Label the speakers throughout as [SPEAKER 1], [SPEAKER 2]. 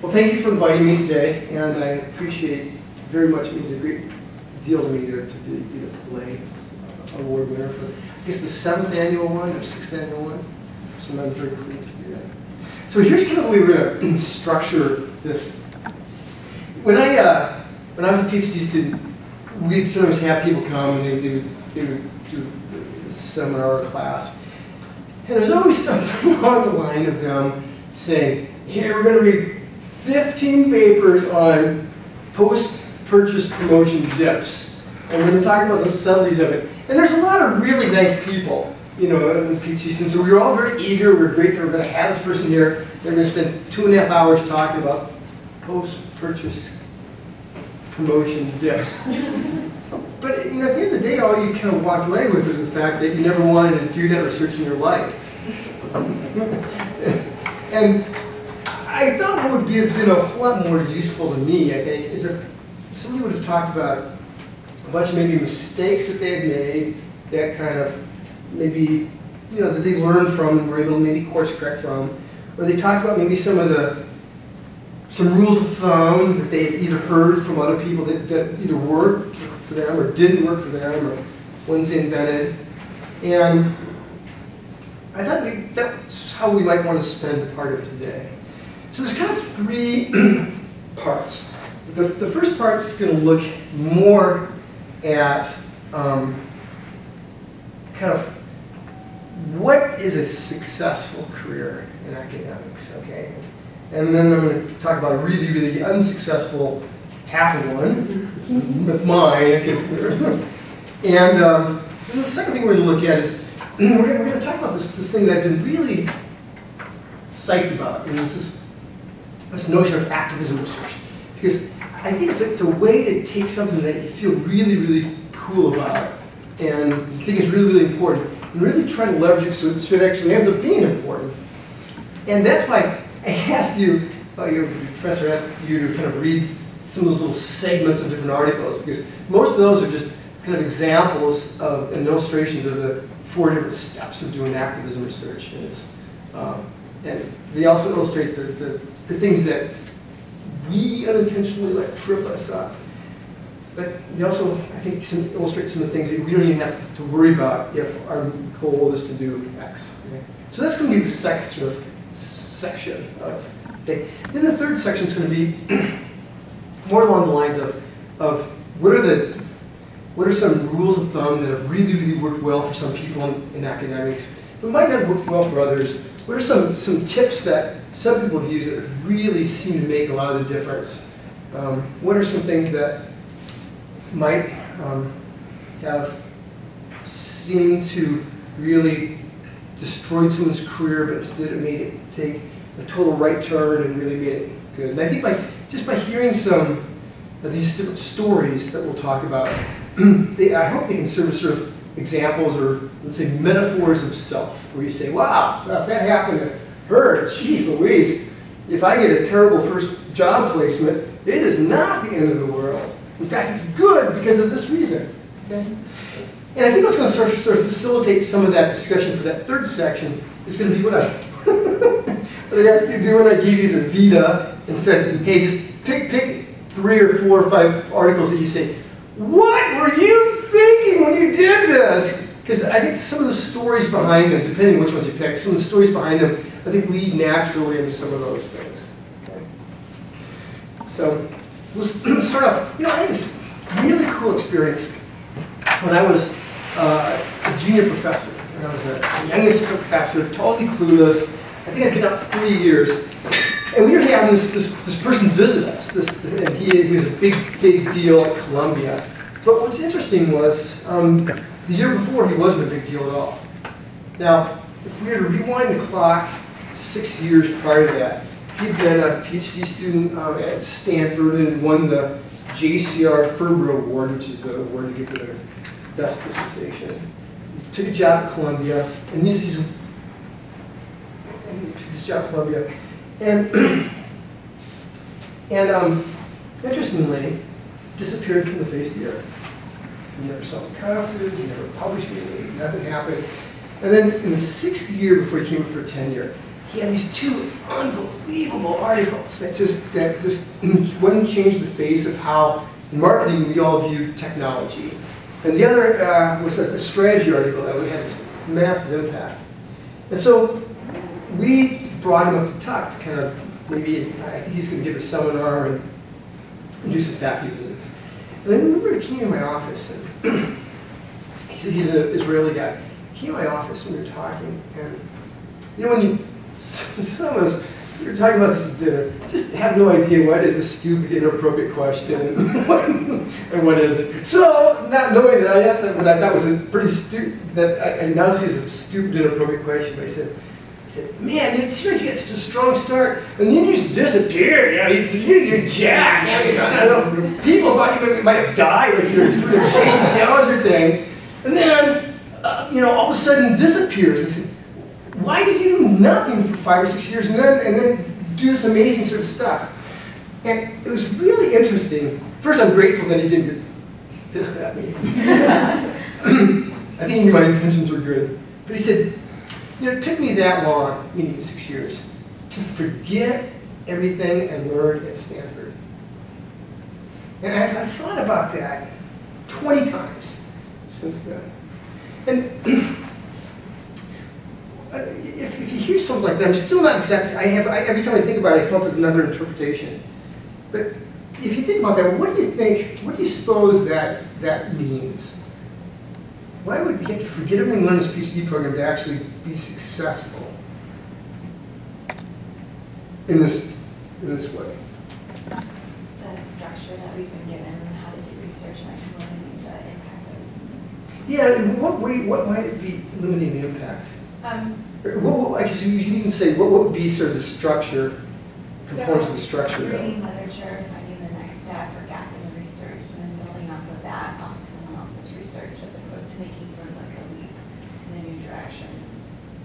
[SPEAKER 1] Well, thank you for inviting me today, and I appreciate very much. It means a great deal to me to be the Pollay Award winner for, I guess, the 7th annual one or 6th annual one. So I'm very pleased to do that. So here's kind of the way we're going to structure this. When I was a PhD student, we'd sometimes have people come and they would do a seminar or class. And there's always something along the line of them saying, here, we're going to read 15 papers on post-purchase promotion dips. And we're going to talk about the subtleties of it. And there's a lot of really nice people, you know, in the PhD students. So we were all very eager. We were great that we're going to have this person here. They're going to spend 2.5 hours talking about post-purchase promotion dips. But you know, at the end of the day, all you kind of walked away with was the fact that you never wanted to do that research in your life. And I thought what would have been a whole lot more useful to me, I think, is if somebody would have talked about a bunch of maybe mistakes that they had made, that kind of maybe, you know, that they learned from and were able to maybe course correct from, or they talked about maybe some rules of thumb that they had either heard from other people that either worked for them or didn't work for them, or ones they invented. And I thought that's how we might want to spend part of today. So there's kind of 3 parts. The first part is going to look more at kind of what is a successful career in academics, okay? And then I'm going to talk about a really, really unsuccessful half of one. That's mine. And the second thing we're going to look at is we're going to talk about this thing that I've been really psyched about, and this notion of activism research. Because I think it's a way to take something that you feel really, really cool about, and you think is really, really important, and really try to leverage it so it actually ends up being important. And that's why I asked you, your professor asked you to kind of read some of those little segments of different articles, because most of those are just kind of examples of and illustrations of the 4 different steps of doing activism research. And and they also illustrate the things that we unintentionally let trip us up. But they also, I think, illustrate some of the things that we don't even have to worry about if our goal is to do X. Okay? So that's going to be the second sort of section of day. Then the third section is going to be more along the lines of what are some rules of thumb that have really, really worked well for some people in academics, but might not have worked well for others. What are some tips that some people have used that really seem to make a lot of the difference? What are some things that might have seemed to really destroy someone's career, but instead it made it take a total right turn and really made it good? And I think just by hearing some of these different stories that we'll talk about, I hope they can serve as sort of examples or, let's say, metaphors of self, where you say, wow, if that happened to her, geez Louise, if I get a terrible first job placement, it is not the end of the world. In fact, it's good because of this reason. Okay? And I think what's going to sort of facilitate some of that discussion for that third section is going to be what I asked you to do when I gave you the Vita and said, hey, just pick 3 or 4 or 5 articles that you say, what were you thinking when you did this? Because I think some of the stories behind them, depending on which ones you pick, some of the stories behind them, I think lead naturally into some of those things. Okay? So we'll start off. You know, I had this really cool experience when I was a junior professor. When I was a young assistant professor, totally clueless. I think I'd been out for 3 years. And we were having this person visit us. And he was a big deal at Columbia. But what's interesting was, the year before, he wasn't a big deal at all. Now, if we were to rewind the clock 6 years prior to that, he'd been a PhD student at Stanford and won the JCR Ferber Award, which is the award you get for the best dissertation. He took a job at Columbia, and he took this job at Columbia. And interestingly, disappeared from the face of the earth. He never saw the conferences, he never published anything, nothing happened. And then in the 6th year before he came up for tenure, he had these two unbelievable articles that just went and changed the face of how in marketing we all view technology. And the other was a strategy article that had this massive impact. And so we brought him up to Tuck to kind of maybe, I think he's going to give a seminar and do some faculty visits. And I remember he came in my office, and he's an Israeli guy. He came in my office and we were talking, and you know when you, some of us, we were talking about this at dinner, just have no idea what is a stupid, inappropriate question and what is it. So, not knowing that, I asked him what I thought was a pretty stupid, that I now see as a stupid, inappropriate question, but I said, man, it's sure you get such a strong start, and then you just disappeared. You're jacked. I don't know. People thought you might have died, like you were doing a Jane Salinger thing, and then, all of a sudden disappears. I said, why did you do nothing for 5 or 6 years, and then do this amazing sort of stuff? And it was really interesting. First, I'm grateful that he didn't get pissed at me. I think he knew my intentions were good, but he said, it took me that long, meaning 6 years, to forget everything I learned at Stanford. And I've thought about that 20 times since then. And if you hear something like that, I'm still not exactly, every time I think about it, I come up with another interpretation. But if you think about that, what do you suppose that means? Why would we have to forget everything we learned in this PhD program to actually be successful in this way?
[SPEAKER 2] The structure that we've been given, how to do research, might be limiting the impact of it.
[SPEAKER 1] Yeah, in what might it be limiting the impact? I guess you can even say, what would be sort of the structure, components of the structure?
[SPEAKER 2] Reading literature, finding the next step or gap in the research, and then building off of that, off of someone else's research, as opposed to making sort of like a leap in a new direction.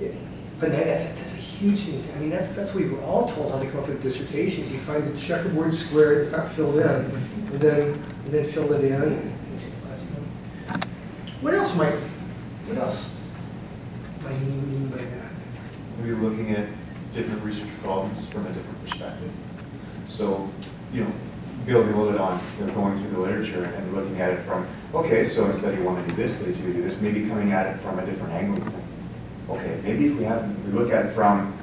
[SPEAKER 1] Yeah. But that's a huge thing. I mean, that's what we were all told how to come up with dissertations. You find the checkerboard square that's not filled in, and then fill it in. What else might he mean by that?
[SPEAKER 3] We're looking at different research problems from a different perspective. So, building a little bit on going through the literature and looking at it from, okay, so instead you want to do this, they do this, maybe coming at it from a different angle. Okay, maybe if we look at it from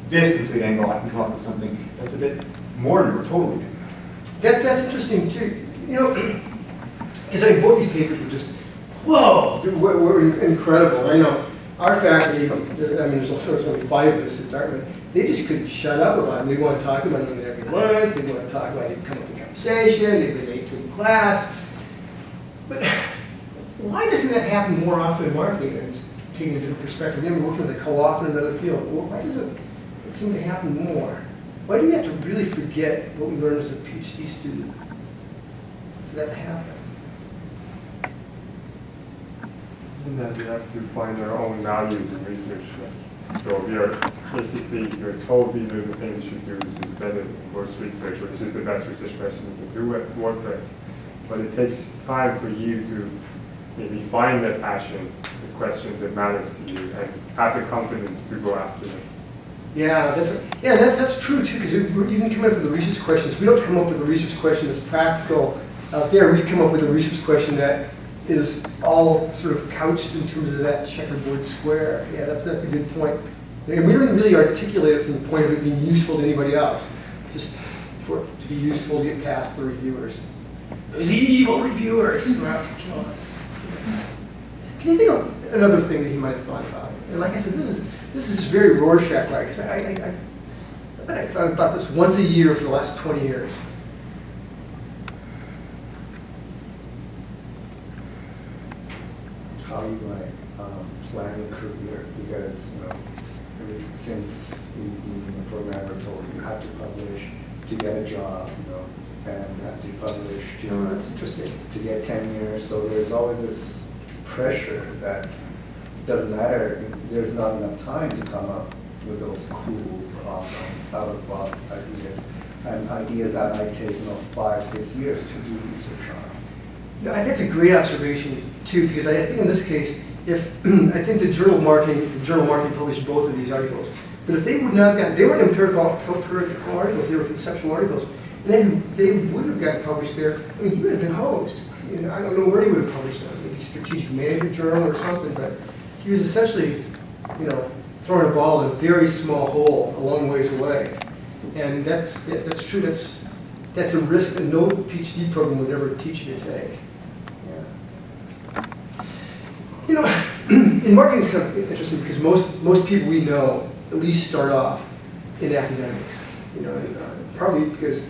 [SPEAKER 3] this complete angle, I can come up with something that's a bit more than we're totally doing.
[SPEAKER 1] That's interesting too. Because both these papers were just, whoa, were incredible. I know our faculty, there's only 5 of us at Dartmouth, they just couldn't shut up about it. They want to talk about it every lunch, they want to talk about it, come up in conversation, they'd be late to class. But why doesn't that happen more often in marketing than just taking a different perspective? We're working with a co-op in another field. Well, why does it seem to happen more? Why do we have to really forget what we learned as a PhD student for that to happen?
[SPEAKER 4] And that we have to find our own values in research. So we are basically, you're told these are the things you should do, this is better, worse research, or this is the best research question you can do at work with. But it takes time for you to maybe find that passion, the question that matters to you, and have the confidence to go after them.
[SPEAKER 1] Yeah, that's true too, because we're even coming up with the research questions. We don't come up with a research question that's practical out there. We come up with a research question that is all sort of couched in terms of that checkerboard square. Yeah, that's a good point. And we don't really articulate it from the point of it being useful to anybody else, just for it to be useful to get past the reviewers. Those evil reviewers who are out to kill us. Can you think of another thing that he might have thought about? And like I said, this is very Rorschach-like. I thought about this once a year for the last 20 years.
[SPEAKER 5] How you might plan your career, because since we've been in the program, we're told you have to publish to get a job, and you have to publish to,
[SPEAKER 1] that's interesting,
[SPEAKER 5] to get tenure. So there's always this pressure that it doesn't matter, there's not enough time to come up with those cool, awesome, out-of-the-box ideas, and ideas that might take 5-6 years to do research on.
[SPEAKER 1] Yeah, I think that's a great observation too, because I think in this case, if I think the Journal of Marketing published both of these articles. But if they would not have gotten, they weren't empirical articles, they were conceptual articles, and then they wouldn't have gotten published there. I mean, he would have been hosed. You know, I don't know where he would have published on, maybe Strategic Management Journal or something, but he was essentially, you know, throwing a ball in a very small hole a long ways away. And that's true, that's a risk that no PhD program would ever teach you to take. Yeah. You know, in marketing it's kind of interesting because most people we know at least start off in academics. You know, and, probably because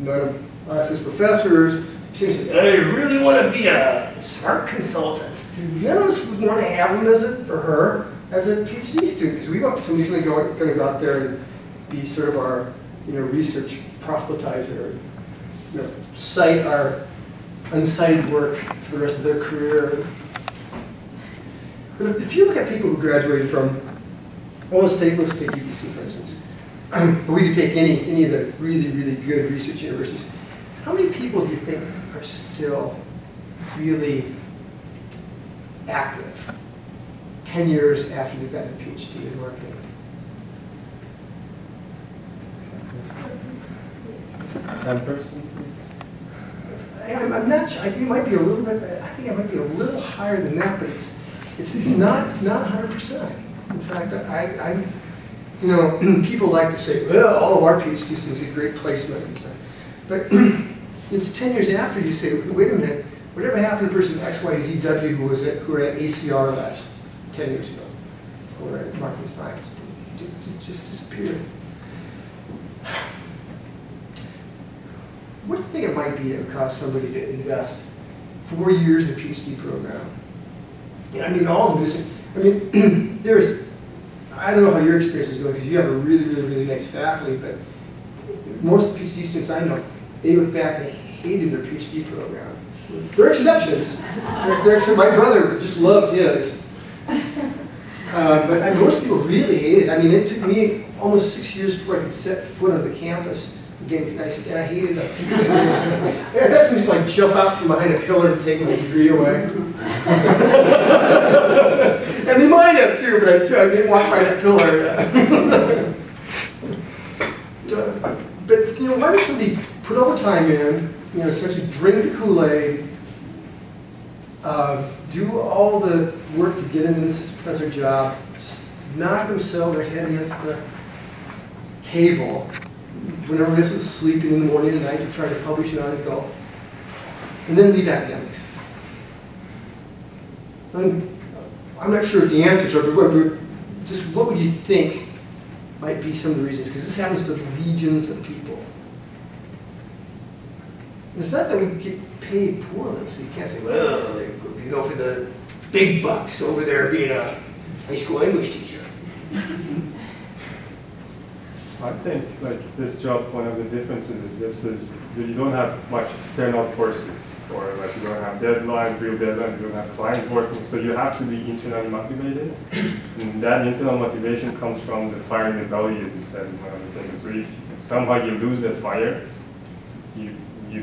[SPEAKER 1] none of us as professors seem to say, I really want to be a smart consultant. None of us would want to have him as a, or her as a PhD student because we want somebody who's going to go out there and be sort of our, you know, research proselytizer, you know, cite our uncited work for the rest of their career. But if you look at people who graduated from, well, let's take UBC for instance, but we could take any of the really, really good research universities. How many people do you think are still really active 10 years after they've got their PhD in marketing?
[SPEAKER 4] 10%?
[SPEAKER 1] I'm not sure. I think it might be a little bit. I think it might be a little higher than that, but it's not 100%. In fact, you know, people like to say, well, all of our PhD students get great placement and stuff, but it's 10 years after you say, wait a minute, whatever happened to person XYZW who were at ACR last 10 years ago, or at marketing science, it just disappeared. What do you think it might be that would cost somebody to invest 4 years in a PhD program? And I mean, all the music. I mean, I don't know how your experience is going because you have a really, really, really nice faculty, but most PhD students I know, they look back and they hated their PhD program. There are exceptions. My brother just loved his. But I mean, most people really hate it. I mean, it took me almost 6 years before I could set foot on the campus. Again, I hated that. That's when you like jump out from behind a pillar and take my degree away. And they might have too, but I didn't walk by that pillar. But you know, why would somebody put all the time in, you know, essentially drink the Kool-Aid, do all the work to get in this professor job, just knock themselves their head against the table when everyone else is sleeping in the morning and night to try to publish an article, and then leave academics? I'm not sure what the answers are, but just what would you think might be some of the reasons? Because this happens to legions of people. It's not that we get paid poorly, so you can't say, well, you go for the big bucks over there being a high school English teacher.
[SPEAKER 4] I think, like, this job, one of the differences is that you don't have much external forces, or like you don't have deadlines, real deadlines, you don't have clients working, so you have to be internally motivated. And that internal motivation comes from the fire in the belly, as you said in one of the things. So if somehow you lose that fire, you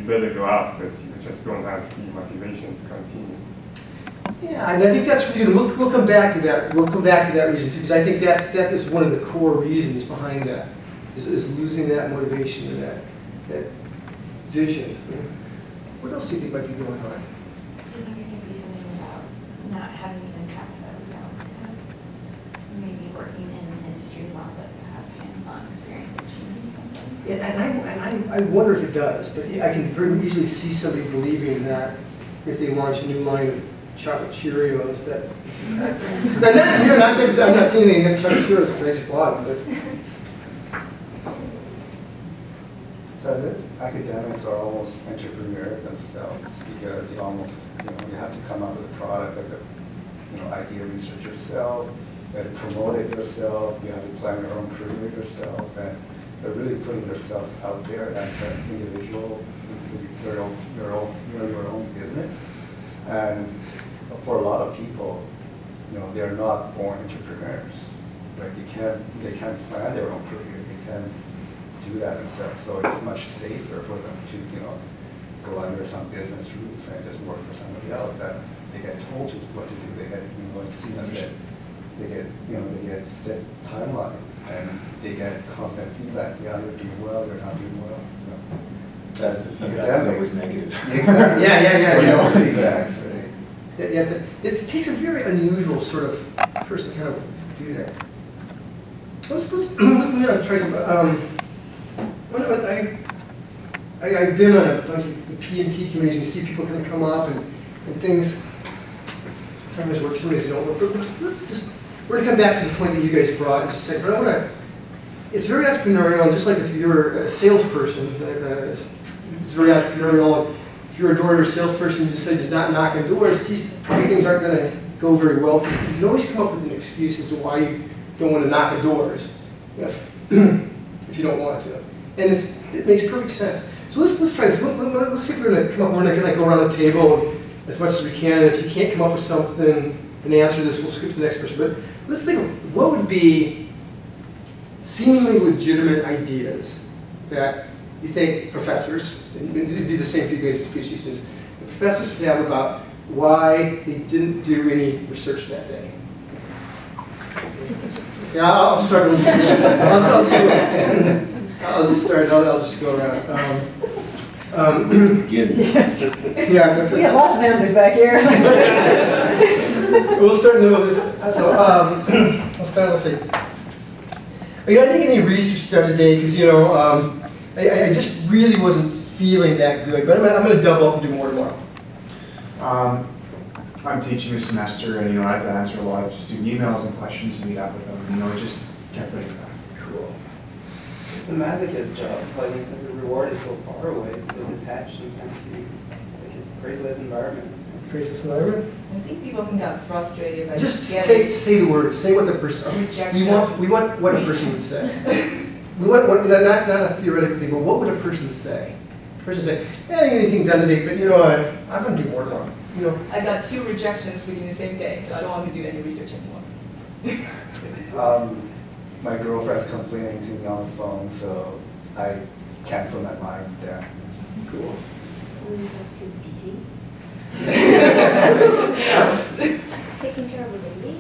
[SPEAKER 4] better go out because you just don't have the motivation to continue.
[SPEAKER 1] Yeah, and I think that's, you know, we'll come back to that. We'll come back to that reason too, because I think that is one of the core reasons behind that, is losing that motivation and that vision. You know? What else do you think might be going on?
[SPEAKER 2] Do you think it could be something about not having the impact that we don't have? Maybe working in an industry allows us to have hands-on experience achieving something.
[SPEAKER 1] Yeah, and I wonder if it does, but I can very easily see somebody believing that if they launch a new line of chocolate Cheerios, that it's impactful. I'm not saying anything against chocolate Cheerios because I just bought them, but.
[SPEAKER 5] So academics are almost entrepreneurs themselves because you have to come up with a product, like idea research yourself, you have to promote it yourself, you have to plan your own career yourself, and they're really putting yourself out there as an individual, your own business. And for a lot of people, they're not born entrepreneurs. Like they can't plan their own career. They can't do that themselves. So it's much safer for them to, go under some business roof and just work for somebody else that they get told what to do. They get, like Sina said, they get set timelines, and they get constant feedback. Yeah, you're doing well, you're not doing well. You know. That's
[SPEAKER 3] That's always negative.
[SPEAKER 5] Exactly.
[SPEAKER 1] Yeah.
[SPEAKER 5] Those feedbacks, right?
[SPEAKER 1] Yeah, it takes a very unusual sort of person to kind of do that. Let's try something. I've been on the P&T committees, and you see people kind of come up and things sometimes work, sometimes don't work. But we're going to come back to the point that you guys brought in just a second. But it's very entrepreneurial, and just like if you're a salesperson, it's very entrepreneurial. If you're a door-to-door salesperson, you decide to not knock on doors, geez, probably things aren't going to go very well for you. You can always come up with an excuse as to why you don't want to knock on doors if you don't want to. And it makes perfect sense. So let's try this. Let's see if we're going to come up. We're going to go around the table as much as we can. If you can't come up with something and answer this, we'll skip to the next person. But let's think of what would be seemingly legitimate ideas that you think professors, and it'd be the same for you guys as PhD students, the professors would have about why they didn't do any research that day. Yeah, I'll start. I'll just go around.
[SPEAKER 6] Yes.
[SPEAKER 1] Yeah.
[SPEAKER 7] We have lots of answers back here.
[SPEAKER 1] We'll start in the middle. So I'll start. Let's say, I didn't get any research done today because I just really wasn't feeling that good. But I'm going to double up and do more tomorrow.
[SPEAKER 3] I'm teaching this semester, and I have to answer a lot of student emails and questions and meet up with them. It just kept putting it back.
[SPEAKER 1] Cool.
[SPEAKER 6] It's a masochist job, but because the reward is so far away, it's so detached and empty. Like it's a graceless environment.
[SPEAKER 1] Graceless environment.
[SPEAKER 2] I think people can get frustrated by
[SPEAKER 1] Just
[SPEAKER 2] getting
[SPEAKER 1] say the word. Say what the person.
[SPEAKER 2] rejections.
[SPEAKER 1] We want what a person would say. We want not a theoretical thing, but what would a person say? A person say, I didn't get anything done today, but I'm going to do more tomorrow.
[SPEAKER 8] I got 2 rejections within the same day, so I don't want to do any research anymore.
[SPEAKER 5] My girlfriend's complaining to me on the phone, so I can't put my mind there.
[SPEAKER 1] Cool.
[SPEAKER 9] We're just too busy. Taking care of a baby.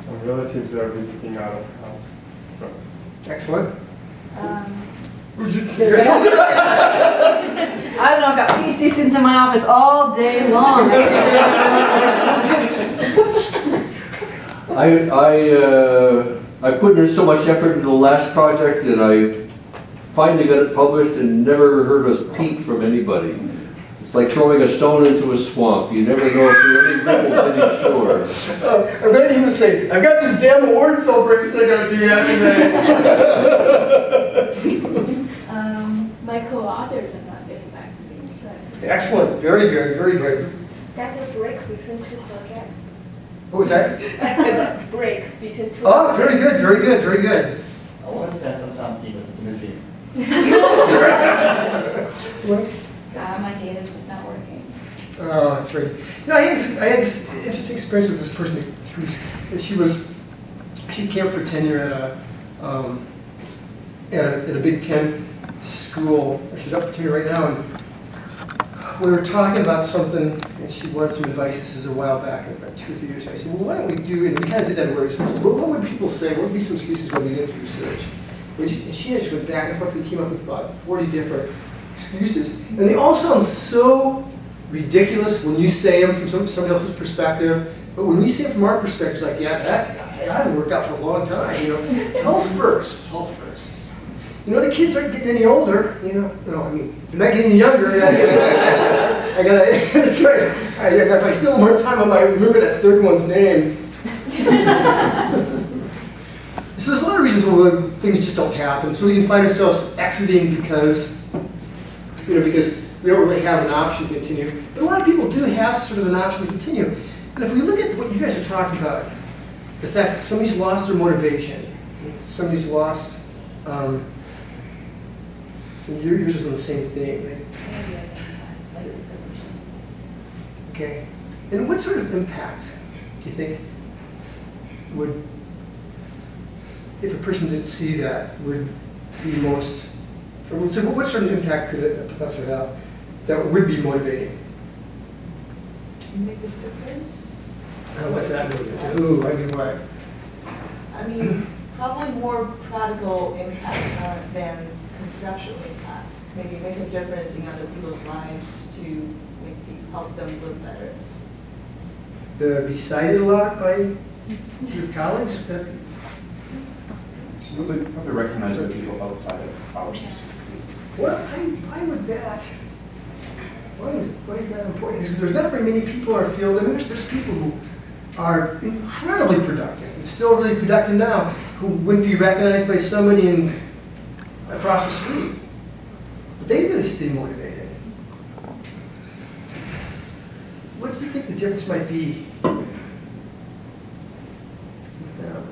[SPEAKER 4] Some relatives are visiting out of town.
[SPEAKER 1] Excellent.
[SPEAKER 7] I don't know, I've got PhD students in my office all day long.
[SPEAKER 10] I put in so much effort into the last project, and I finally got it published and never heard a peep from anybody. It's like throwing a stone into a swamp. You never know if there are any ripples any shore.
[SPEAKER 1] I'm going to even say, I've got this damn award celebration I got to do today.
[SPEAKER 9] My co-authors are not getting back to me.
[SPEAKER 1] Excellent. Very good. Very good.
[SPEAKER 9] That's a break between 2 projects.
[SPEAKER 1] What was that?
[SPEAKER 9] A break between 2
[SPEAKER 1] Oh, very good. Very good. Very good.
[SPEAKER 11] I want to spend some time in the museum.
[SPEAKER 2] My data's just not working.
[SPEAKER 1] Oh, that's right. I had this interesting experience with this person she came for tenure at a Big Ten school. She's up for tenure right now, and we were talking about something, and she wanted some advice. This is a while back, about 2 or 3 years ago. I said, well, why don't we do, and we kind of did that where we said, what would people say? What would be some excuses when we did research? And she and I just went back and forth. We came up with about 40 different excuses, and they all sound so ridiculous when you say them from somebody else's perspective, but when we say it from our perspective, it's like, yeah, that hasn't worked out for a long time. Health first. The kids aren't getting any older. No, I mean, they're not getting younger. I gotta. That's right. If I spend more time, I might remember that third one's name. So there's a lot of reasons why things just don't happen. So we can find ourselves exiting because we don't really have an option to continue. But a lot of people do have sort of an option to continue. And if we look at what you guys are talking about, the fact that somebody's lost their motivation, somebody's lost, yours was on the same thing. Okay. And what sort of impact do you think would, if a person didn't see that, would be most, or let's say, what sort of impact could a professor have that would be motivating?
[SPEAKER 9] Make a difference.
[SPEAKER 1] What's that really gonna do? I mean, what?
[SPEAKER 8] I mean, probably more practical impact than conceptual impact. Maybe make a difference in other people's lives to help them live better.
[SPEAKER 1] To be cited a lot by your colleagues?
[SPEAKER 3] Probably recognized by people outside of our specific group.
[SPEAKER 1] Well, why would that? Why is that important? Because there's not very many people in our field. I mean, there's people who are incredibly productive and still really productive now who wouldn't be recognized by somebody across the street. But they really stay motivated. What do you think the difference might be with them?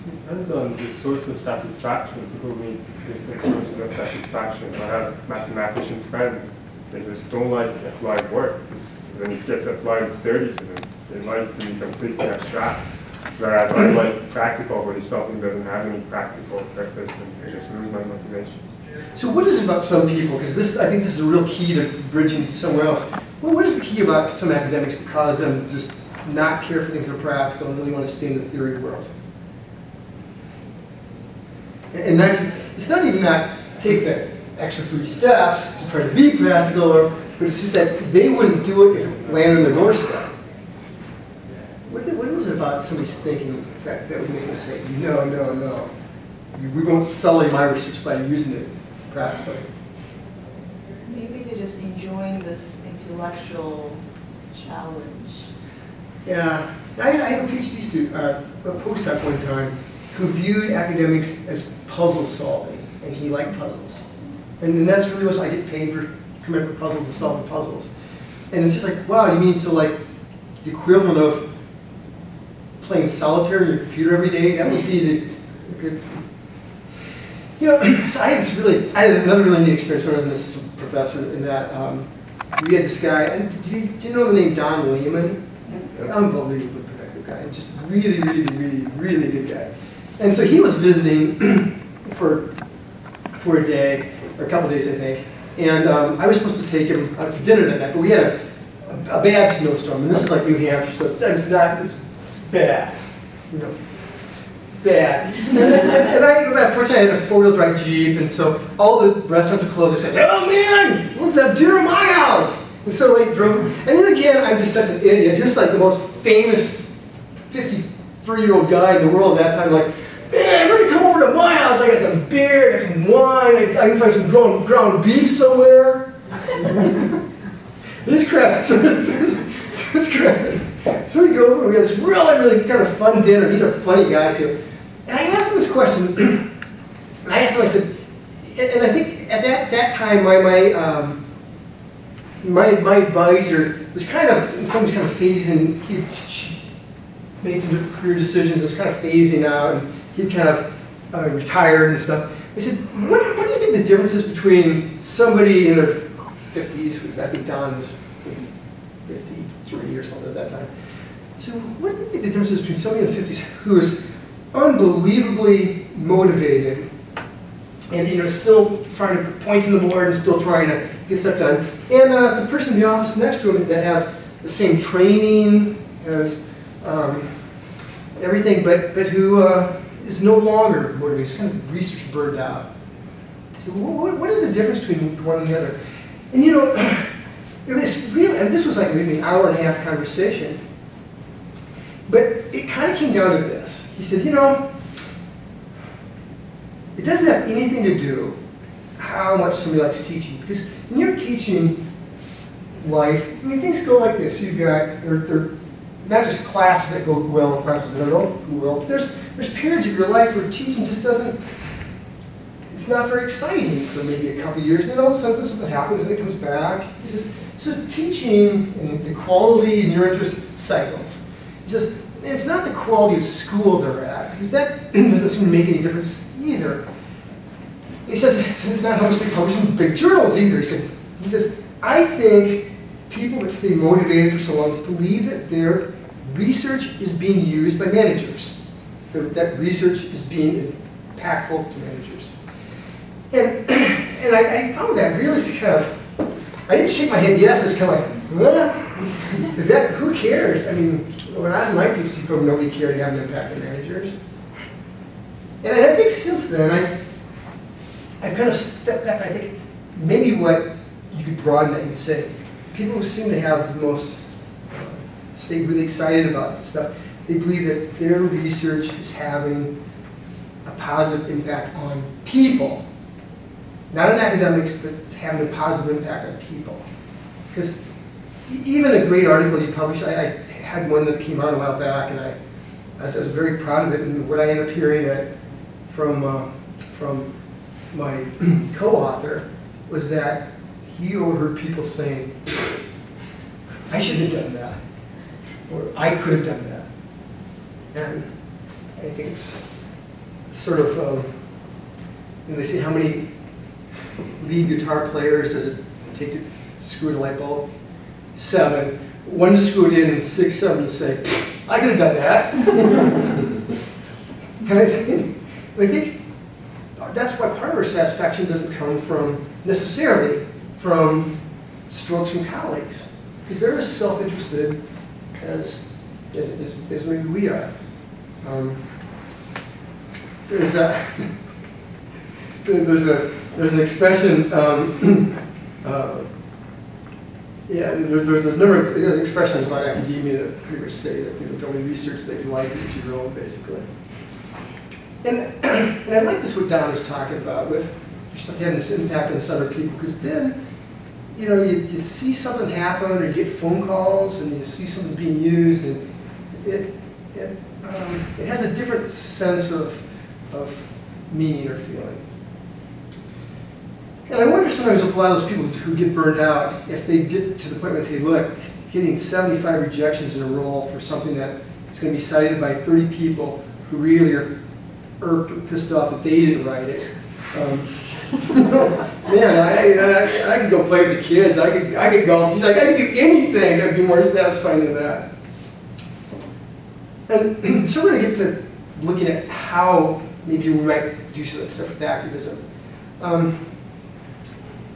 [SPEAKER 4] Depends on the source of satisfaction. People need different sources of satisfaction. I have mathematician friends, they just don't like applied work. When it gets applied, it's dirty to them. They like to be completely abstract. Whereas I like practical, but if something doesn't have any practical purpose, then I just lose my motivation.
[SPEAKER 1] So what is it about some people, because I think this is a real key to bridging somewhere else. Well, what is the key about some academics that cause them to just not care for things that are practical and really want to stay in the theory world? And it's not even not take the extra 3 steps to try to be practical, but it's just that they wouldn't do it if it landed on their doorstep. What is it about somebody's thinking that would make them say, no, no, no, we won't sully my research by using it practically?
[SPEAKER 8] Maybe they're just enjoying this intellectual challenge.
[SPEAKER 1] Yeah, I had a PhD student, a postdoc one time, who viewed academics as puzzle solving, and he liked puzzles. And that's really what I get paid for coming up with puzzles and solving puzzles. And it's just like, wow, you mean so like the equivalent of playing solitaire on your computer every day? That would be the good. You know, so I had another really neat experience when I was an assistant professor in that we had this guy, and do you know the name Don Lehman? Unbelievably productive guy, just really, really, really, really good guy. And so he was visiting for a day, or a couple days, I think. And I was supposed to take him out to dinner that night, but we had a bad snowstorm, and this is like New Hampshire, so it's bad, you know, bad. And unfortunately, I had a 4-wheel drive Jeep, and so all the restaurants are closed. I said, oh man, let's have dinner at my house. And so I drove, and then again, I'm just such an idiot. Here's like the most famous 53-year-old guy in the world at that time, like, man, we're gonna come over to my house. I got some beer, I got some wine, I can find some ground beef somewhere. This crap, this crap. So we go over and we have this really, really kind of fun dinner. He's a funny guy too. And I asked him this question, and I asked him, I said, and I think at that time my advisor was kind of, in some ways kind of phasing, he made some different career decisions, was kind of phasing out, and he kind of retired and stuff. I said, what do you think the difference is between somebody in their 50s, I think Don was maybe 53 or something at that time. So what do you think the difference is between somebody in the 50s who is unbelievably motivated and still trying to put points on the board and still trying to get stuff done, and the person in the office next to him that has the same training, has everything, but who is no longer motivated, he's kind of research burned out. So what is the difference between one and the other? And it was really, and this was like maybe an hour and a half conversation, but it kind of came down to this. He said, it doesn't have anything to do how much somebody likes teaching, because in your teaching life, I mean, things go like this. You've got, they're not just classes that go well and classes that don't go well, but there's periods of your life where teaching just doesn't, it's not very exciting for maybe a couple of years, and then all of a sudden something happens and it comes back. He says, so teaching and the quality and your interest cycles. He says, it's not the quality of school they're at, because that doesn't seem to make any difference either. He says, it's not how much they publish in big journals either. He says, I think people that stay motivated for so long believe that their research is being used by managers, that research is being impactful to managers. And I found that really kind of, I didn't shake my head yes, it's kind of like, Is that, who cares? I mean, when I was in my PhD program, nobody cared to have an impact on managers. And I think since then, I've kind of stepped back. I think maybe what you could broaden that, you could say, people who seem to have the most, stay really excited about this stuff, they believe that their research is having a positive impact on people. Not on academics, but it's having a positive impact on people. Because even a great article you publish, I had one that came out a while back, and I was very proud of it. And what I ended up hearing from my co-author was that he overheard people saying, I shouldn't have done that, or I could have done that. And I think it's sort of, and they say, how many lead guitar players does it take to screw in a light bulb? 7. 1 to screw it in, and 6, 7 to say, I could have done that. And I think that's why part of our satisfaction doesn't come from, necessarily, from strokes from colleagues. Because they're as self-interested as maybe we are. There's an expression, there's a number of expressions about academia that pretty much say that the only research that you like is your own, basically. And I like this what Don was talking about with respect to having this impact on other people, because then, you see something happen, or you get phone calls, and you see something being used, and it has a different sense of meaning or feeling. And I wonder sometimes if a lot of those people who get burned out, if they get to the point where they say, look, getting 75 rejections in a row for something that is going to be cited by 30 people who really are irked or pissed off that they didn't write it. Man, I could go play with the kids. I could golf. She's like, I could do anything that would be more satisfying than that. And so we're going to get to looking at how maybe we might do some of that stuff with activism.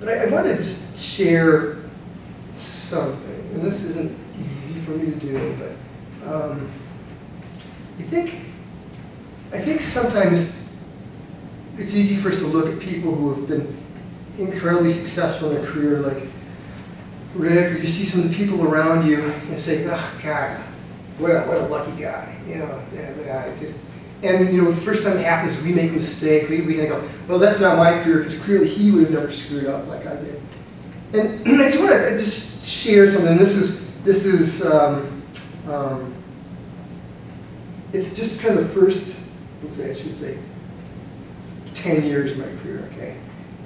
[SPEAKER 1] But I want to just share something, and this isn't easy for me to do, but I think sometimes it's easy for us to look at people who have been incredibly successful in their career, like Rick, or you see some of the people around you and say, oh, God, what a lucky guy, it's just. And the first time it happens, we make a mistake. We go, well, that's not my career, because clearly he would have never screwed up like I did. And I just want to just share something. This is it's just kind of the first, I should say, 10 years of my career, okay?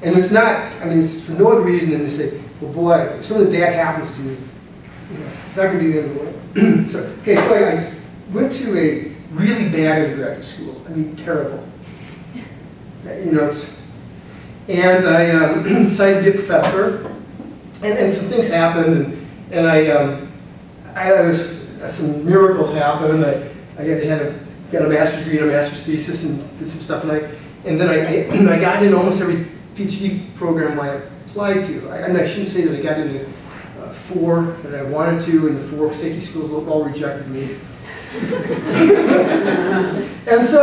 [SPEAKER 1] And it's not, it's for no other reason than to say, well, boy, if something bad happens to me, it's not going to be the end of the world. So I went to a really bad undergraduate school. Terrible. And I decided to be a professor, and some things happened, and some miracles happened. I got a master's degree and a master's thesis, and did some stuff, and then I got into almost every PhD program I applied to. I shouldn't say that I got into 4 that I wanted to, and the 4 safety schools all rejected me. And so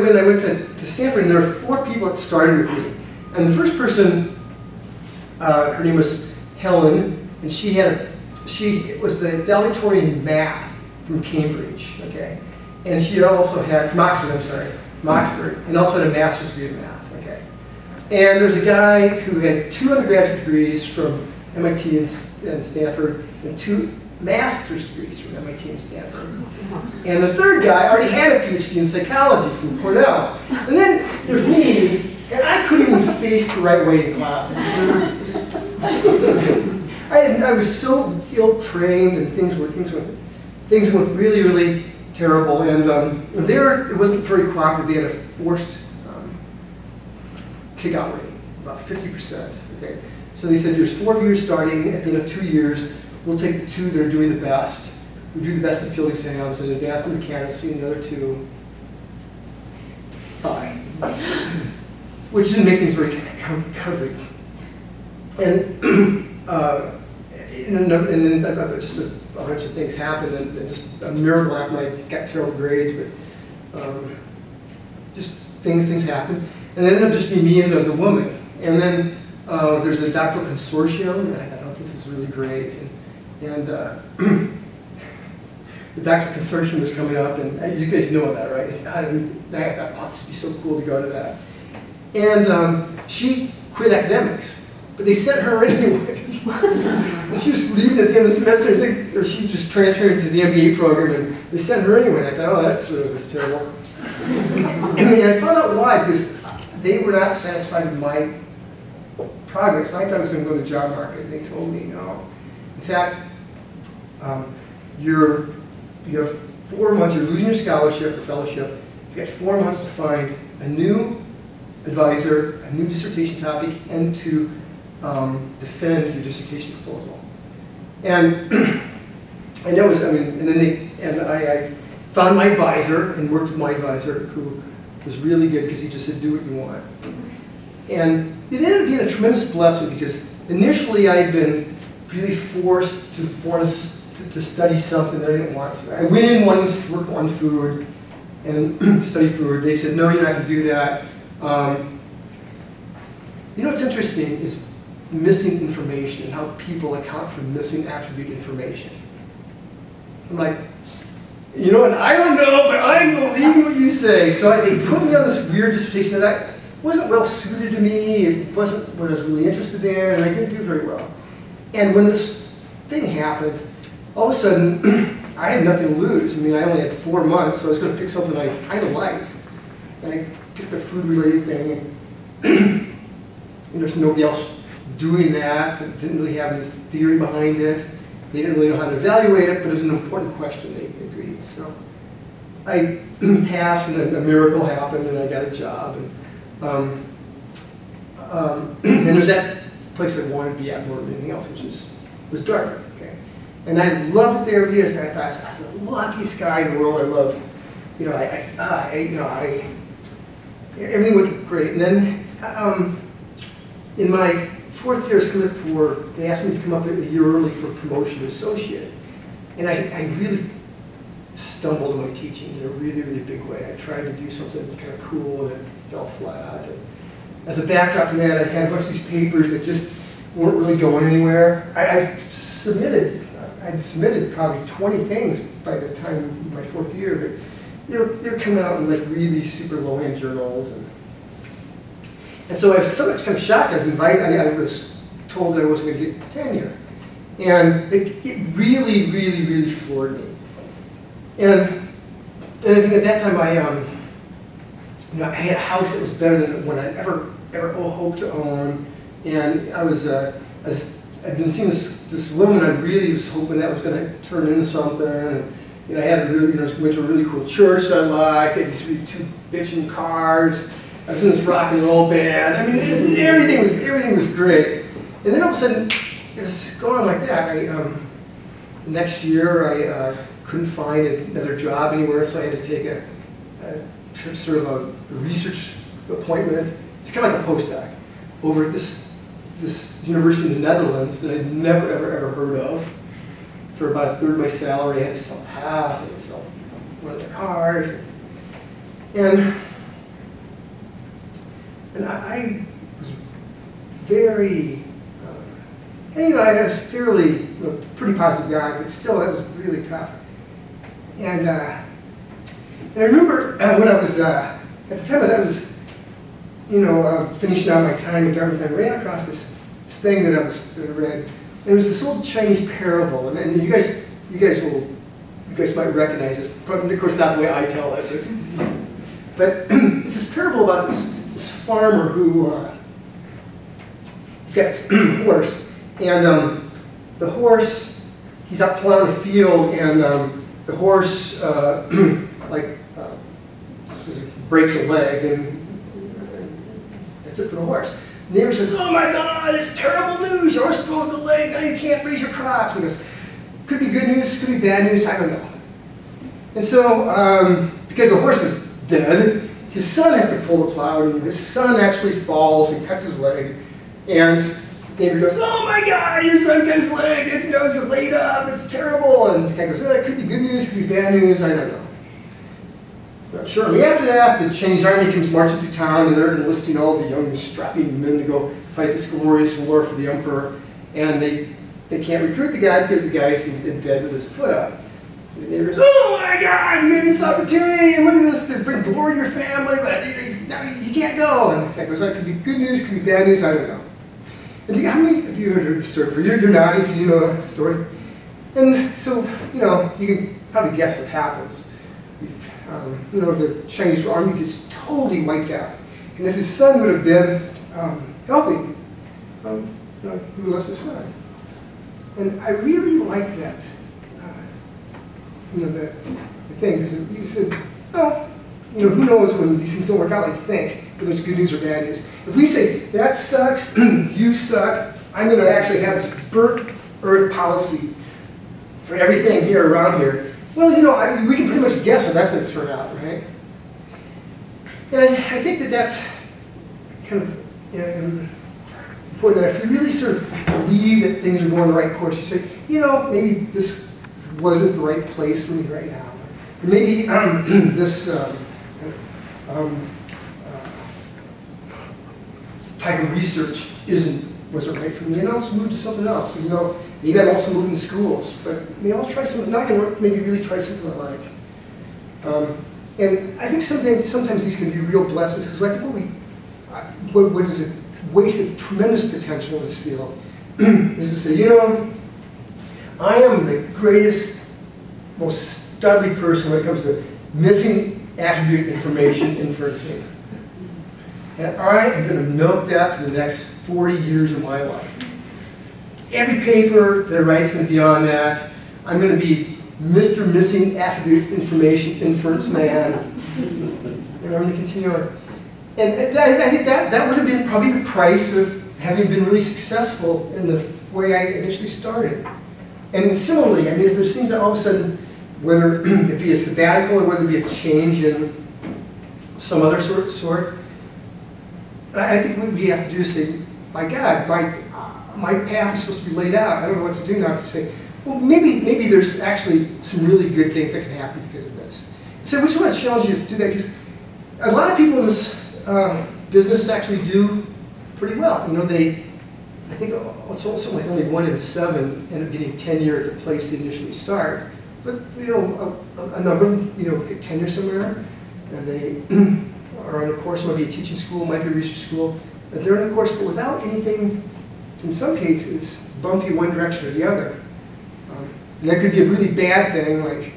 [SPEAKER 1] when I went to Stanford, and there were 4 people that started with me. And the first person, her name was Helen, and she was the valedictorian in math from Cambridge, okay? And she also had, from Oxford, and also had a master's degree in math, okay? And there's a guy who had 2 undergraduate degrees from MIT and Stanford, and 2 master's degrees from MIT and Stanford. And the third guy already had a PhD in psychology from Cornell. And then there's me, and I couldn't even face the right way in classes. I was so ill-trained, and things went really, really terrible. And it wasn't very cooperative. They had a forced kick-out rate, about 50%. Okay? So they said, there's 4 of you starting. At the end of 2 years, we'll take the 2 that are doing the best. We do the best in field exams and advance in mechanics, and the other 2, bye. Which didn't make things very comfortable. And and then just a bunch of things happened, and just a miracle happened. I got terrible grades, but just things happened. And it ended up just being me and the woman. And then there's a doctoral consortium, and I thought, oh, this is really great. And the doctoral consortium was coming up, and you guys know that, right? And I thought, oh, this would be so cool to go to that. And she quit academics, but they sent her anyway. And she was leaving at the end of the semester, or she was transferring to the MBA program, and they sent her anyway. And I thought, oh, that's was terrible. And I found out why, because they were not satisfied with my progress. I thought I was going to go to the job market. They told me no. In fact, you have 4 months, you're losing your scholarship or fellowship. You've got 4 months to find a new advisor, a new dissertation topic, and to defend your dissertation proposal. And that was, and I found my advisor and worked with my advisor, who was really good because he just said, do what you want. And it ended up being a tremendous blessing, because initially I had been really forced to study something that I didn't want to. I went in wanting to work on food and study food. They said, no, you're not going to do that. You know what's interesting is missing information and how people account for missing attribute information. I'm like, you know, and I don't know, but I'm believing what you say. So they put me on this weird dissertation that wasn't well suited to me. It wasn't what I was really interested in, and I didn't do very well. And when this thing happened, all of a sudden, I had nothing to lose. I mean, I only had 4 months, so I was going to pick something I kind of liked. And I picked a food-related thing, and there's nobody else doing that. It didn't really have any theory behind it. They didn't really know how to evaluate it, but it was an important question. They agreed. So I passed, and a miracle happened, and I got a job. And there's that place I wanted to be at more than anything else, which was Dartmouth. Okay? And I loved it there because I thought I was the luckiest guy in the world. I love, you know, everything went great. And then in my 4th year, they asked me to come up a year early for promotion to associate. And I really stumbled in my teaching in a really, really big way. I tried to do something kind of cool, and it fell flat. And as a backdrop to that, I had a bunch of these papers that just weren't really going anywhere. I'd submitted probably 20 things by the time of my 4th year, but they were coming out in like really super low-end journals. And so I was so much kind of shocked. I was told that I wasn't going to get tenure. And it really, really, really floored me. And I think at that time I had a house that was better than what I'd ever hoped to own. And I'd been seeing this woman. I really was hoping that was going to turn into something. And, you know, I had went to a really cool church that I liked. I had these really 2 bitchin' cars. I was in this rock and roll band. I mean, everything was great. And then all of a sudden, it was going on like that. Next year, I couldn't find another job anywhere, so I had to take a sort of a research appointment. It's kind of like a postdoc over at this university in the Netherlands that I'd never, ever heard of. For about a third of my salary, I had to sell a house, I had to sell one of the cars. And I was very, and I was fairly, pretty positive guy, but still that was really tough. And I remember when I was, at the time I was, finishing out my time in Dartmouth, I ran across this thing that I read. And it was this old Chinese parable, and you guys might recognize this. Of course, not the way I tell it, but it's this parable about this farmer who he's got this horse, and the horse, he's out plowing a field, and the horse breaks a leg, and that's it for the horse. The neighbor says, "Oh my God, it's terrible news! Your horse broke a leg, now you can't raise your crops." And he goes, "Could be good news, could be bad news, I don't know." And so, because the horse is dead, his son has to pull the plow, and his son actually falls and cuts his leg. And neighbor goes, "Oh my God, your son got his leg, his nose is laid up, it's terrible." And the guy goes, "Oh, it could be good news, could be bad news, I don't know." But shortly after that, the Chinese army comes marching through town, and they're enlisting all the young, strapping men to go fight this glorious war for the emperor. And they can't recruit the guy because the guy's in bed with his foot up. The neighbor goes, "Oh my God, you had this opportunity, and look at this, to bring glory to your family, but no, you can't go." And the guy goes, "That could be good news, could be bad news, I don't know." And how many of you have heard the story? You're nodding, so you know the story. And so, you know, you can probably guess what happens. You know, the Chinese army gets totally wiped out. And if his son would have been healthy, you know, he would have lost his son. And I really like that, you know, the thing, because you said, well, you know, who knows when these things don't work out like you think, whether it's good news or bad news. If we say, that sucks, you suck, I'm going to actually have this burnt earth policy for everything here around here, well, you know, we can pretty much guess how that's going to turn out, right? And I think that that's kind of important, that if you really sort of believe that things are going the right course, you say, you know, maybe this wasn't the right place for me right now. Or maybe this type of research wasn't right for me, and I'll also move to something else. And, you know, maybe I'm also moving to schools, but maybe I'll try something, not going to work, maybe really try something I like. And I think sometimes these can be real blessings, because I think what is a waste of tremendous potential in this field is to say, you know, I am the greatest, most studly person when it comes to missing attribute information inferencing. And I am going to milk that for the next 40 years of my life. Every paper that I write is going to be on that. I'm going to be Mr. Missing Attribute Information Inference Man. And I'm going to continue on. And I think that would have been probably the price of having been really successful in the way I initially started. And similarly, I mean, if there's things that all of a sudden, whether it be a sabbatical or whether it be a change in some other sort, I think what we have to do is say, my God, my path is supposed to be laid out. I don't know what to do now. To say, well, maybe there's actually some really good things that can happen because of this. So we just want to challenge you to do that, because a lot of people in this business actually do pretty well. You know, I think something like only 1 in 7 end up getting tenure at the place they initially start. But, you know, a number of them, you know, get tenure somewhere, and they are on a course, might be a teaching school, might be a research school, but they're on a course, but without anything, in some cases, bump you one direction or the other. And that could be a really bad thing, like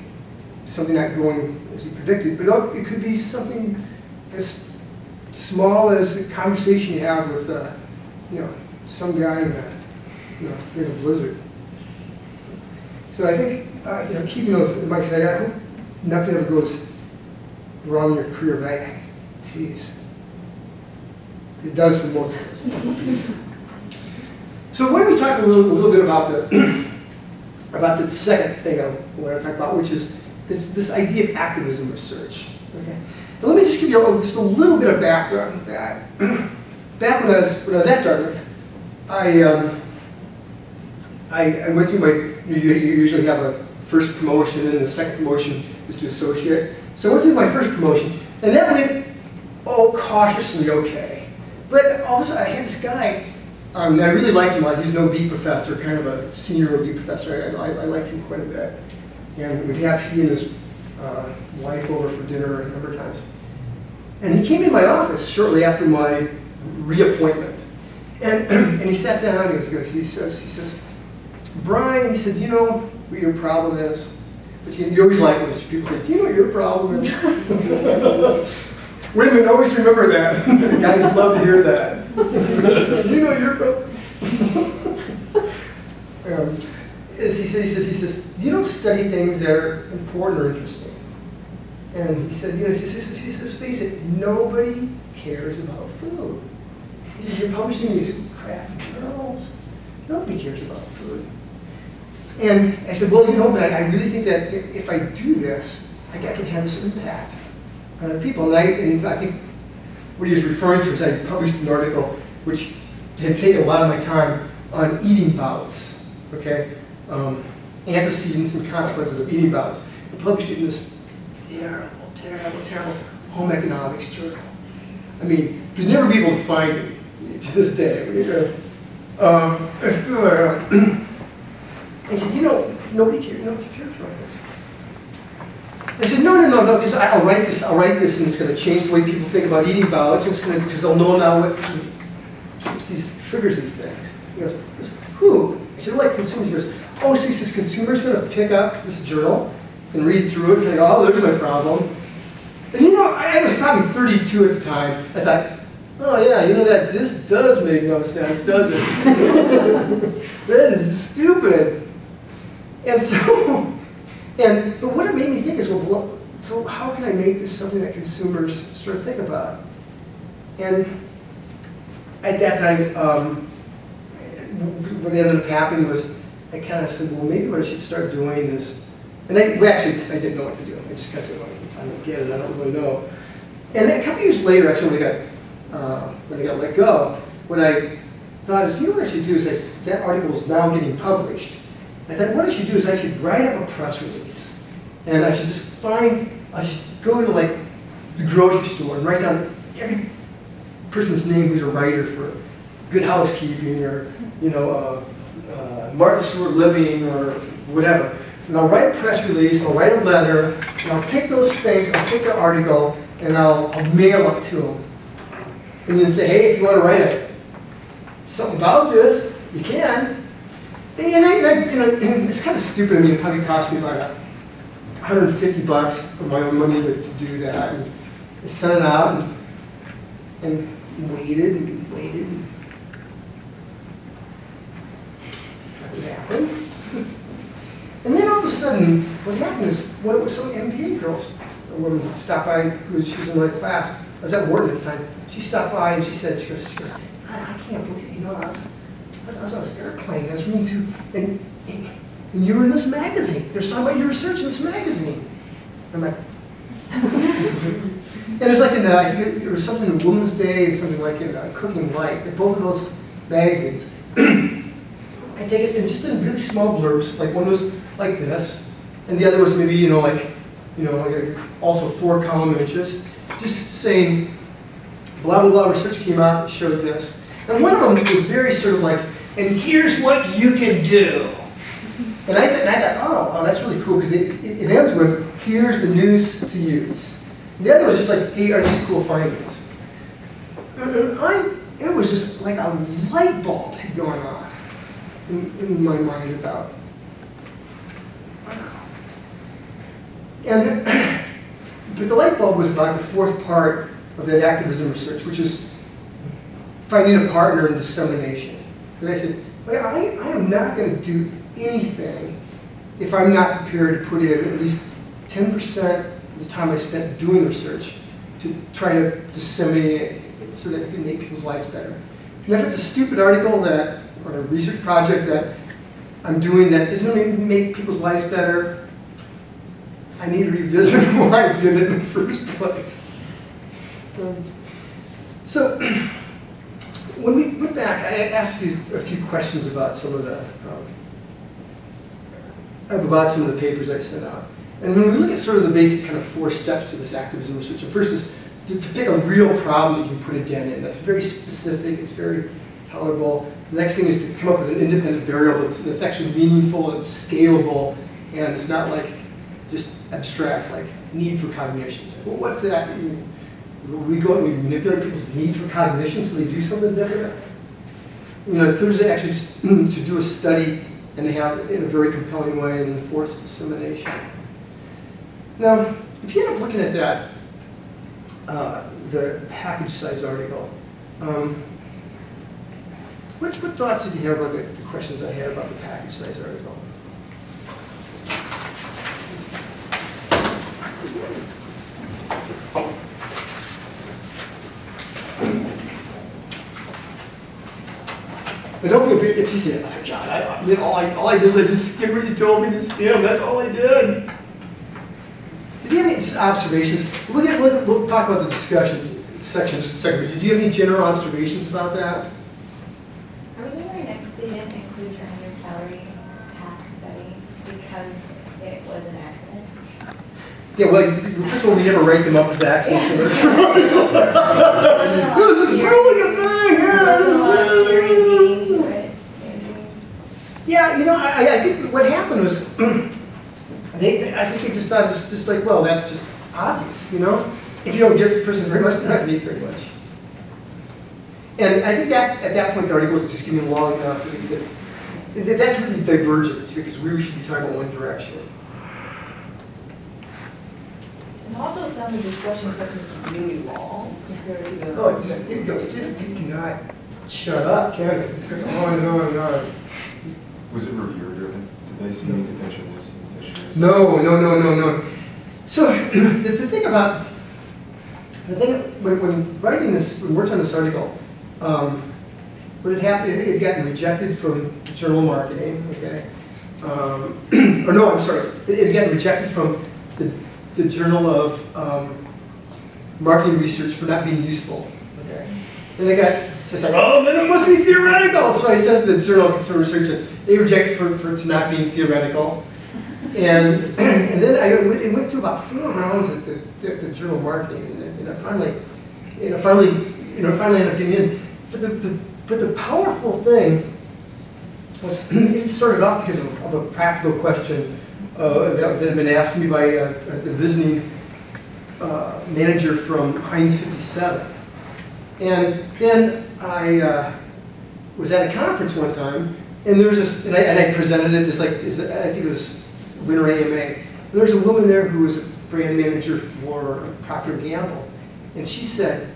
[SPEAKER 1] something not going as you predicted, but it could be something as small as a conversation you have with, you know, some guy in a blizzard. So I think, you know, keeping those in mind, because I hope nothing ever goes wrong in your career, but geez, it does for most of us. So why don't we talk a little bit about the second thing I want to talk about, which is this idea of activism research. Okay. Now let me just give you just a little bit of background with that. Back when I was at Dartmouth, I went through you usually have a first promotion, and the second promotion is to associate. So I went through my first promotion, and that went, cautiously okay. But all of a sudden I had this guy, and I really liked him. He was an OB professor, kind of a senior OB professor. I liked him quite a bit. And we'd have he and his wife over for dinner a number of times. And he came in my office shortly after my reappointment. And he sat down and he says, "Brian," he said, "you know what your problem is?" But you always like when people say, "Do you know what your problem is?" Women always remember that. Guys love to hear that. "Do you know what your problem?" He says, "You don't study things that are important or interesting." And he said, he says, "Face it, nobody cares about food." He says, "You're publishing these crappy journals. Nobody cares about food." And I said, "Well, but I really think that if I do this, I can have this impact on other people." And I think what he was referring to is I published an article which had taken a lot of my time on eating bouts, okay? Antecedents and consequences of eating bouts. And published it in this terrible home economics journal. I mean, you'd never be able to find it to this day. I said, you know, nobody cares about this. I said, no, because I'll write this, and it's going to change the way people think about eating bouts, and it's going to, because they'll know now what triggers these things. He goes, who? I said, like consumers. He goes, oh, so he says consumers are going to pick up this journal and read through it and think, oh, there's my problem. And you know, I was probably 32 at the time. I thought, oh yeah, you know that this does make no sense, does it? That is stupid. And so, but what it made me think is, well, so how can I make this something that consumers sort of think about? And at that time, what ended up happening was I kind of said, well, maybe what I should start doing is, and I didn't know what to do. I just kind of said, well, I don't get it, I don't really know. And a couple years later, actually, when I got let go, what I thought is, you know what I should do is, that article is now getting published. I thought what I should do is I should write up a press release. And I should just I should go to like the grocery store and write down every person's name who's a writer for Good Housekeeping or, you know, Martha Stewart Living or whatever. And I'll write a press release, I'll write a letter, and I'll take those things, I'll take the article, and I'll mail it to them. And then say, hey, if you want to write something about this, you can. And it's kind of stupid. I mean, it probably cost me about $150 of my own money to do that. And I sent it out and waited and waited. And nothing happened. And then all of a sudden, what happened is, when it was some MBA girls, a woman stopped by, she was in my class. I was at Wharton at the time. She stopped by and she goes, I can't believe it. You know, I was on this airplane. I was reading through, and you were in this magazine. They're talking about your research in this magazine. I'm like, and it was like in, I think it was something in Women's Day and something like in Cooking Light. Both of those magazines. I take it and just in really small blurbs. Like one was like this, and the other was maybe also 4 column inches, just saying blah blah blah. Research came out and showed this, and one of them was very sort of like, and here's what you can do. And I thought, oh, that's really cool because it ends with here's the news to use. And the other was just like, hey, are these cool findings? And it was just like a light bulb had gone off in my mind about. And but the light bulb was about the 4th part of that activism research, which is finding a partner in dissemination. And I said, well, I am not going to do anything if I'm not prepared to put in at least 10% of the time I spent doing research to try to disseminate it so that it can make people's lives better. And if it's a stupid article or a research project that I'm doing that isn't going to make people's lives better, I need to revisit why I did it in the first place. So when we went back, I asked you a few questions about some of the papers I sent out. And when we look at sort of the basic kind of 4 steps to this activism research, the first is to pick a real problem that you can put a dent in. That's very specific, it's very tolerable. The next thing is to come up with an independent variable that's actually meaningful and scalable, and it's not like just abstract, like need for cognition. So, well, what's that? We go and we manipulate people's need for cognition so they do something different. The third is actually just to do a study and they have it in a very compelling way and enforce dissemination. Now, if you end up looking at that, the package size article, what thoughts did you have about the questions I had about the package size article? But don't be a bit if you say, oh, God, all I did was I just skimmed what you told me to skim. That's all I did. Did you have any just observations? We'll talk about the discussion section in just a second. But did you have any general observations about that?
[SPEAKER 2] I was wondering if they didn't include your 100-calorie pack study because it was an accident.
[SPEAKER 1] Yeah, well, first of all, we never write them up as accidents.
[SPEAKER 2] Yeah.
[SPEAKER 1] This is really a thing. Yeah, you know, I think what happened was, I think they just thought it was just like, well, that's just obvious, you know? If you don't give the person very much, they're not going to need very much. And I think that at that point the article was just getting long enough that they said, that's really divergent too, because we really should be talking about one direction.
[SPEAKER 8] And also found the discussion sections really long compared to the.
[SPEAKER 1] Oh, it cannot shut up, can it? It goes on and on and on.
[SPEAKER 3] Was it reviewer driven? Did they see any potential issues?
[SPEAKER 1] No. So the thing about, when writing this, when working on this article, what had happened, it had gotten rejected from the Journal of Marketing, okay? Or no, I'm sorry, it had gotten rejected from the Journal of Marketing Research for not being useful, okay? And they got, so it's like, oh, then it must be theoretical. So I sent to the Journal of Consumer Research and they rejected for it not being theoretical. And then it went through about 4 rounds at the Journal of Marketing, and I finally ended up getting in. But the powerful thing was it started off because of a practical question that had been asked me by the visiting manager from Heinz 57. And then I was at a conference one time, and there was this, and I presented it I think it was Winter AMA. And there was a woman there who was a brand manager for Procter & Gamble, and she said,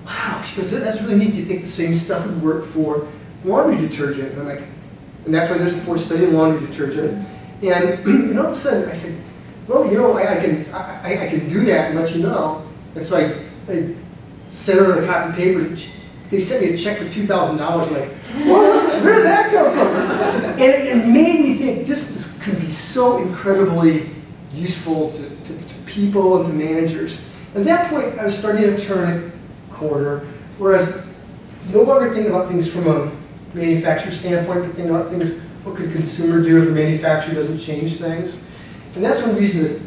[SPEAKER 1] wow, she goes, that's really neat. Do you think the same stuff would work for laundry detergent? And I'm like, and that's why there's a 4th study in laundry detergent. And all of a sudden I said, well, you know, I can do that and let you know. And so I sent her a copy of paper. And they sent me a check for $2,000. I'm like, what? Where did that come from? And it made me think this could be so incredibly useful to people and to managers. At that point, I was starting to turn a corner, whereas no longer thinking about things from a manufacturer standpoint, but thinking about things, what could a consumer do if a manufacturer doesn't change things? And that's one reason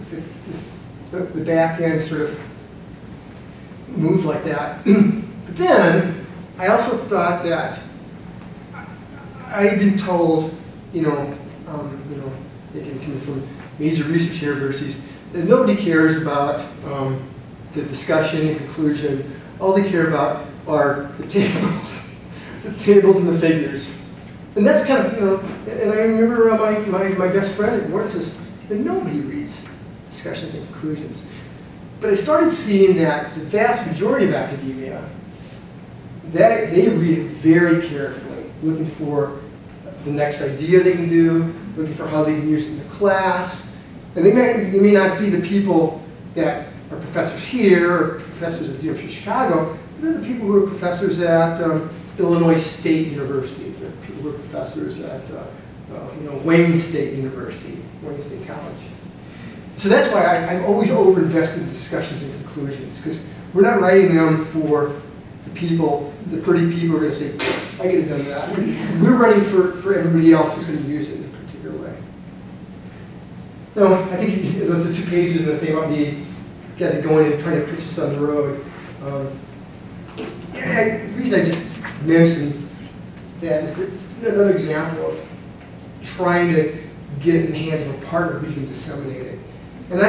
[SPEAKER 1] that the back end sort of moved like that. But then, I also thought that I had been told, they can come from major research universities, that nobody cares about the discussion and conclusion. All they care about are the tables, and the figures. And that's kind of, and I remember my best friend at Wharton says, nobody reads discussions and conclusions. But I started seeing that the vast majority of academia, they read it very carefully, looking for the next idea they can do, looking for how they can use it in the class. And they may not be the people that are professors here or professors at the University of Chicago, but they're the people who are professors at Illinois State University, the people who are professors at Wayne State University, Wayne State College. So that's why I've always overinvested in discussions and conclusions, because we're not writing them for the people, the 30 people who are going to say, I could have done that. We're writing for everybody else who's going to use it in a particular way. Now, I think the 2 pages and the thing about me getting going and trying to pitch this on the road. The reason I just mentioned that is it's another example of trying to get it in the hands of a partner who can disseminate it. And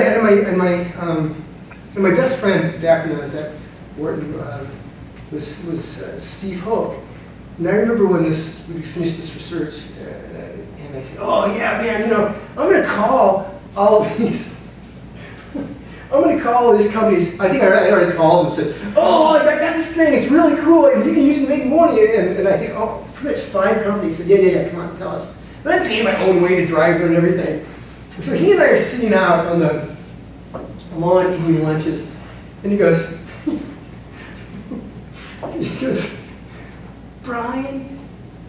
[SPEAKER 1] my best friend back when I was at Wharton was Steve Hoke. And I remember when we finished this research, and I said, oh yeah, man, I'm going to call all of these. I'm going to call all these companies. I think I already called them and said, oh, I got this thing. It's really cool, and you can use it to make money. And I think, oh, pretty much 5 companies said, yeah, come on, tell us. And I paid my own way to drive there and everything. So he and I are sitting out on the lawn eating lunches, and he goes, Brian,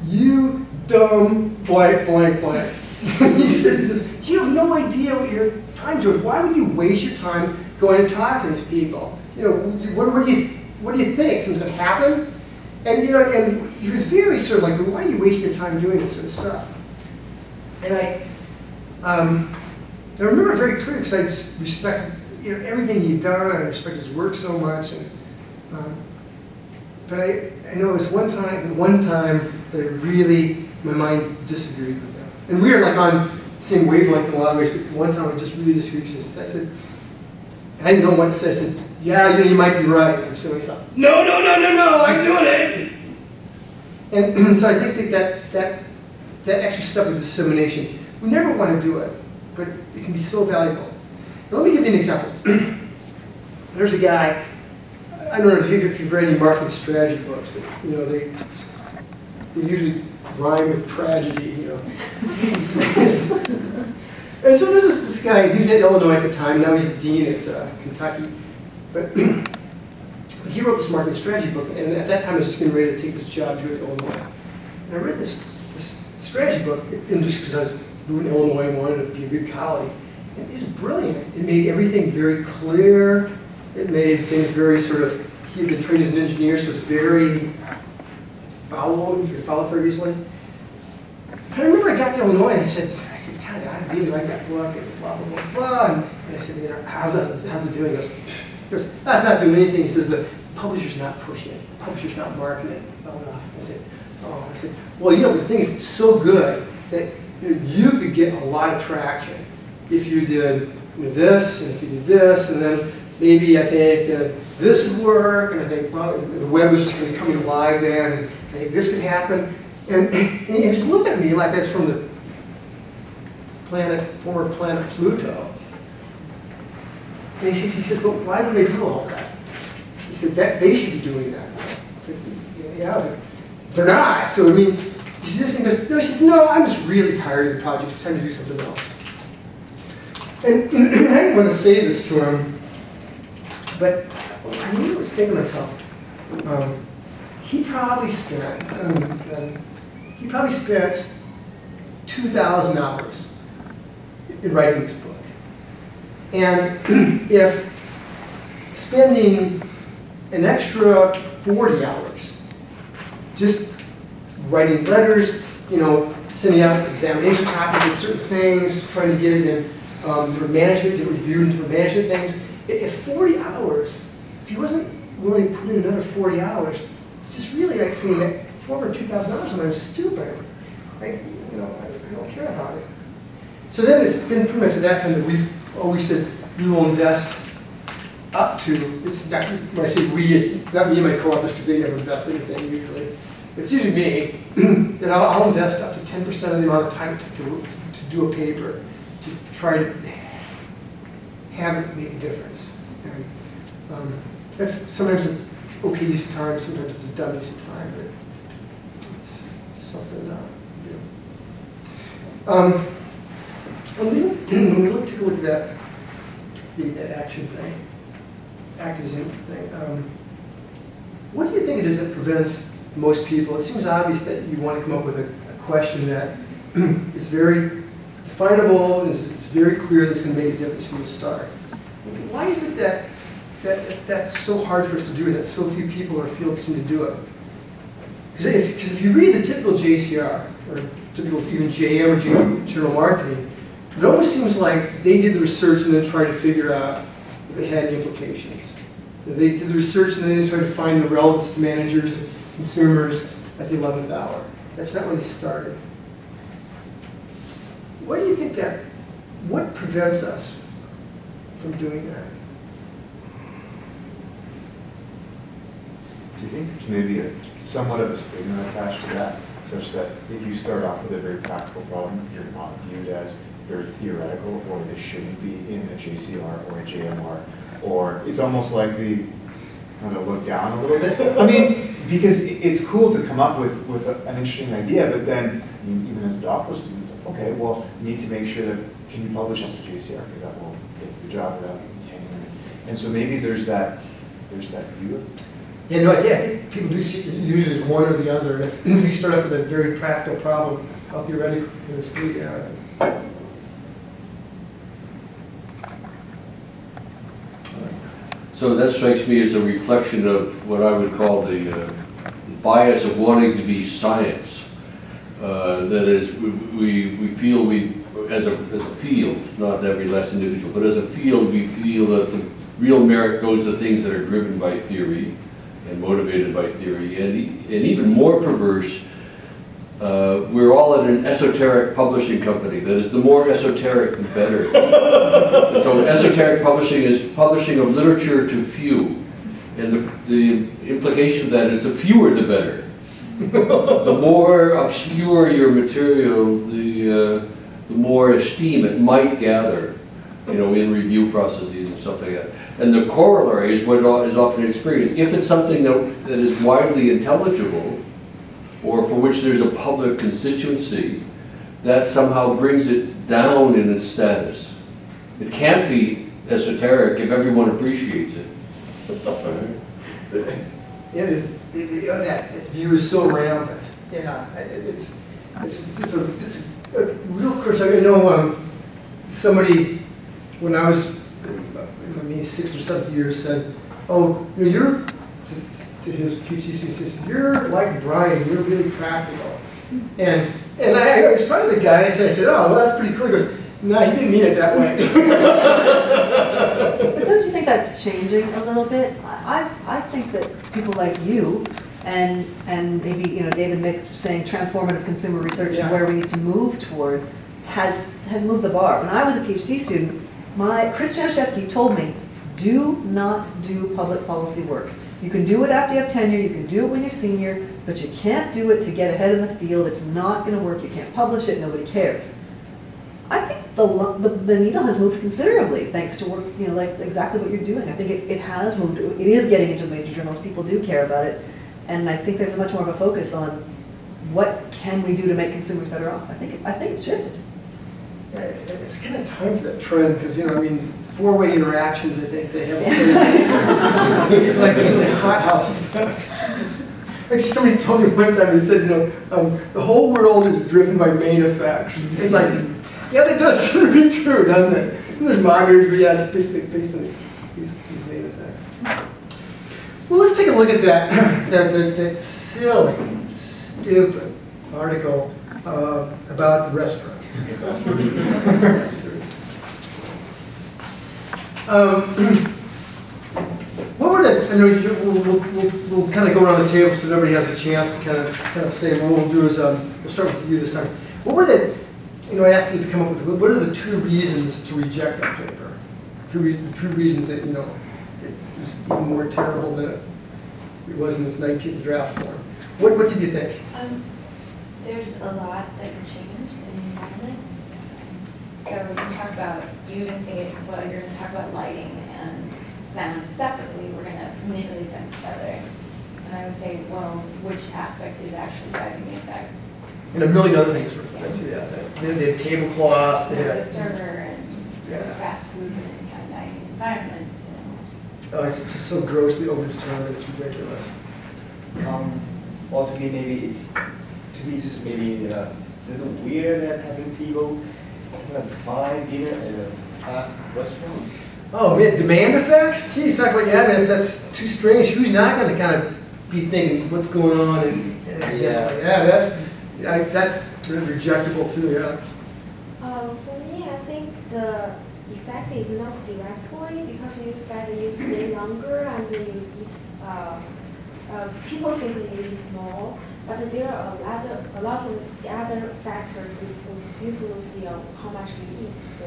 [SPEAKER 1] you dumb blank, blank, blank. he says, you have no idea what your time to. Why would you waste your time going and talking to these people? What do you think? Something's going to happen? And you know, and he was very sort of like, well, why are you wasting your time doing this sort of stuff? And I remember it very clear because I just respected, you know, everything he'd done. I respected his work so much. And, but I know it was one time that I really, my mind disagreed with him. And we were like on the same wavelength in a lot of ways, but it's the one time I just really disagreed. I said, I didn't know what to say. I said, yeah, you know, you might be right. I'm saying to myself, no, I'm doing it. And so I think that actually stuff with dissemination. We never want to do it, but it can be so valuable. Now, let me give you an example. There's a guy, I don't know if you've read any marketing strategy books, but you know, they usually rhyme with tragedy, you know. And so there's this guy, he was at Illinois at the time, now he's a dean at Kentucky. But he wrote this marketing strategy book, and at that time I was just getting ready to take this job here at Illinois. And I read this strategy book, and just because I was moving to Illinois and wanted to be a good colleague. And it was brilliant. It made everything very clear. It made things very sort of, he had been trained as an engineer, so it's very you could follow very easily. But I remember I got to Illinois and I said, God, I really like that book, and blah, blah, blah, blah. And I said, you know, how's it doing? He goes, that's not doing anything. He says, the publisher's not pushing it. The publisher's not marketing it well enough. I said, well, you know, the thing is, it's so good that you could get a lot of traction if you did this, and if you did this, and then maybe I think this would work, and I think, well, the web was just going to be coming alive then, and I think this could happen. And he was looking at me like that's from the former planet Pluto. And he said, but why do they do all that? He said, they should be doing that. I said, yeah, but they're not. So, I mean, you see this? And he goes, no, he says, no, I'm just really tired of the project. It's time to do something else. And I didn't want to say this to him, but I really was thinking to myself, he probably spent 2,000 hours in writing this book. And if spending an extra 40 hours just writing letters, you know, sending out examination copies of certain things, trying to get it in different management, get reviewed in different management things, if 40 hours, if he wasn't willing to put in another 40 hours, it's just really like saying that 400 or 2,000 hours and I'm stupid. I don't care about it. So then it's been pretty much at that time that we've always said we will invest up to, it's not, when I say we, it's not me and my co-authors because they never invest anything usually, but it's usually me, that I'll invest up to 10% of the amount of time to do a paper, to try to have it make a difference. And that's sometimes an okay use of time, sometimes it's a dumb use of time, but it's something to do. When we take a look at that, the action thing, activism thing, what do you think it is that prevents most people? It seems obvious that you want to come up with a question that is very definable, and it's very clear that it's going to make a difference from the start. Why is it that that's so hard for us to do, that so few people in our field seem to do it? Because if you read the typical JCR, or typical even JM or JM Journal Marketing, it almost seems like they did the research and then tried to figure out if it had any implications. They did the research and then they tried to find the relevance to managers and consumers at the 11th hour. That's not where they started. What do you think what prevents us from doing that?
[SPEAKER 3] Do you think there's maybe somewhat of a stigma attached to that, such that if you start off with a very practical problem, you're not viewed as very theoretical, or they shouldn't be in a JCR or a JMR, or it's almost like the kind of look down a little bit? I mean, because it's cool to come up with an interesting idea, but then, I mean, even as a doctoral student, it's like, okay, well, you need to make sure that, can you publish as a JCR, because that will get the job without getting tenure. And so maybe there's that view.
[SPEAKER 1] Yeah, no, I think people do see usually one or the other. If you start off with a very practical problem, how theoretical can this be?
[SPEAKER 10] So that strikes me as a reflection of what I would call the bias of wanting to be science. That is, we feel as a field, not every less individual, but as a field, we feel that the real merit goes to things that are driven by theory and motivated by theory, and even more perverse, we're all at an esoteric publishing company. That is, the more esoteric, the better. So esoteric publishing is publishing of literature to few. And the implication of that is the fewer the better. The more obscure your material, the more esteem it might gather, in review processes and stuff like that. And the corollary is what is often experienced. If it's something that is widely intelligible, or for which there's a public constituency, that somehow brings it down in its status. It can't be esoteric if everyone appreciates it.
[SPEAKER 1] It is, that view is so rampant. Yeah, it's a real course. I know somebody, when I was in my 6th or 7th year, said, "Oh, you're," to his PhD student, says, "You're like Brian. You're really practical." And I was talking to the guy, and I said, "Oh, well, that's pretty cool." He goes, "No, he didn't mean it that way."
[SPEAKER 7] But don't you think that's changing a little bit? I think that people like you and maybe David Mick saying transformative consumer research is where we need to move toward has moved the bar. When I was a PhD student, Chris Januszewski told me, do not do public policy work. You can do it after you have tenure, you can do it when you're senior, but you can't do it to get ahead in the field. It's not going to work. You can't publish it. Nobody cares. I think the needle has moved considerably thanks to work, like exactly what you're doing. I think it has moved. It is getting into major journals. People do care about it. And I think there's much more of a focus on what can we do to make consumers better off. I think it's shifted.
[SPEAKER 1] Yeah, it's kind of time for that trend because, four-way interactions, I think they have like the hothouse effect. Actually, somebody told me one time, they said, the whole world is driven by main effects. It's like, yeah, that does seem to be true, doesn't it? And there's monitors, but yeah, it's basically based on these main effects. Well, let's take a look at that silly, stupid article about the restaurants. What were the? I know we'll kind of go around the table so nobody has a chance to kind of say. What we'll do is we'll start with you this time. What were the? I asked you to come up with what are the 2 reasons to reject that paper? The 2 reasons that it was even more terrible than it was in its 19th draft form. What did you think?
[SPEAKER 2] There's a lot that can change in the environment. So when you talk about, you even say, well, you're going to talk about lighting and sound separately. We're going to manipulate them together. And I would say, well, which aspect is actually driving the effect?
[SPEAKER 1] And a million other things were too. Yeah, they had tablecloths.
[SPEAKER 2] There's a server and there's fast food and kind of dining environment.
[SPEAKER 1] Oh, it's just so grossly overdetermined. It's ridiculous.
[SPEAKER 11] Or to me, maybe it's just maybe it's a little weird that having people fine dinner at a fast restaurant.
[SPEAKER 1] Oh man, demand effects? Geez, talk about that's too strange. Who's not going to kind of be thinking what's going on? That's rejectable too. Yeah.
[SPEAKER 9] For me, I think the effect is not directly because you said you stay longer and you eat. People think that you eat more, but there are a lot of other factors influence how much we eat. So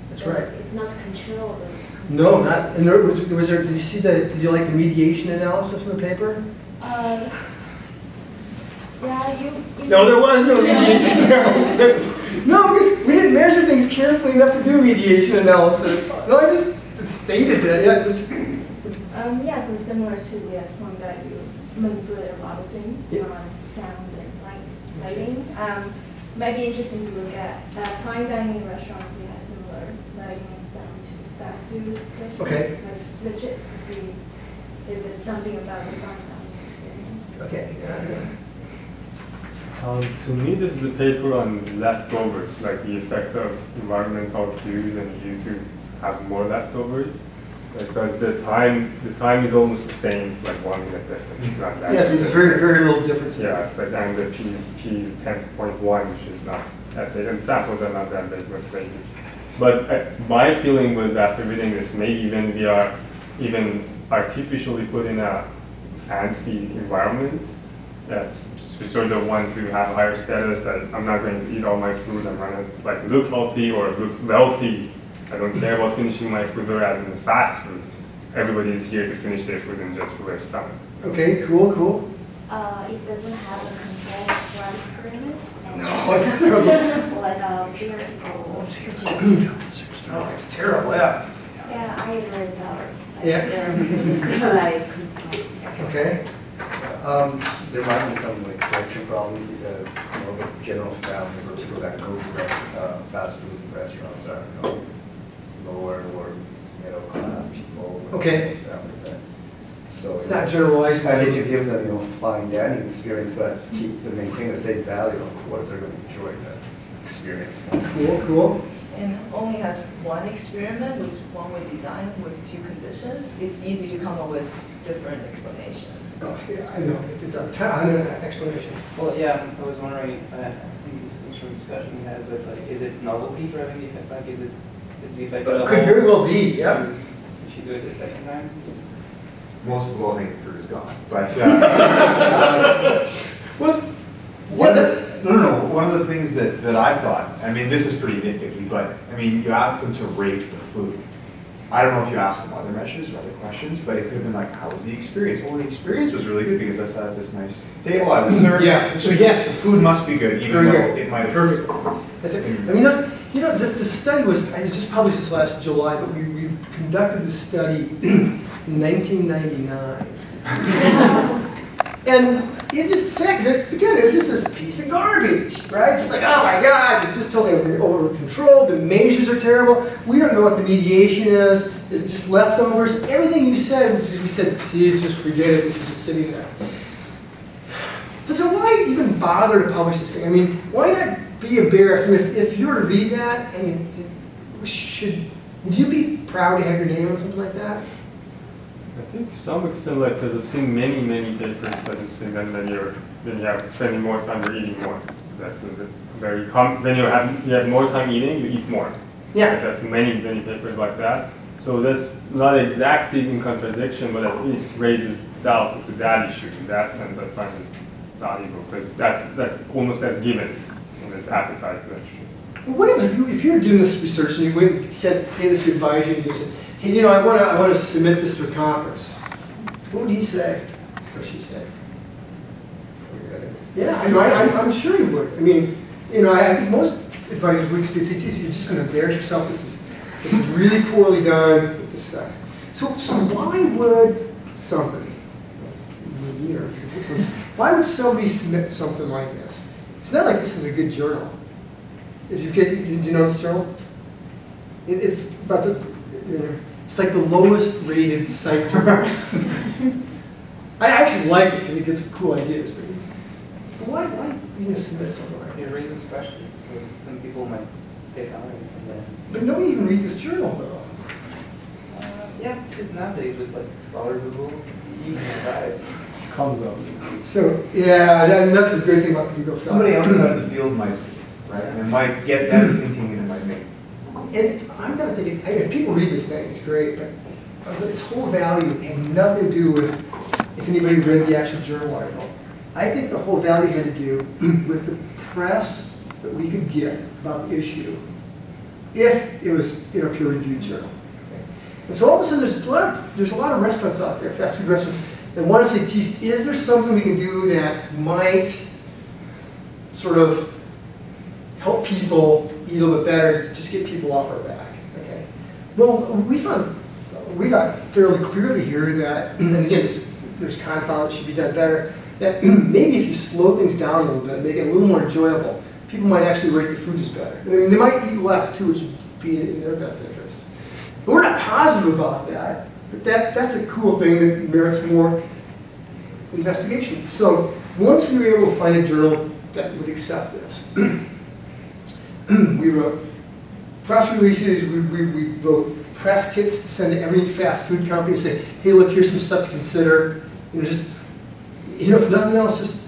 [SPEAKER 1] that's right.
[SPEAKER 9] It's not controlled.
[SPEAKER 1] No, not. And was there? Did you see that? Did you like the mediation analysis in the paper?
[SPEAKER 9] Yeah,
[SPEAKER 1] No, there was no mediation analysis. No, because we didn't measure things carefully enough to do mediation analysis. No, I just stated that. Yeah.
[SPEAKER 9] Yes, and similar to the point that you manipulate a lot of things, sound and lighting. Might be interesting to look at fine dining restaurant. We have similar lighting and sound to fast food restaurants.
[SPEAKER 1] Okay.
[SPEAKER 9] Let's switch it to see if it's something about the fine dining experience.
[SPEAKER 1] Okay.
[SPEAKER 4] To me, this is a paper on leftovers, like the effect of environmental cues and you to have more leftovers. because the time is almost the same. It's like 1 minute difference. It's not that
[SPEAKER 1] Yes, there's very, very little difference.
[SPEAKER 4] Yeah, it's like, and the P is 10.1, which is not that big, and samples are not that big, but maybe. But my feeling was after reading this, maybe when we are even artificially put in a fancy environment, that's we sort of want to have a higher status, that I'm not going to eat all my food, I'm going to like look healthy or look wealthy. I don't care about finishing my food, whereas in fast food, everybody is here to finish their food and just fill their stomach.
[SPEAKER 1] Okay, cool, cool.
[SPEAKER 12] It doesn't have a controlled blood experiment.
[SPEAKER 1] No, it's terrible.
[SPEAKER 12] Like a theoretical projection.
[SPEAKER 1] Oh, it's terrible, yeah.
[SPEAKER 12] Yeah, I read those.
[SPEAKER 1] Yeah. Okay.
[SPEAKER 5] There might be some exception probably because the general family or people that go to fast food restaurants are lower or middle class people.
[SPEAKER 1] Okay.
[SPEAKER 5] So
[SPEAKER 1] it's not generalized.
[SPEAKER 5] And if you give them fine dining experience, but keep them maintain the same value, of course they're going to enjoy that experience.
[SPEAKER 1] Cool, cool.
[SPEAKER 8] And only has one experiment with one-way design with 2 conditions. It's easy to come up with different explanations.
[SPEAKER 1] Oh, yeah, I know. It's a ton of explanations.
[SPEAKER 6] Well, yeah, I was wondering, I think this things from discussion we had, but like, is it novelty driving the effect? Like, is the effect of
[SPEAKER 1] Could very well be, yeah.
[SPEAKER 6] If you do it the second time?
[SPEAKER 3] Most of the low-hanging fruit is gone, but
[SPEAKER 1] Well,
[SPEAKER 3] one of the things that I thought, I mean, this is pretty nitpicky, but I mean, you asked them to rate the food. I don't know if you asked them other measures or other questions, but it could have been like, how was the experience? Well, the experience was really good because I sat at this nice table, I was served.
[SPEAKER 1] Yeah.
[SPEAKER 3] So yes, the food must be good, even though it might have.
[SPEAKER 1] Perfect. That's it. I mean, this study was just published this last July, but we conducted the study in 1999. And it just sad, because again, it was just this piece of garbage, right? It's just like, oh my God, it's just totally over controlled. The measures are terrible. We don't know what the mediation is. Is it just leftovers? Everything you said, we said, please just forget it. This is just sitting there. But so why even bother to publish this thing? I mean, why not be embarrassed? I mean, if you were to read that, I mean, would you be proud to have your name on something like that?
[SPEAKER 4] I think to some extent, like, because I've seen many papers that you see that when you have spending more time, you're eating more. That's a very common. When you have more time eating, you eat more.
[SPEAKER 1] Yeah.
[SPEAKER 4] Like, that's many papers like that. So that's not exactly in contradiction, but at least raises doubt to that issue. In that sense, I find it valuable because that's almost as given in this appetite question.
[SPEAKER 1] What if you were doing this research and you went and said, hey, this is your advisor, and you said, hey, I want to submit this to a conference. What would he say? Or she say? Yeah, I'm sure he would. I mean, I think most advisors would say, you're just going to embarrass yourself. This is really poorly done. It just sucks. So why would somebody, me or why would somebody submit something like this? It's not like this is a good journal. Do you know this journal? It's about it's like the lowest rated site journal. I actually like it because it gets cool ideas, but why even submit something like this?
[SPEAKER 6] It raises questions. Some people might take on it. And then,
[SPEAKER 1] but nobody even reads this journal, though.
[SPEAKER 6] Yeah, nowadays with like Scholar Google, you can guys.
[SPEAKER 4] Comes up.
[SPEAKER 1] So, yeah, that's a great thing about the Google Scholar.
[SPEAKER 3] Somebody outside the field might, right? And might get that thinking and it might make.
[SPEAKER 1] And I'm not thinking, if people read this thing, it's great, but this whole value had nothing to do with if anybody read the actual journal article. I think the whole value had to do with the press that we could get about the issue if it was in a peer-reviewed journal. Okay? And so all of a sudden, there's a lot of restaurants out there, fast food restaurants, that want to say, geez, is there something we can do that might sort of help people eat a little bit better, just get people off our back? Okay. Well, we got fairly clearly here that, and again, there's confound that should be done better, that maybe if you slow things down a little bit, make it a little more enjoyable, people might actually rate the food as better. I mean, they might eat less too, which would be in their best interest. But we're not positive about that, but that's a cool thing that merits more investigation. So once we were able to find a journal that would accept this, we wrote press releases, we wrote press kits to send to every fast food company and say, hey, look, here's some stuff to consider. You know, just, you know, if nothing else, just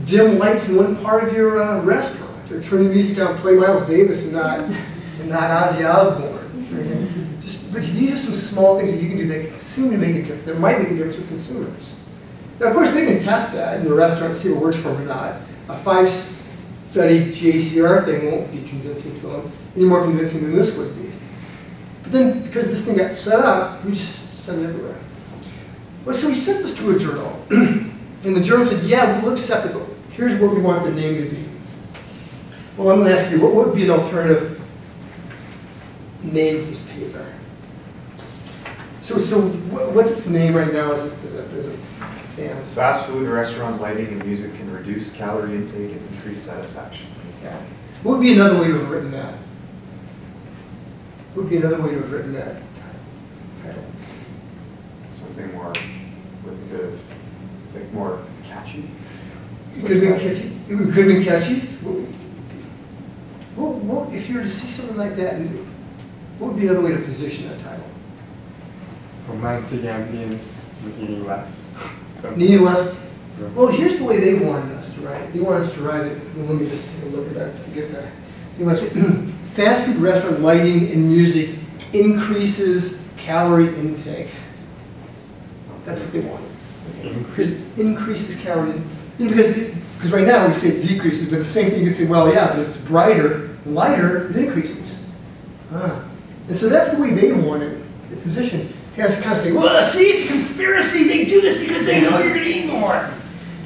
[SPEAKER 1] dim lights in one part of your restaurant, or turn the music down, play Miles Davis and not Ozzy Osbourne. Right? Just, but these are some small things that you can do that can seem to make a difference, that might make a difference with consumers. Now, of course, they can test that in the restaurant and see what works for them or not. A 5-study JCR thing won't be convincing to them, any more convincing than this would be. But then, because this thing got set up, we just sent it everywhere. Well, so we sent this to a journal, and the journal said, yeah, we'll accept it, but here's what we want the name to be. Well, I'm going to ask you, what would be an alternative name for this paper? So what's its name right now as it stands?
[SPEAKER 3] Fast food, restaurant lighting, and music can reduce calorie intake and increase satisfaction.
[SPEAKER 1] Yeah. What would be another way to have written that? What would be another way to have written that title?
[SPEAKER 3] Something more with a bit of, like, more catchy.
[SPEAKER 1] It could have been catchy. It could have been catchy. What, if you were to see something like that, what would be another way to position that title?
[SPEAKER 4] Romantic ambience with eating less.
[SPEAKER 1] Needing less? Well, here's the way they wanted us to write it. They wanted us to write it, well, let me just take a look at that to get there. They want us to fast food restaurant lighting and music increases calorie intake. That's what they wanted. Because it increases calorie intake. You know, because right now we say it decreases, but the same thing you can say, well, yeah, but if it's brighter and lighter, it increases. And so that's the way they wanted the position. Kind of say, well, see, it's a conspiracy. They do this because they know you're going to eat more.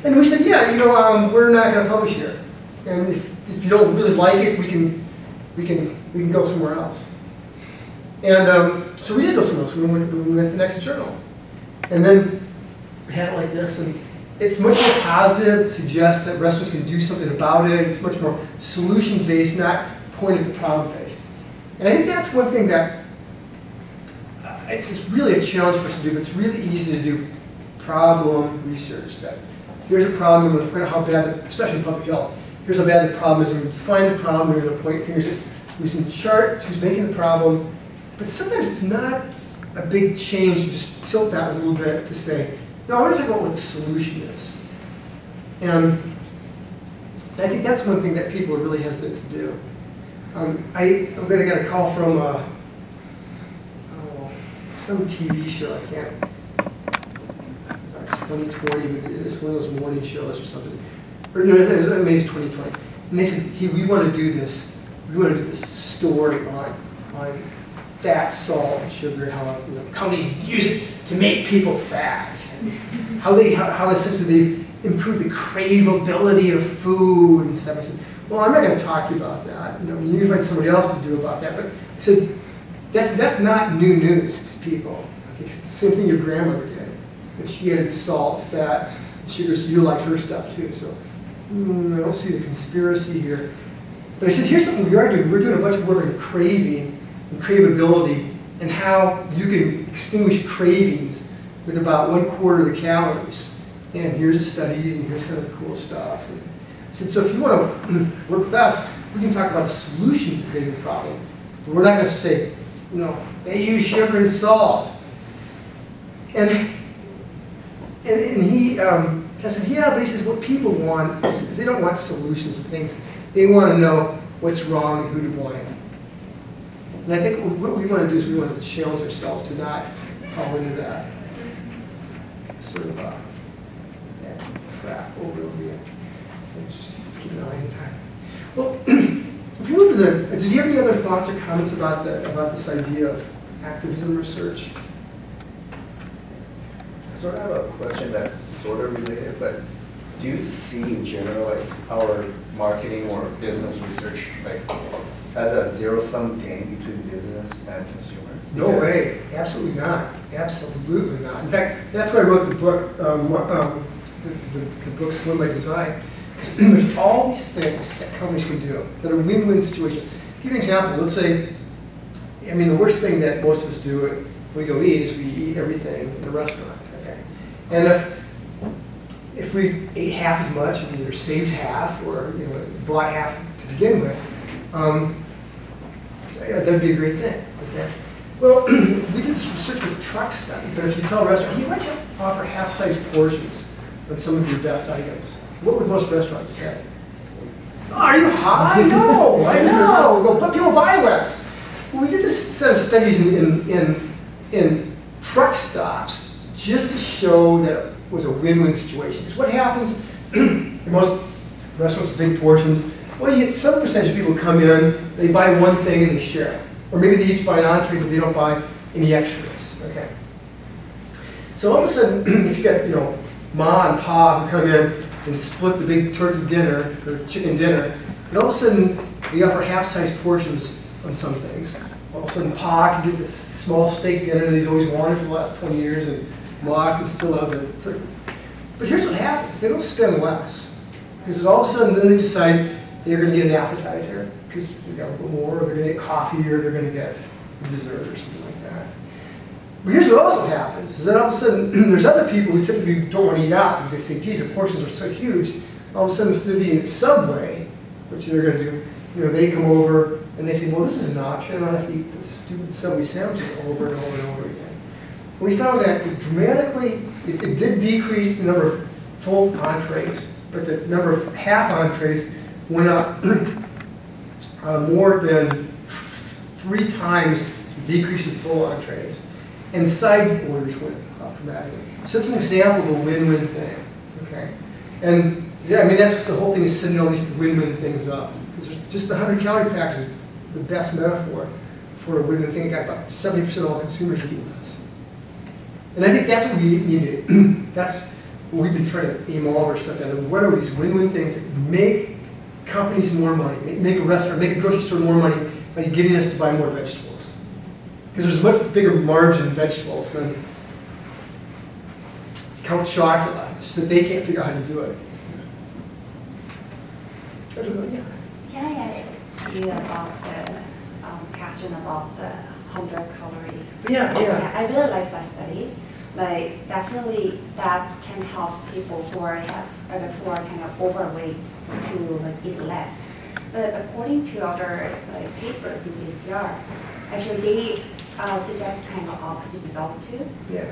[SPEAKER 1] And we said, yeah, you know, we're not going to publish here. And if you don't really like it, we can go somewhere else. And so we did go somewhere else. We went to the next journal. And then we had it like this. And it's much more positive. It suggests that restaurants can do something about it. It's much more solution-based, not point-at-the-problem-based. And I think that's one thing that it's just really a challenge for us to do, but it's really easy to do problem research. That here's a problem, and how bad, especially in public health, here's how bad the problem is, and we find the problem, and we're going to point fingers at who's in charge, who's making the problem. But sometimes it's not a big change to just tilt that a little bit to say, no, I want to talk about what the solution is. And I think that's one thing that people are really hesitant to do. I got a call from some TV show, I can't, it's like 2020, but it's one of those morning shows or something. Or no, maybe it's 2020. And they said, hey, we want to do this story on fat, salt, and sugar, how companies use it to make people fat. How essentially they've improved the craveability of food and stuff. I said, well, I'm not going to talk to you about that. You need to find somebody else to do about that. But I said, that's not new news to people. It's the same thing your grandmother did. But she added salt, fat, and sugar, so you like her stuff too. So I don't see the conspiracy here. But I said, here's something we are doing. We're doing a bunch of work on craving and craveability and how you can extinguish cravings with about 1/4 of the calories. And here's the studies, and here's kind of the cool stuff. And I said, so if you want to work with us, we can talk about a solution to the craving problem. But we're not going to say, they use sugar and salt. And he, I said, yeah, but he says what people want is they don't want solutions to things. They want to know what's wrong and who to blame. And I think what we want to do is we want to challenge ourselves to not fall into that sort of trap over again. Just keep an eye on time. Well, if you look at did you have any other thoughts or comments about this idea of activism research?
[SPEAKER 5] I sort of have a question that's sort of related, but do you see in general like our marketing or business research like as a zero-sum game between business and consumers?
[SPEAKER 1] No way, absolutely not, absolutely not. In fact, that's why I wrote the book, the book Slim by Design. Because there's all these things that companies can do that are win-win situations. I'll give you an example. Let's say, the worst thing that most of us do when we go eat is we eat everything in a restaurant. Okay? And if we ate half as much and either saved half or bought half to begin with, that'd be a great thing. Okay? Well, we did this research with a truck study, but if you tell a restaurant, why don't you offer half-size portions on some of your best items? What would most restaurants say? Are you high? No, I know. Well, but people buy less. Well, we did this set of studies in truck stops just to show that it was a win-win situation. Because what happens in most restaurants with big portions, well, you get some percentage of people who come in, they buy one thing and they share it. Or maybe they each buy an entree, but they don't buy any extras. Okay. So all of a sudden, if you got, Ma and Pa who come in and split the big turkey dinner or chicken dinner, and all of a sudden we offer half-size portions on some things. All of a sudden Pa can get this small steak dinner that he's always wanted for the last 20 years, and Ma can still have the turkey. But here's what happens: they don't spend less, because all of a sudden then they decide they're going to get an appetizer, because they got a little more, or they're going to get coffee, or they're going to get dessert or something like that. But here's what also happens, is that all of a sudden, there's other people who typically don't want to eat out, because they say, geez, the portions are so huge. All of a sudden, instead of eating at Subway, which they're going to do, they come over, and they say, well, this is an option, I don't have to eat this stupid Subway sandwiches over and over and over again. And we found that it dramatically, it did decrease the number of full entrees, but the number of half entrees went up more than 3 times the decrease in full entrees. And side orders went up dramatically. So it's an example of a win-win thing, okay? And yeah, I mean, that's the whole thing, is setting all these win-win things up. Because just the 100-calorie pack is the best metaphor for a win-win thing. Got about 70% of all consumers eating this. And I think that's what we need to, that's what we've been trying to aim all of our stuff at. What are these win-win things that make companies more money, make a restaurant, make a grocery store more money by getting us to buy more vegetables? Because there's a much bigger margin in vegetables than Count Chocula. It's just that they can't figure out how to do it. I don't know, yeah.
[SPEAKER 12] Can I ask you about the question about the 100-calorie?
[SPEAKER 1] Yeah.
[SPEAKER 12] I really like that study. Like, definitely that can help people who are kind of overweight to eat less. But according to other papers in CCR, actually they suggest kind of opposite result too.
[SPEAKER 1] Yeah.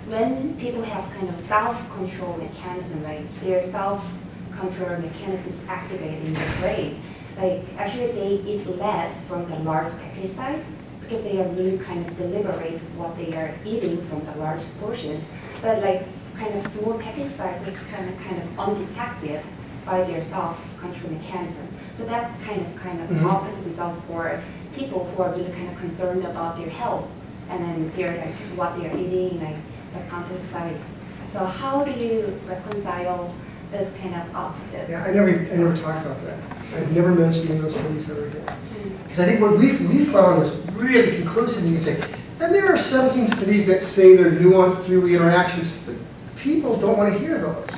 [SPEAKER 12] When people have kind of self-control mechanism, their self-control mechanism is activated in their brain, actually they eat less from the large package size, because they are really kind of deliberate what they are eating from the large portions. But kind of small package size is kind of undetected by their self-control mechanism. So that kind of opposite results for people who are really kind of concerned about their health, and then their what they are eating, the content size. So how do you reconcile this kind of opposite?
[SPEAKER 1] Yeah, I never talked about that. I've never mentioned in those studies ever again. Because I think what we found was really conclusive. You can say, and there are 17 studies that say there are nuanced three-way interactions, but people don't want to hear those.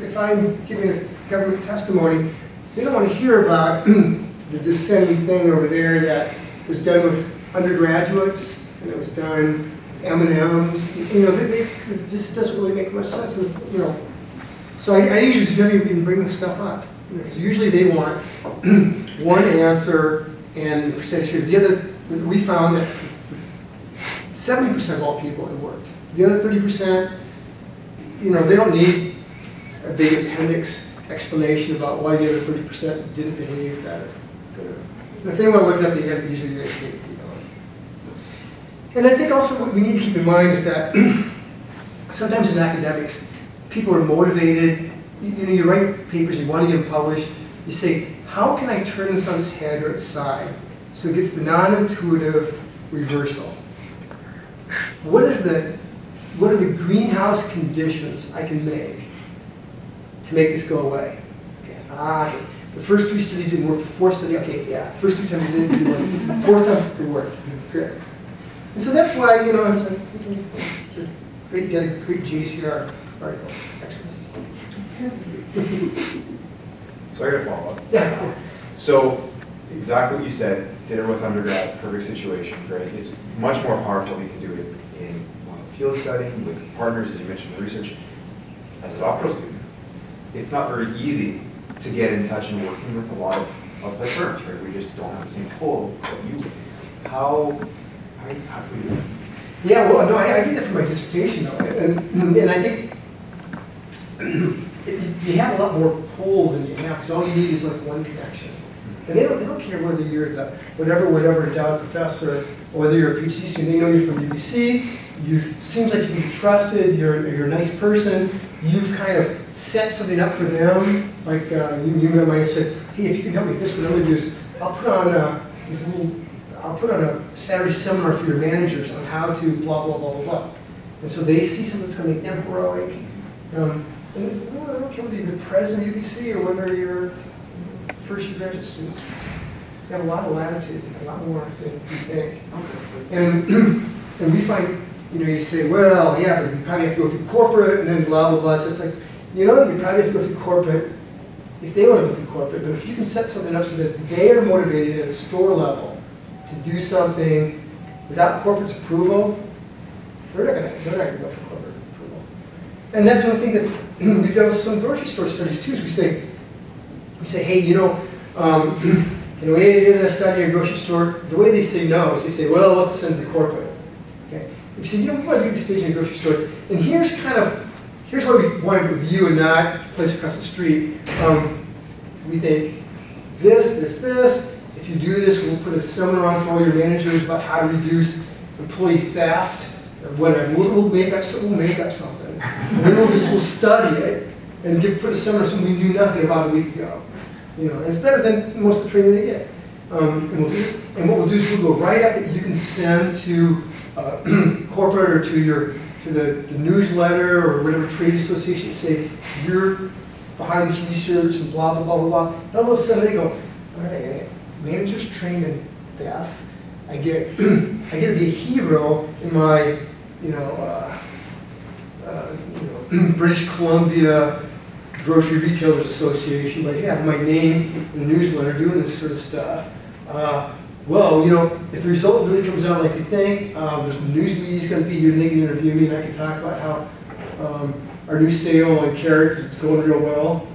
[SPEAKER 1] If I'm giving a government testimony, they don't want to hear about the descending thing over there that was done with undergraduates, and it was done with M&Ms. It just doesn't really make much sense. So I usually just never even bring this stuff up. Because usually they want one answer and the percentage here. The other, we found that 70% of all people it worked. The other 30%, they don't need a big appendix explanation about why the other 30% didn't behave better. And if they want to look it up, they usually they know. And I think also what we need to keep in mind is that sometimes in academics, people are motivated. You write papers, you want to get them published. You say, how can I turn this on its head or its side so it gets the non-intuitive reversal? What are the greenhouse conditions I can make to make this go away? Okay. The first 3 studies didn't work. The 4th study, okay, yeah. First 3 times it didn't work. 4th time it worked. Good. And so that's why, it's great. You get a great JCR article. Excellent.
[SPEAKER 3] So I got to follow up.
[SPEAKER 1] Yeah.
[SPEAKER 3] So exactly what you said, did it with undergrads, perfect situation, great. It's much more powerful if you can do it in a field setting with partners, as you mentioned, research. As a doctoral student, it's not very easy to get in touch and working with a lot of outside firms, right? We just don't have the same pull that you do. How
[SPEAKER 1] Yeah, well, no, I did that for my dissertation, though, and I think you have a lot more pull than you have, because all you need is like one connection. And they don't care whether you're the whatever endowed professor, or whether you're a PhD student. They know you're from UBC, seems like you can be trusted, you're a nice person, you've kind of set something up for them. Like you might have said, hey, if you can help me with this, what I'm going to do is I'll put on a Saturday seminar for your managers on how to blah, blah, blah, blah, blah. And so they see something that's going to make them heroic. And I don't care whether you're the president of UBC or whether you're first-year graduate students. You've got a lot of latitude, a lot more than you think. And we find, you say, well, yeah, but you probably have to go through corporate and then blah, blah, blah. So it's like, you probably have to go through corporate if they want to go through corporate, but if you can set something up so that they are motivated at a store level to do something without corporate's approval, they're not going to go for corporate approval. And that's one thing that we've done with some grocery store studies too, is we say, hey, we did a study in a grocery store. The way they say no is they say, well, let's send it to corporate. Okay? If you say, we want to do this stage in a grocery store, and here's why we want it with you and not a place across the street. We think this. If you do this, we'll put a seminar on for all your managers about how to reduce employee theft or whatever. We'll make up something. And then we'll study it and put a seminar on something we knew nothing about a week ago. And it's better than most of the training they get. And what we'll do is we'll go right up that you can send to corporate or to the newsletter or whatever trade association, say you're behind this research and blah, blah, blah, blah, blah. And all of a sudden they go, all right, managers trained in theft. I get to be a hero in my, British Columbia Grocery Retailers Association, but yeah, my name in the newsletter doing this sort of stuff. Well, if the result really comes out like they think, there's news media's going to be here and they can interview me and I can talk about how our new sale on carrots is going real well.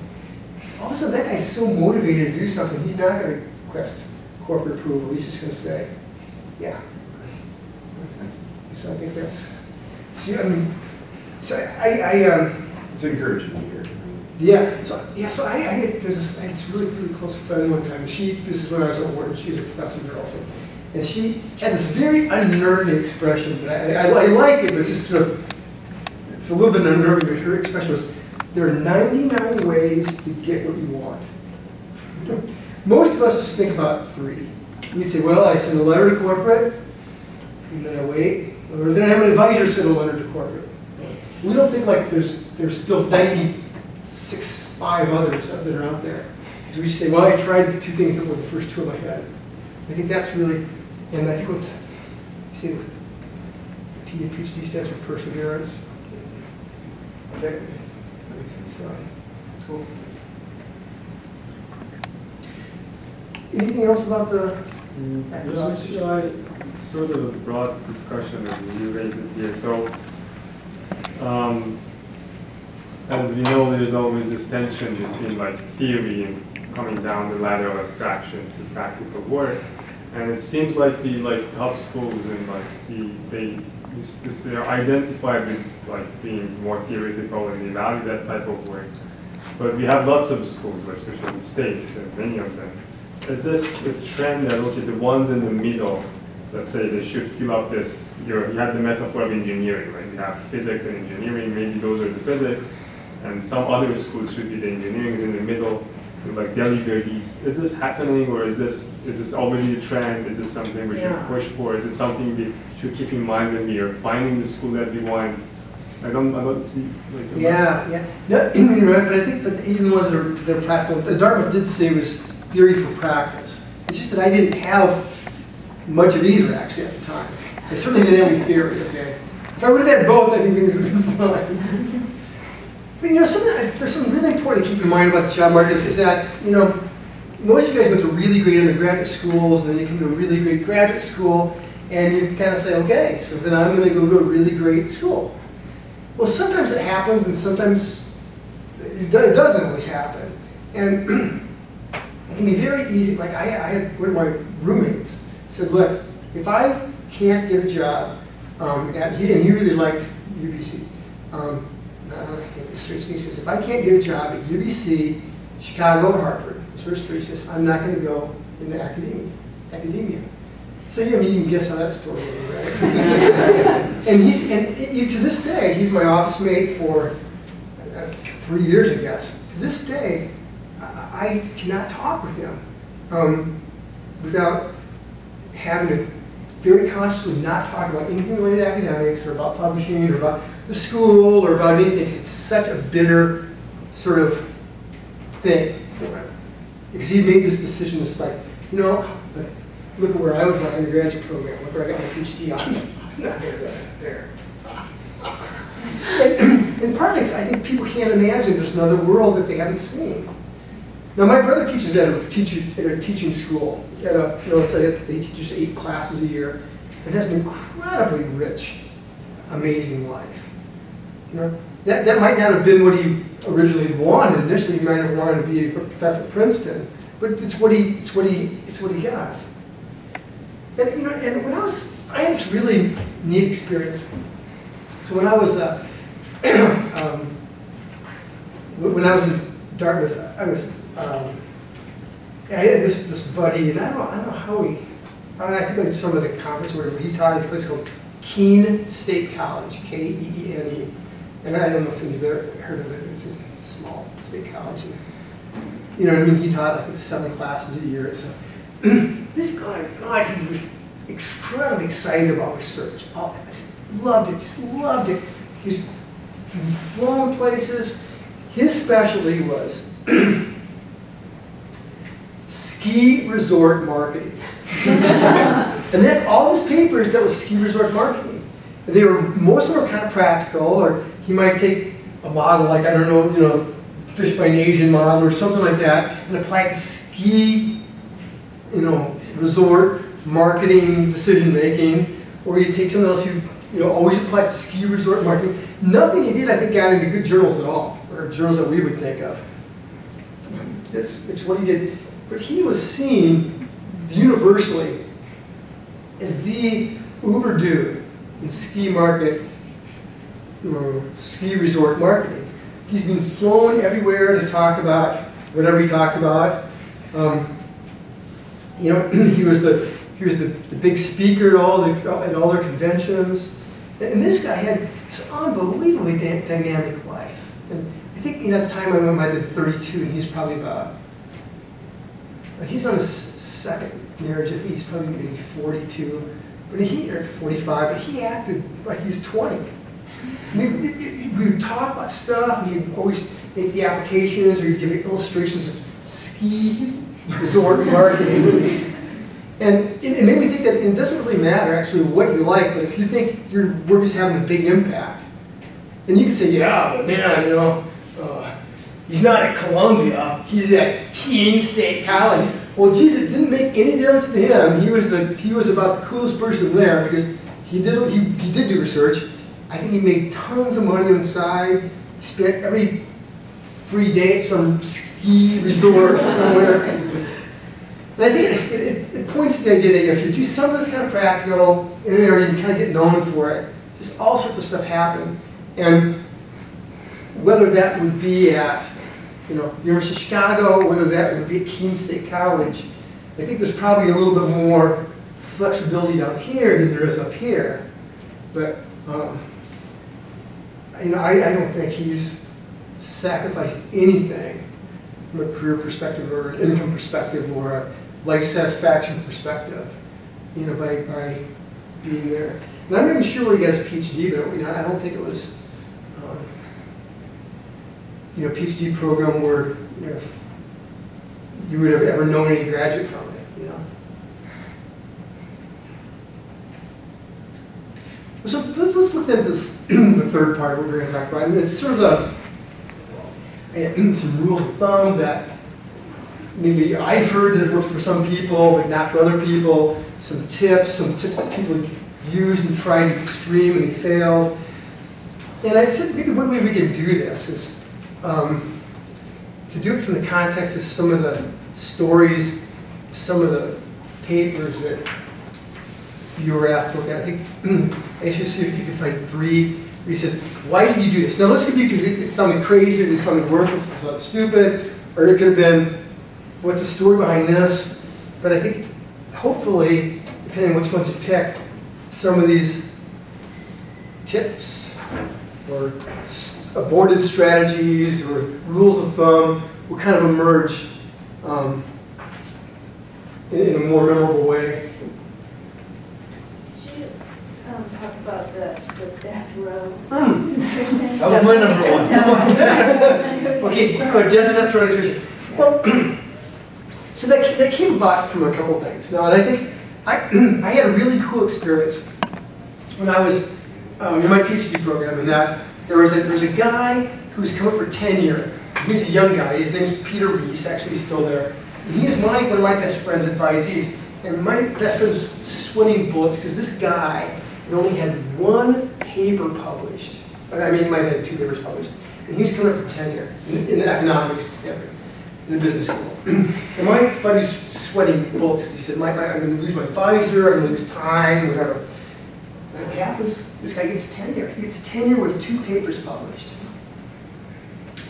[SPEAKER 1] All of a sudden, that guy's so motivated to do something, he's not going to request corporate approval. He's just going to say, yeah. So I think that's,
[SPEAKER 3] it's encouraging to hear.
[SPEAKER 1] Yeah, so I get, there's this really, really close friend one time, this is when I was at Wharton, she was a professor there also, and she had this very unnerving expression, but I like it, but it's just sort of, it's a little bit unnerving, but her expression was, there are 99 ways to get what you want. Most of us just think about 3. We say, well, I send a letter to corporate, and then I wait, or then I have an advisor send a letter to corporate. We don't think like there's still 5 others that are out there. So we just say, well, I tried the 2 things that were the first 2 in my head. I think that's really, and I think with P and PhD stands for perseverance. That makes sense. Cool. Anything else about the
[SPEAKER 4] sort of a broad discussion and you raised it here. So, as we know, there's always this tension between like theory and coming down the ladder of abstraction to practical work. And it seems like the top schools and they are identified with like being more theoretical and they value that type of work. But we have lots of schools, especially in the States, and many of them. Is this a trend that, okay, the ones in the middle, let's say they should fill up this, you have the metaphor of engineering, right? You have physics and engineering, maybe those are the physics, and some other schools should be the engineering in the middle, to like deliver these. Is this happening, or is this already a trend? Is this something we should push for? Is it something we should keep in mind when we are finding the school that we want? I don't see.
[SPEAKER 1] Like, no, you're right, but I think, but even ones that are practical, Dartmouth did say it was theory for practice. It's just that I didn't have much of either actually at the time. I certainly didn't have any theory. Okay, if I would have had both, I think things would have been fine. But there's something really important to keep in mind about the job market is that most of you guys went to really great undergraduate schools, and then you come to a really great graduate school, and you kind of say, okay, so then I'm going to go to a really great school. Well, sometimes it happens, and sometimes it doesn't always happen. And it can be very easy. Like I had one of my roommates said, look, if I can't get a job and he really liked UBC. He says, if I can't get a job at UBC, Chicago, or Harvard, so there's three, says, I'm not going to go into academia. So you can guess how that story ended, right? and to this day, he's my office mate for 3 years, I guess. To this day, I cannot talk with him without having to very consciously not talk about anything related to academics or about publishing or about the school or about anything. It's such a bitter sort of thing for him. Because he made this decision, it's like, look at where I was in my undergraduate program, look where I got my PhD on. I'm not going to go there. And partly, I think people can't imagine there's another world that they haven't seen. Now, my brother teaches at a teaching school. He teaches 8 classes a year and has an incredibly rich, amazing life. That might not have been what he originally wanted. Initially, he might have wanted to be a professor at Princeton, but it's what he got. And when I had this really neat experience. So when I was in Dartmouth, I had this buddy, and I don't know how I think I did some of the conference where he taught at a place called Keene State College, Keene. And I don't know if you've ever heard of it. It's a small state college. And, he taught, I think, 7 classes a year. So this guy, he was extremely excited about research. I just loved it. He was flown places. His specialty was ski resort marketing. And that's all his papers that was ski resort marketing. They were, most of them were kind of practical, or he might take a model like, I don't know, Fish by Asian model or something like that, and apply it to ski, resort marketing decision making, or you take something else you always apply to ski resort marketing. Nothing he did, I think, got into good journals at all, or journals that we would think of. It's what he did. But he was seen universally as the uber dude in ski resort marketing. He's been flown everywhere to talk about whatever he talked about. He was the big speaker at all their conventions. And this guy had this unbelievably dynamic life. And I think at the time I might have been 32, and he's probably he's on his second marriage. I think he's probably maybe 42, or 45, but he acted like he's 20. We would talk about stuff, and he'd always make the applications, or he'd give illustrations of ski resort marketing. And it made me think that it doesn't really matter actually what you like, but if you think your work is having a big impact, and you can say, yeah, but man, he's not at Columbia, he's at Keene State College. Well, geez, it didn't make any difference to him. He was about the coolest person there because he did do research. I think he made tons of money on the side. He spent every free day at some ski resort somewhere. And I think it points to the idea that if you do some of this kind of practical, or you kind of get known for it, just all sorts of stuff happen. And whether that would be at the University of Chicago, whether that would be at Keene State College, I think there's probably a little bit more flexibility down here than there is up here. But I don't think he's sacrificed anything from a career perspective or an income perspective or a life satisfaction perspective, by being there. And I'm not even sure where he got his PhD, but I don't think it was a PhD program where you would have ever known any graduate from it. So let's look at this, the third part of what we're going to talk about. And it's sort of some rules of thumb that maybe I've heard that have worked for some people, but not for other people. Some tips that people used and tried to extreme and they failed. And I said maybe one way we can do this is to do it from the context of some of the stories, some of the papers that you were asked to look at. I think I should see if you could find 3 where you said, why did you do this? Now this could be because it sounded crazy, or it sounded worthless, it sounded stupid, or it could have been, what's the story behind this? But I think, hopefully, depending on which ones you pick, some of these tips or aborted strategies or rules of thumb will kind of emerge in a more memorable way.
[SPEAKER 9] Could you talk about the death row?
[SPEAKER 1] That was my number 1. Okay, death row nutrition. Well, so that came about from a couple things. Now, and I think I had a really cool experience when I was in my PhD program, in that there was a guy who was coming for tenure. He was a young guy. His name's Peter Reese. Actually, he's still there. And he was one of my best friend's advisees. And my best friend was sweating bullets because this guy only had 1 paper published. I mean, he might have had 2 papers published. And he was coming up for tenure in economics at Stanford, in the business school. And my buddy's sweating bullets because he said, I'm going to lose my advisor, I'm going to lose time, whatever. And what happens? This guy gets tenure. He gets tenure with 2 papers published.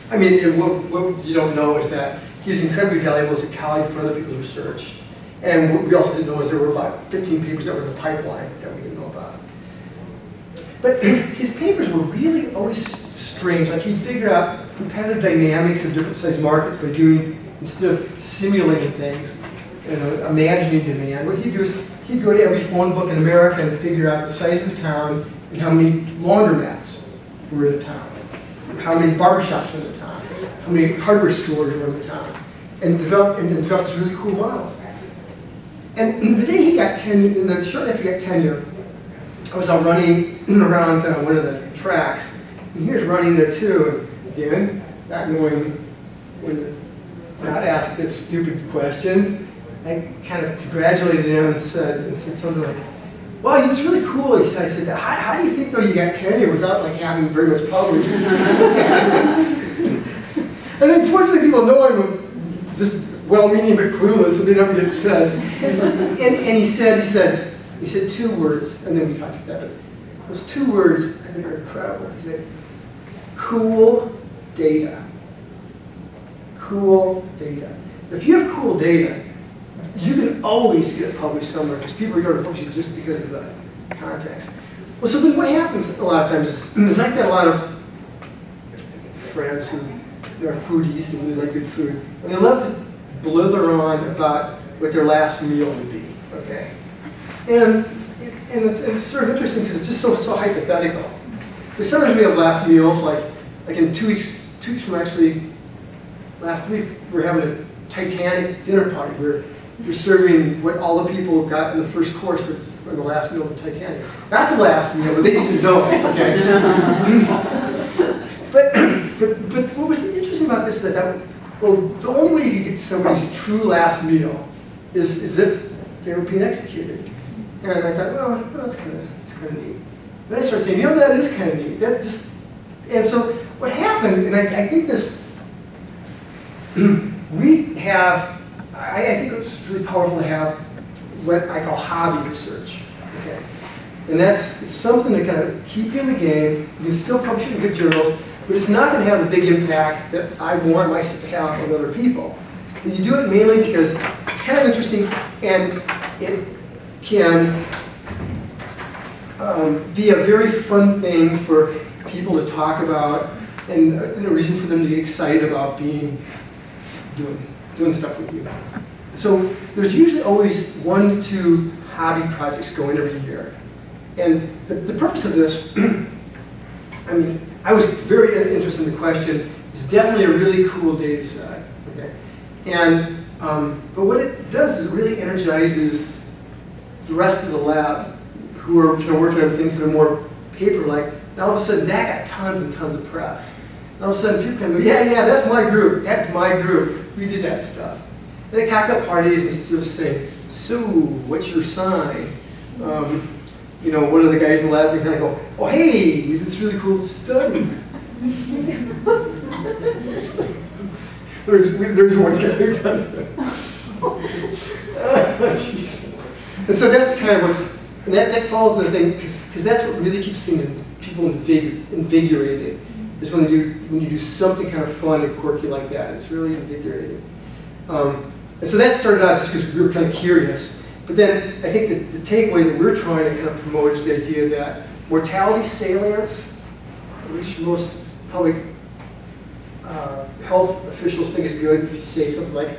[SPEAKER 1] I mean, what you don't know is that he was incredibly valuable as a colleague for other people's research. And what we also didn't know is there were about 15 papers that were in the pipeline that we didn't know about. But his papers were really always strange. Like, he'd figure out competitive dynamics of different sized markets by doing, instead of simulating things, imagining demand. What he'd do is he'd go to every phone book in America and figure out the size of the town and how many laundromats were in the town, how many barbershops were in the town, how many hardware stores were in the town, and develop these really cool models. And the day he got tenure, shortly after he got tenure, I was out running around one of the tracks, and he was running there too. And again, not knowing when not asked this stupid question, I kind of congratulated him and said something like, "Wow, it's really cool." I said, how do you think though you got tenure without like having very much published? And then fortunately people know I'm just well-meaning but clueless, so they never get pissed. And he said 2 words, and then we talked about that. But those 2 words I think are incredible. He said, "cool data." Cool data. If you have cool data, you can always get published somewhere because people are going to publish you just because of the context. Well, so then what happens a lot of times is I've got a lot of friends who are foodies and really like good food, and they love to blither on about what their last meal would be, okay? And it's sort of interesting because it's just so hypothetical. Because sometimes we have last meals, like in 2 weeks from actually last week, we're having a Titanic dinner party where you're serving what all the people got in the first course for the last meal of the Titanic. That's the last meal, but they just didn't know it, okay? But what was interesting about this is that the only way you could get somebody's true last meal is if they were being executed. And I thought, well, that's kind of neat. Then I started saying, that is kind of neat. And so what happened, and I think this, we have, I think it's really powerful to have what I call hobby research, okay? And it's something to kind of keep you in the game. You can still publish it in good journals, but it's not going to have the big impact that I want myself to have on other people. And you do it mainly because it's kind of interesting, and it can be a very fun thing for people to talk about, and a reason for them to get excited about doing stuff with you. So there's usually always 1 to 2 hobby projects going every year. And the purpose of this, I mean, I was very interested in the question. It's definitely a really cool data set. Okay? And, but what it does is it really energizes the rest of the lab who are working on things that are more paper-like. And all of a sudden, that got tons and tons of press. And all of a sudden, people can go, yeah, that's my group. That's my group. We did that stuff. And they cock up parties instead of saying, "So, what's your sign?" One of the guys in the lab would kind of go, "Oh, hey, we did this really cool study." There's one guy who does that. Jeez. And so that's kind of And that follows the thing, because that's what really keeps people invigorated, is when you do something kind of fun and quirky like that. It's really invigorating. And so that started out just because we were kind of curious. But then I think that the takeaway that we're trying to kind of promote is the idea that mortality salience, which most public health officials think is good if you say something like,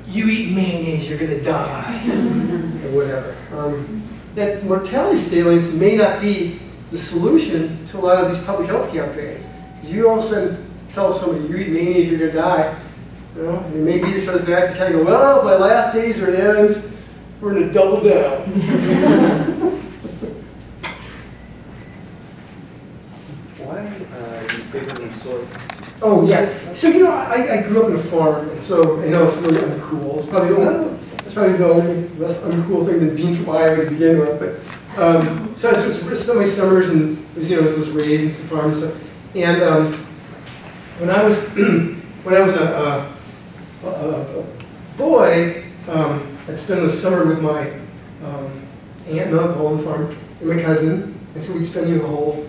[SPEAKER 1] you eat mayonnaise, you're going to die, or whatever. That mortality salience may not be the solution to a lot of these public health campaigns. Because you all of a sudden tell somebody, you eat mayonnaise, you're going to die. You know, and it may be the sort of fact that kind of go, well, my last days are at ends, we're going to double down.
[SPEAKER 6] Why is bigger than soy?
[SPEAKER 1] Oh, yeah. So, you know, I grew up in a farm, and so I know it's really uncool. It's probably the only less uncool thing than being from Iowa to begin with. But so I spent my summers and was raised at the farm and stuff. And when I was a boy, I'd spend the summer with my aunt and uncle on the farm and my cousin, and so we'd spend the whole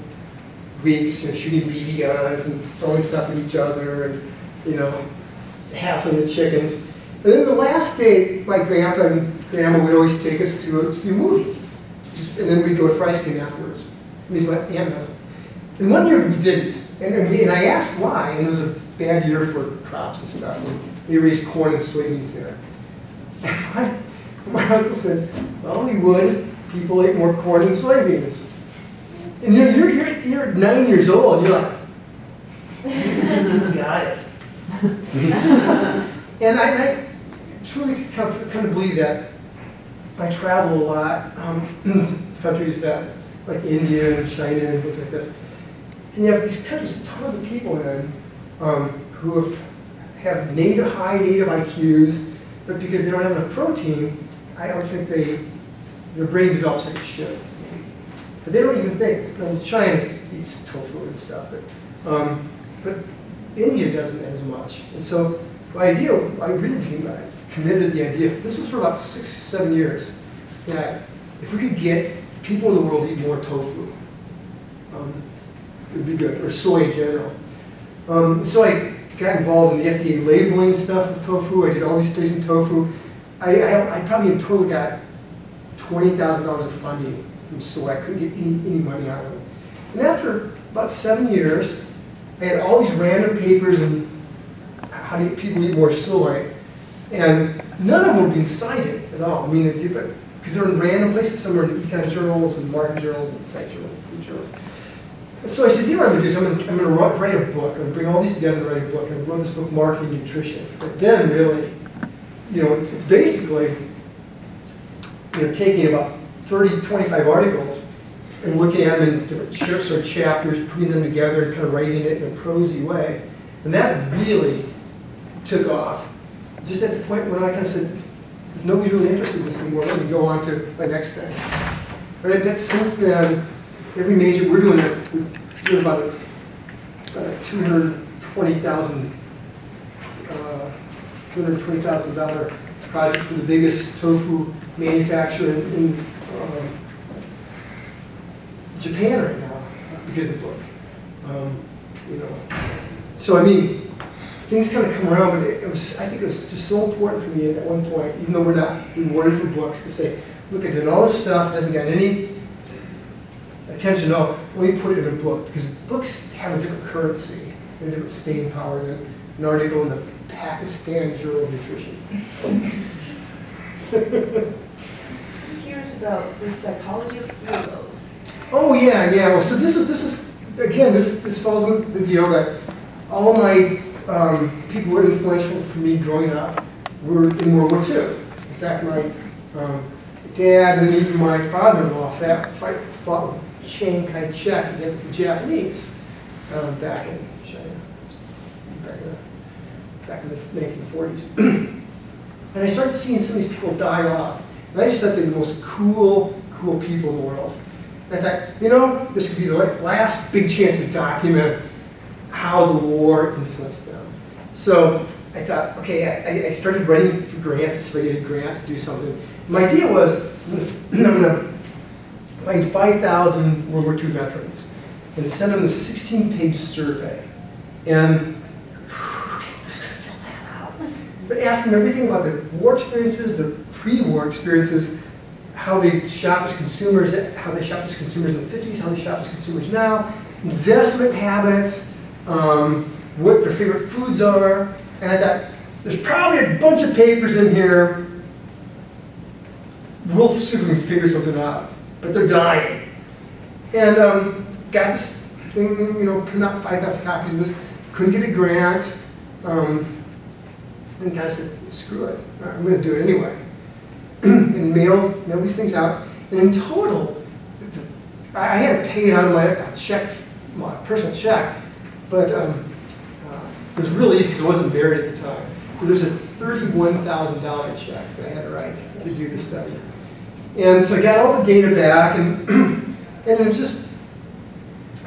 [SPEAKER 1] week just shooting BB guns and throwing stuff at each other and hassling the chickens. And then the last day, my grandpa and grandma would always take us to see a movie, and then we'd go to ice cream afterwards. I mean, my aunt and uncle. And one year we didn't, and I asked why, and it was a bad year for crops and stuff. And they raised corn and soybeans there. My uncle said, well, we would if people ate more corn and soybeans. And you're 9 years old, and you're like, you got it. And I truly kind of believe that. I travel a lot to countries that, like India and China and things like this. And you have these countries, tons of people in who have high native IQs, but because they don't have enough protein, I don't think their brain develops like it should. But they don't even think. China eats tofu and stuff, but India doesn't as much. And so my idea, I really became committed to the idea. This was for about 6, 7 years. That if we could get people in the world to eat more tofu, it would be good, or soy in general. So I got involved in the FDA labeling stuff of tofu. I did all these studies in tofu. I probably in total got $20,000 of funding from soy. I couldn't get any money out of it. And after about 7 years, I had all these random papers on how to get people to eat more soy, and none of them were being cited at all. I mean, because they're in random places. Some are in econ journals and marketing journals and site journals, food journals. And so I said, you know what I'm going to do? So I'm going to write a book. I'm going to bring all these together and write a book. And I wrote this book, Marketing Nutrition. But then really, it's basically, taking about 30, 25 articles and looking at them in different sort of chapters, putting them together and kind of writing it in a prosy way. And that really took off. Just at the point when I kind of said, nobody's really interested in this anymore, let me go on to my next thing. Right, that's since then, every major, we're doing about a $220,000 project for the biggest tofu manufacturer in Japan right now because of the book. So I mean, things kind of come around, but I think it was just so important for me at one point, even though we're not rewarded for books, to say, look, I'm doing all this stuff, it hasn't got any attention, no, let me put it in a book, because books have a different currency, and a different staying power than an article in the Pakistan Journal of Nutrition.
[SPEAKER 8] I'm curious about the psychology of heroes.
[SPEAKER 1] Oh yeah. Well, so this is again, this falls in the deal that all my people who were influential for me growing up were in World War II. In fact, my dad and even my father-in-law fought with Chiang Kai-shek against the Japanese back in China, back in the 1940s. And I started seeing some of these people die off. And I just thought they were the most cool people in the world. And I thought, this could be the last big chance to document how the war influenced them. So I thought, okay, I started writing for grants, so I get a grant to do something. My idea was, I'm going to find 5,000 World War II veterans and send them the 16-page survey. And but ask them everything about their war experiences, their pre-war experiences, how they shop as consumers, how they shopped as consumers in the 50s, how they shop as consumers now, investment habits, what their favorite foods are. And I thought, there's probably a bunch of papers in here. We'll see if we can figure something out. But they're dying. And got this thing, you know, print out 5,000 copies of this. Couldn't get a grant. And the guy said, screw it. I'm going to do it anyway. And mailed these things out. And in total, I had to pay it out of my check, my personal check. But it was really easy because I wasn't married at the time. But there was a $31,000 check that I had to write to do the study. And so I got all the data back, and it was just,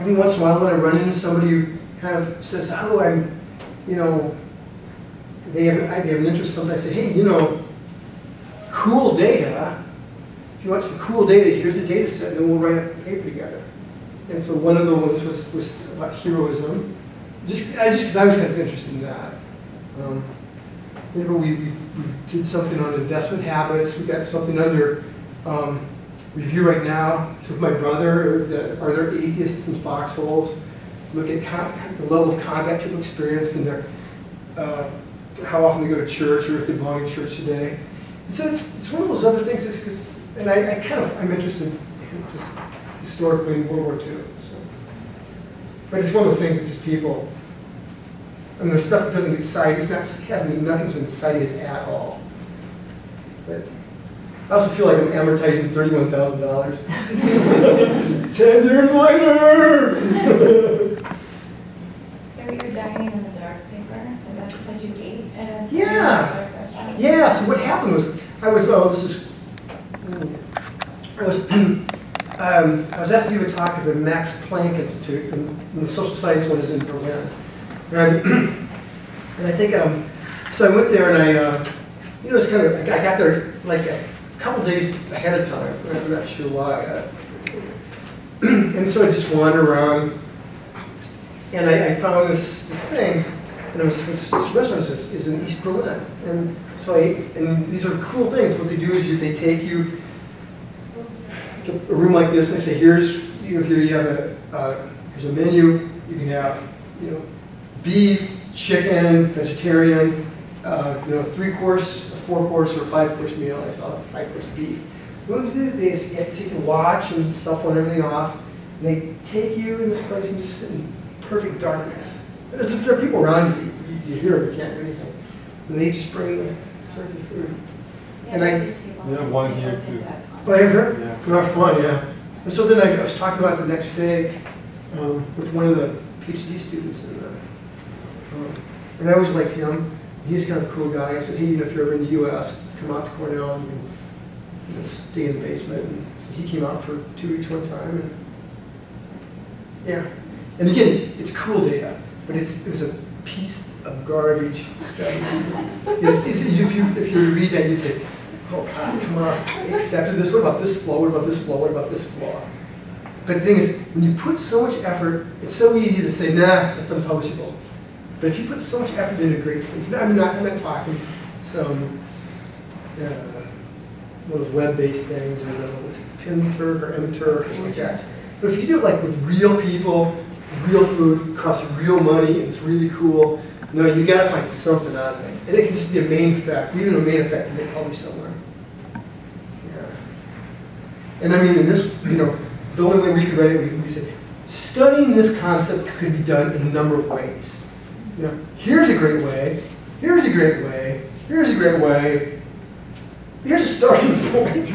[SPEAKER 1] every once in a while when I run into somebody who kind of says, oh, I'm, you know, they have an interest, sometimes I say, hey, you know, cool data. If you want some cool data, here's the data set, and then we'll write a paper together. And so one of the ones was about heroism, just because I was kind of interested in that. We did something on investment habits. We got something under review right now. It's with my brother. Are there atheists in foxholes? Look at the level of combat people experience and their how often they go to church or if they belong to church today. And so it's one of those other things. Because, and I'm interested just historically in World War II. So. But it's one of those things that just people. I mean, the stuff that doesn't get cited, nothing's been cited at all. But I also feel like I'm amortizing $31,000. 10 years later!
[SPEAKER 2] So you're dining in the dark paper? Is that because you ate at a
[SPEAKER 1] Yeah.
[SPEAKER 2] dark restaurant?
[SPEAKER 1] Yeah, so what happened was, I was asked to give a talk at the Max Planck Institute, and the social science one is in Berlin. And I think, so I went there and you know, it's kind of, I got there like a couple days ahead of time. I'm not sure why. And so I just wandered around, and I found this thing, and this restaurant is in East Berlin. And so and these are cool things. What they do is they take you to a room like this, and they say, here you have here's a menu. You can have, you know, beef, chicken, vegetarian, you know, 3-course, a 4-course, or a 5-course meal. I saw a 5-course beef. What they do, they take your watch and cell phone, everything off, and they take you in this place and you just sit in perfect darkness. There are people around you, you hear them, you can't do anything. And they just serve you food.
[SPEAKER 2] Yeah,
[SPEAKER 1] and
[SPEAKER 4] We have one here too.
[SPEAKER 1] But I've heard,
[SPEAKER 4] Yeah.
[SPEAKER 1] it's not fun, yeah. And so then I was talking about the next day with one of the PhD students in the, and I always liked him. He was kind of a cool guy. I said, hey, you know, if you're ever in the U.S., come out to Cornell and you can stay in the basement. And so he came out for 2 weeks one time. And yeah. And again, it's cool data, but it was a piece of garbage study. If you read that, you'd say, oh, God, come on. They accepted this. What about this flaw? What about this flaw? What about this flaw? But the thing is, when you put so much effort, it's so easy to say, nah, that's unpublishable. But if you put so much effort into great things, I'm not talking some one of those web-based things or what's PinTurk or MTurk or something like that. But if you do it like with real people, real food, costs real money, and it's really cool, no, you got to find something out of it. And it can just be a main effect. Even a main effect can get published somewhere. Yeah. And I mean, in this, you know, the only way we could write it, we said, studying this concept could be done in a number of ways. You know, here's a great way, here's a great way, here's a great way, here's a starting point.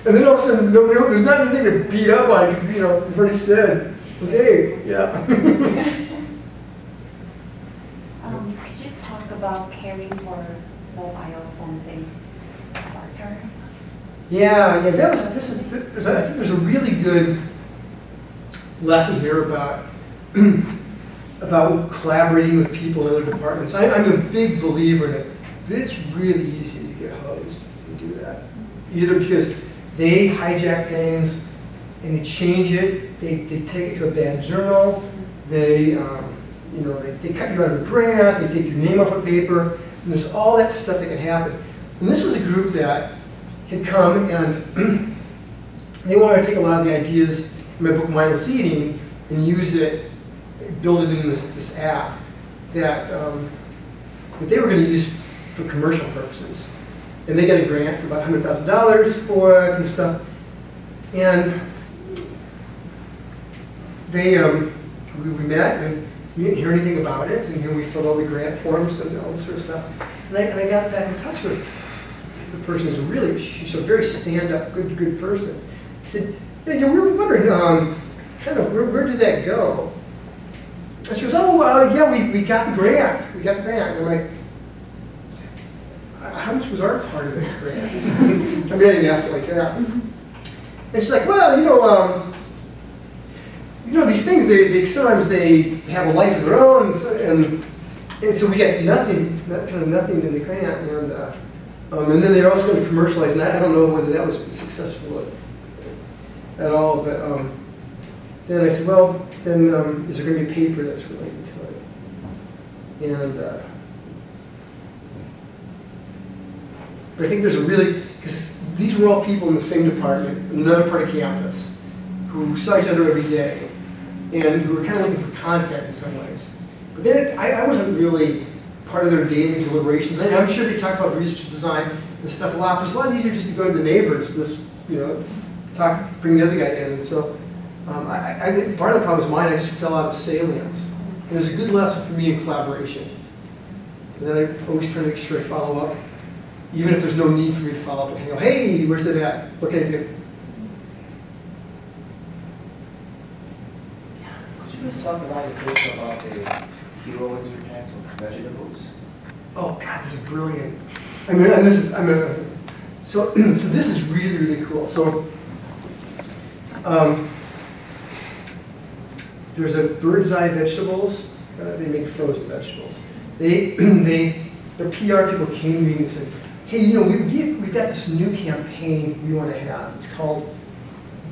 [SPEAKER 1] And then all of a sudden, there's not anything to beat up on because, you know, you've already said, okay, yeah.
[SPEAKER 12] Could you talk about caring for mobile phone-based partners?
[SPEAKER 1] Yeah, I think there's a really good lesson here about collaborating with people in other departments. I'm a big believer in it, but it's really easy to get hosed if you do that. Either because they hijack things and they change it. They take it to a bad journal. They, you know, they cut you out of a grant. They take your name off a paper. And there's all that stuff that can happen. And this was a group that had come and they wanted to take a lot of the ideas in my book Mindless Eating and use it, build it in this app that, that they were going to use for commercial purposes. And they got a grant for about $100,000 for it and stuff. And they, we met and we didn't hear anything about it. And here we filled all the grant forms and all this sort of stuff. And I got back in touch with the person who's really, she's a very stand-up, good person. He said, yeah, we were wondering, kind of, where did that go? And she goes, oh, yeah, we got the grant. We got the grant. And I'm like, how much was our part of that grant? I mean, I didn't ask it like that. And she's like, well, you know, these things, they sometimes they have a life of their own, and so we get nothing, kind of nothing in the grant, and then they're also going to commercialize, and I don't know whether that was successful at all, but then I said, well, then is there going to be a paper that's related to it? And but I think there's a really, because these were all people in the same department, in another part of campus, who saw each other every day, and who were kind of looking for content in some ways. But then I wasn't really part of their daily deliberations. I'm sure they talk about research design and stuff a lot, but it's a lot easier just to go to the neighbors and just, you know, talk, bring the other guy in. And so I think part of the problem is mine, I just fell out of salience. And there's a good lesson for me in collaboration. And then I always try to make sure I follow up, even if there's no need for me to follow up and go, hey, where's that at? What can I do?
[SPEAKER 11] Could you please talk about the case about the hero impact of vegetables?
[SPEAKER 1] Oh God, this is brilliant. I mean, and this is, so this is really cool. So there's a Bird's Eye Vegetables. They make frozen vegetables. Their PR people came to me and said, hey, you know, we've got this new campaign we want to have. It's called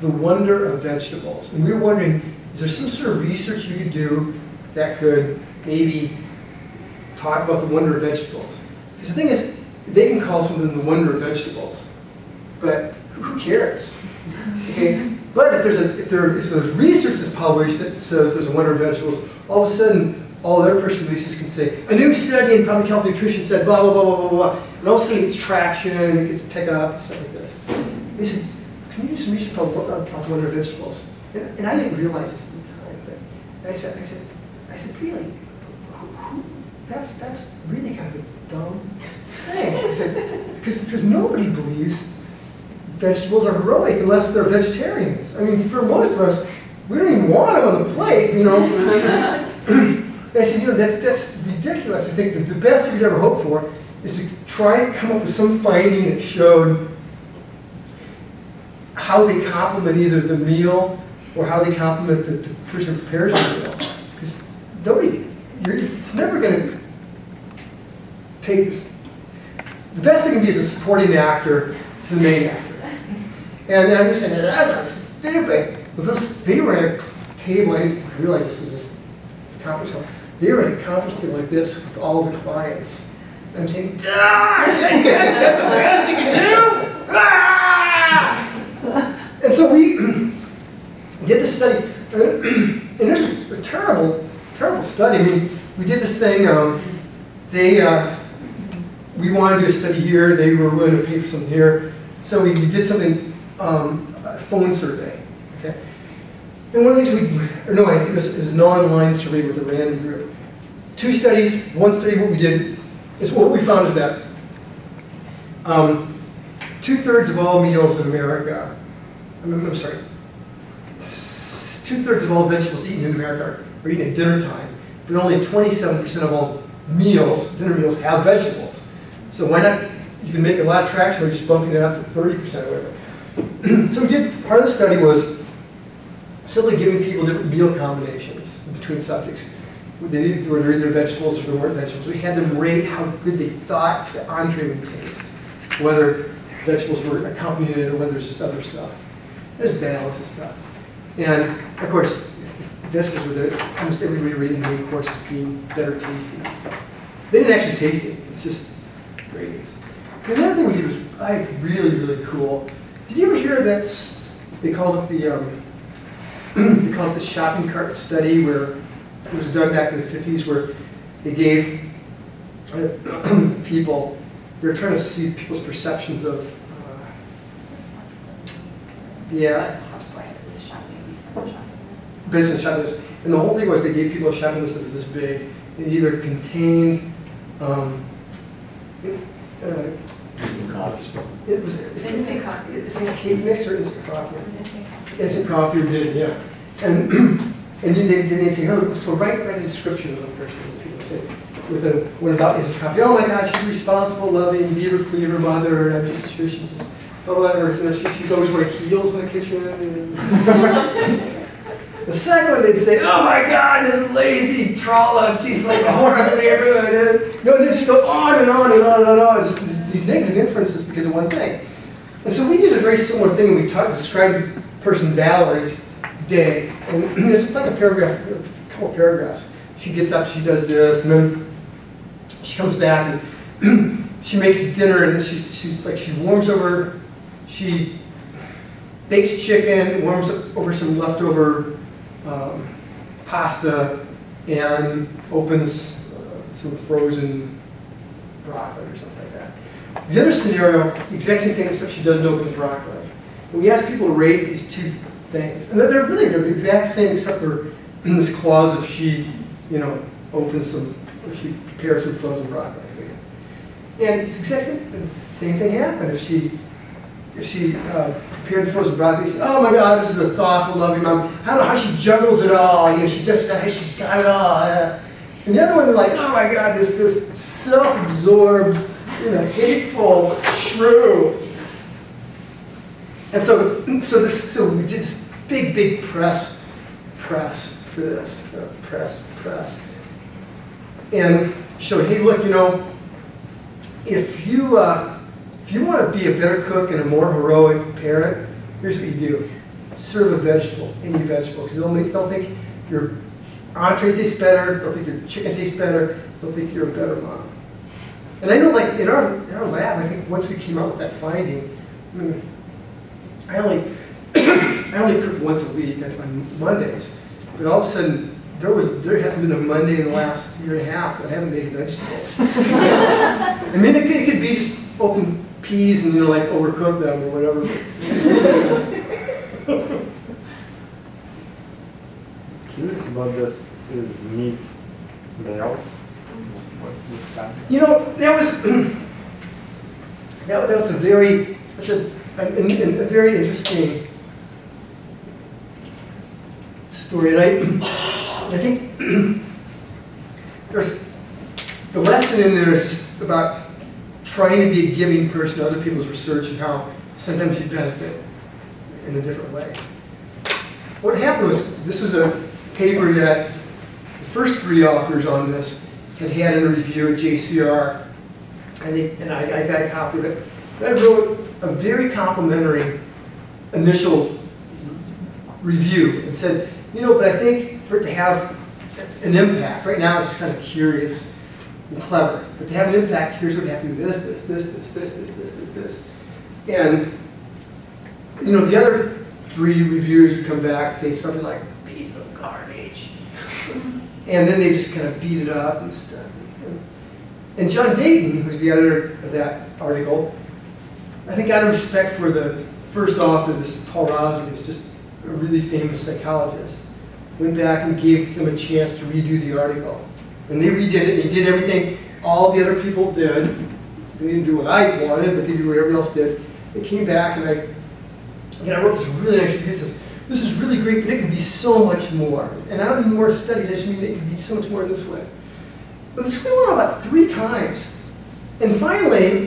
[SPEAKER 1] The Wonder of Vegetables. And we were wondering, is there some sort of research you could do that could maybe talk about the wonder of vegetables? Because the thing is, they can call something the wonder of vegetables, but who cares? Okay? But if there's research that's published that says there's a wonder of vegetables, all of a sudden, all their press releases can say, a new study in public health and nutrition said blah, blah, blah, blah, blah, blah. And all of a sudden it gets traction, it gets picked up, and stuff like this. They said, can you do some research about the wonder of vegetables? And I didn't realize this at the time, but I said, really? That's really kind of a dumb thing. I said, because nobody believes vegetables are heroic unless they're vegetarians. I mean, for most of us, we don't even want them on the plate, you know. And I said, you know, that's ridiculous. I think that the best we could ever hope for is to try and come up with some finding that showed how they complement either the meal or how they complement the person who prepares the meal. Because it's never going to take this. The best thing can be is a supporting actor to the main actor. And I'm just saying, that's stupid. But they were at a table, I didn't realize this was this conference call. They were at a conference table like this with all the clients. And I'm saying, that's the best you can do? Ah! And so we did this study, and this was a terrible study. I mean, we did this thing, we wanted to do a study here, they were willing to pay for something here. So we did something, a phone survey, okay? And one of the things I think it was an online survey with a random group. 2 studies, one study, what we did, is what we found is that 2/3 of all meals in America, I'm sorry, 2/3 of all vegetables eaten in America are eaten at dinner time, but only 27% of all meals, dinner meals, have vegetables. So why not, you can make a lot of traction by just bumping that up to 30% or whatever. So we did, part of the study was simply giving people different meal combinations between subjects. They were either vegetables or they weren't vegetables. We had them rate how good they thought the entree would taste. Whether vegetables were accompanying it or whether it's just other stuff. There's balance and stuff. And of course, if vegetables were there, almost everybody rated the main course as being better tasting and stuff. They didn't actually taste it, it's just ratings. And the other thing we did was really cool. Did you ever hear they called it the shopping cart study, where it was done back in the 50s, where they gave people, they were trying to see people's perceptions of, business shopping list. And the whole thing was they gave people a shopping list that was this big. It either contained
[SPEAKER 3] Instant coffee store.
[SPEAKER 1] it was
[SPEAKER 2] Instant coffee.
[SPEAKER 1] Instant cake mix or instant coffee?
[SPEAKER 2] Instant coffee.
[SPEAKER 1] Instant coffee or did, yeah. And they'd say, oh, so write a description of the person. People say with one without instant coffee. Oh my God, she's a responsible, loving, beaver cleaver mother, and I'm just sure she's just, or she's always wearing heels in the kitchen. The second one, they'd say, oh my God, this lazy trollop, she's like a whore of the neighborhood. They just go on and on and on and on, just these negative inferences because of one thing. And so we did a very similar thing, and we described this person Valerie's day. And it's like a paragraph, a couple of paragraphs. She gets up, she does this, and then she comes back and she makes dinner, and then she warms over, she bakes chicken, warms over some leftover pasta, and opens some frozen broccoli or something like that. The other scenario, the exact same thing, except she doesn't open the broccoli. And we ask people to rate these two things, and they're the exact same, except for in this clause if she, opens some, or she prepares some frozen broccoli. And it's exactly the same thing happened. If she prepared the frozen broccoli, she said, oh my God, this is a thoughtful, loving mom. I don't know how she juggles it all. She's got it all. And the other one, they're like, oh my God, this self-absorbed, hateful shrew. And so we did this big press for this, press. And showed, hey, look, if you want to be a better cook and a more heroic parent, here's what you do. Serve a vegetable, any vegetable, because they'll think your entree tastes better, they'll think your chicken tastes better, they'll think you're a better mom. And I know, like, in our lab, I think once we came out with that finding, I only cook once a week on Mondays, but all of a sudden, there hasn't been a Monday in the last year and a half that I haven't made vegetables. I mean, it could be just open peas and overcook them or whatever.
[SPEAKER 4] Curious about this, is meat male? What's that?
[SPEAKER 1] That was a very interesting story, and I think there's the lesson in there is just about trying to be a giving person to other people's research and how sometimes you benefit in a different way. What happened was, this was a paper that the first 3 authors on this had in a review at JCR, and I got a copy of it. I wrote a very complimentary initial review and said, but I think for it to have an impact, right now it's just kind of curious and clever, but to have an impact, here's what you have to do, this. And, the other 3 reviewers would come back and say something like, piece of garbage. And then they just kind of beat it up and stuff. And John Dayton, who's the editor of that article, I think out of respect for the first author, this Paul Robbins, who's just a really famous psychologist, went back and gave them a chance to redo the article. And they redid it, and he did everything all the other people did. They didn't do what I wanted, but they did what everybody else did. They came back, and I wrote this really nice review. It says, this is really great, but it could be so much more. And I don't mean more studies, I just mean it could be so much more in this way. But this went on about 3 times. And finally,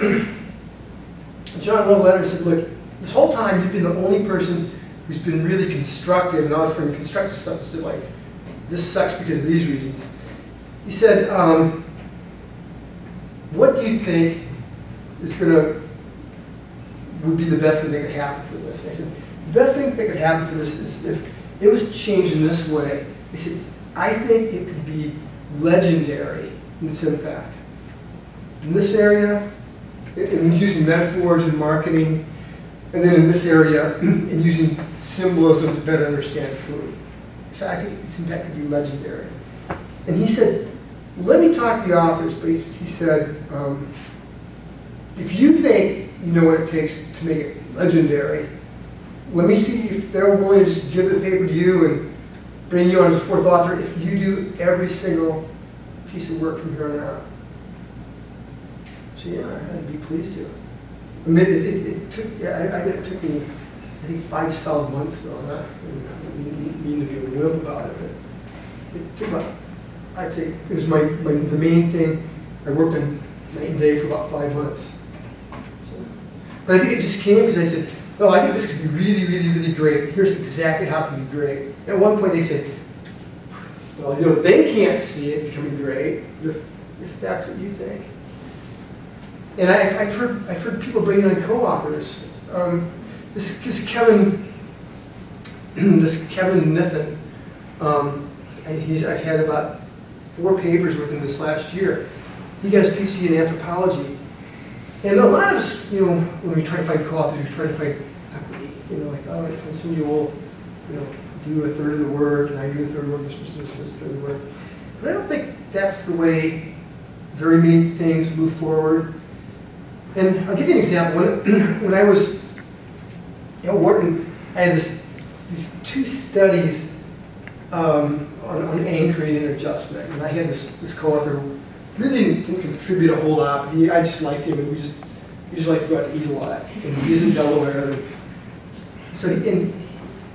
[SPEAKER 1] John wrote a letter and said, look, this whole time you've been the only person who's been really constructive and offering constructive stuff instead of like, this sucks because of these reasons. He said, what do you think is going to would be the best thing that could happen for this? And I said, the best thing that could happen for this is if it was changed in this way. I said, I think it could be legendary in its impact. In this area, in using metaphors in marketing, and then in this area, in using symbolism to better understand food. So I think its impact could be legendary. And he said, let me talk to the authors, but he said, if you think you know what it takes to make it legendary, let me see if they're willing to just give the paper to you and bring you on as a fourth author if you do every single piece of work from here on out. So yeah, I'd be pleased to. I mean, it took me, I think, 5 solid months though. I didn't mean to be a wimp about it, but it took about, I'd say, it was the main thing. I worked on night and day for about 5 months. So, but I think it just came because I said, oh, I think this could be really, really, really great. Here's exactly how it can be great. At one point they said, well, you know, they can't see it becoming great if that's what you think. And I've heard people bringing on co-authors. This Kevin Niffen, I've had about 4 papers with him this last year. He got his PhD in anthropology. And a lot of us, you know, when we try to find co-authors, we try to find equity. You know, like, oh, I find somebody who will, you know, do a third of the work, and I do a third of the work, this person does a third of the work. But I don't think that's the way very many things move forward. And I'll give you an example. When I was at Wharton, I had these 2 studies on anchoring and adjustment. And I had this co-author who really didn't contribute a whole lot, but I just liked him, and we just like to go out to eat a lot. And he was in Delaware.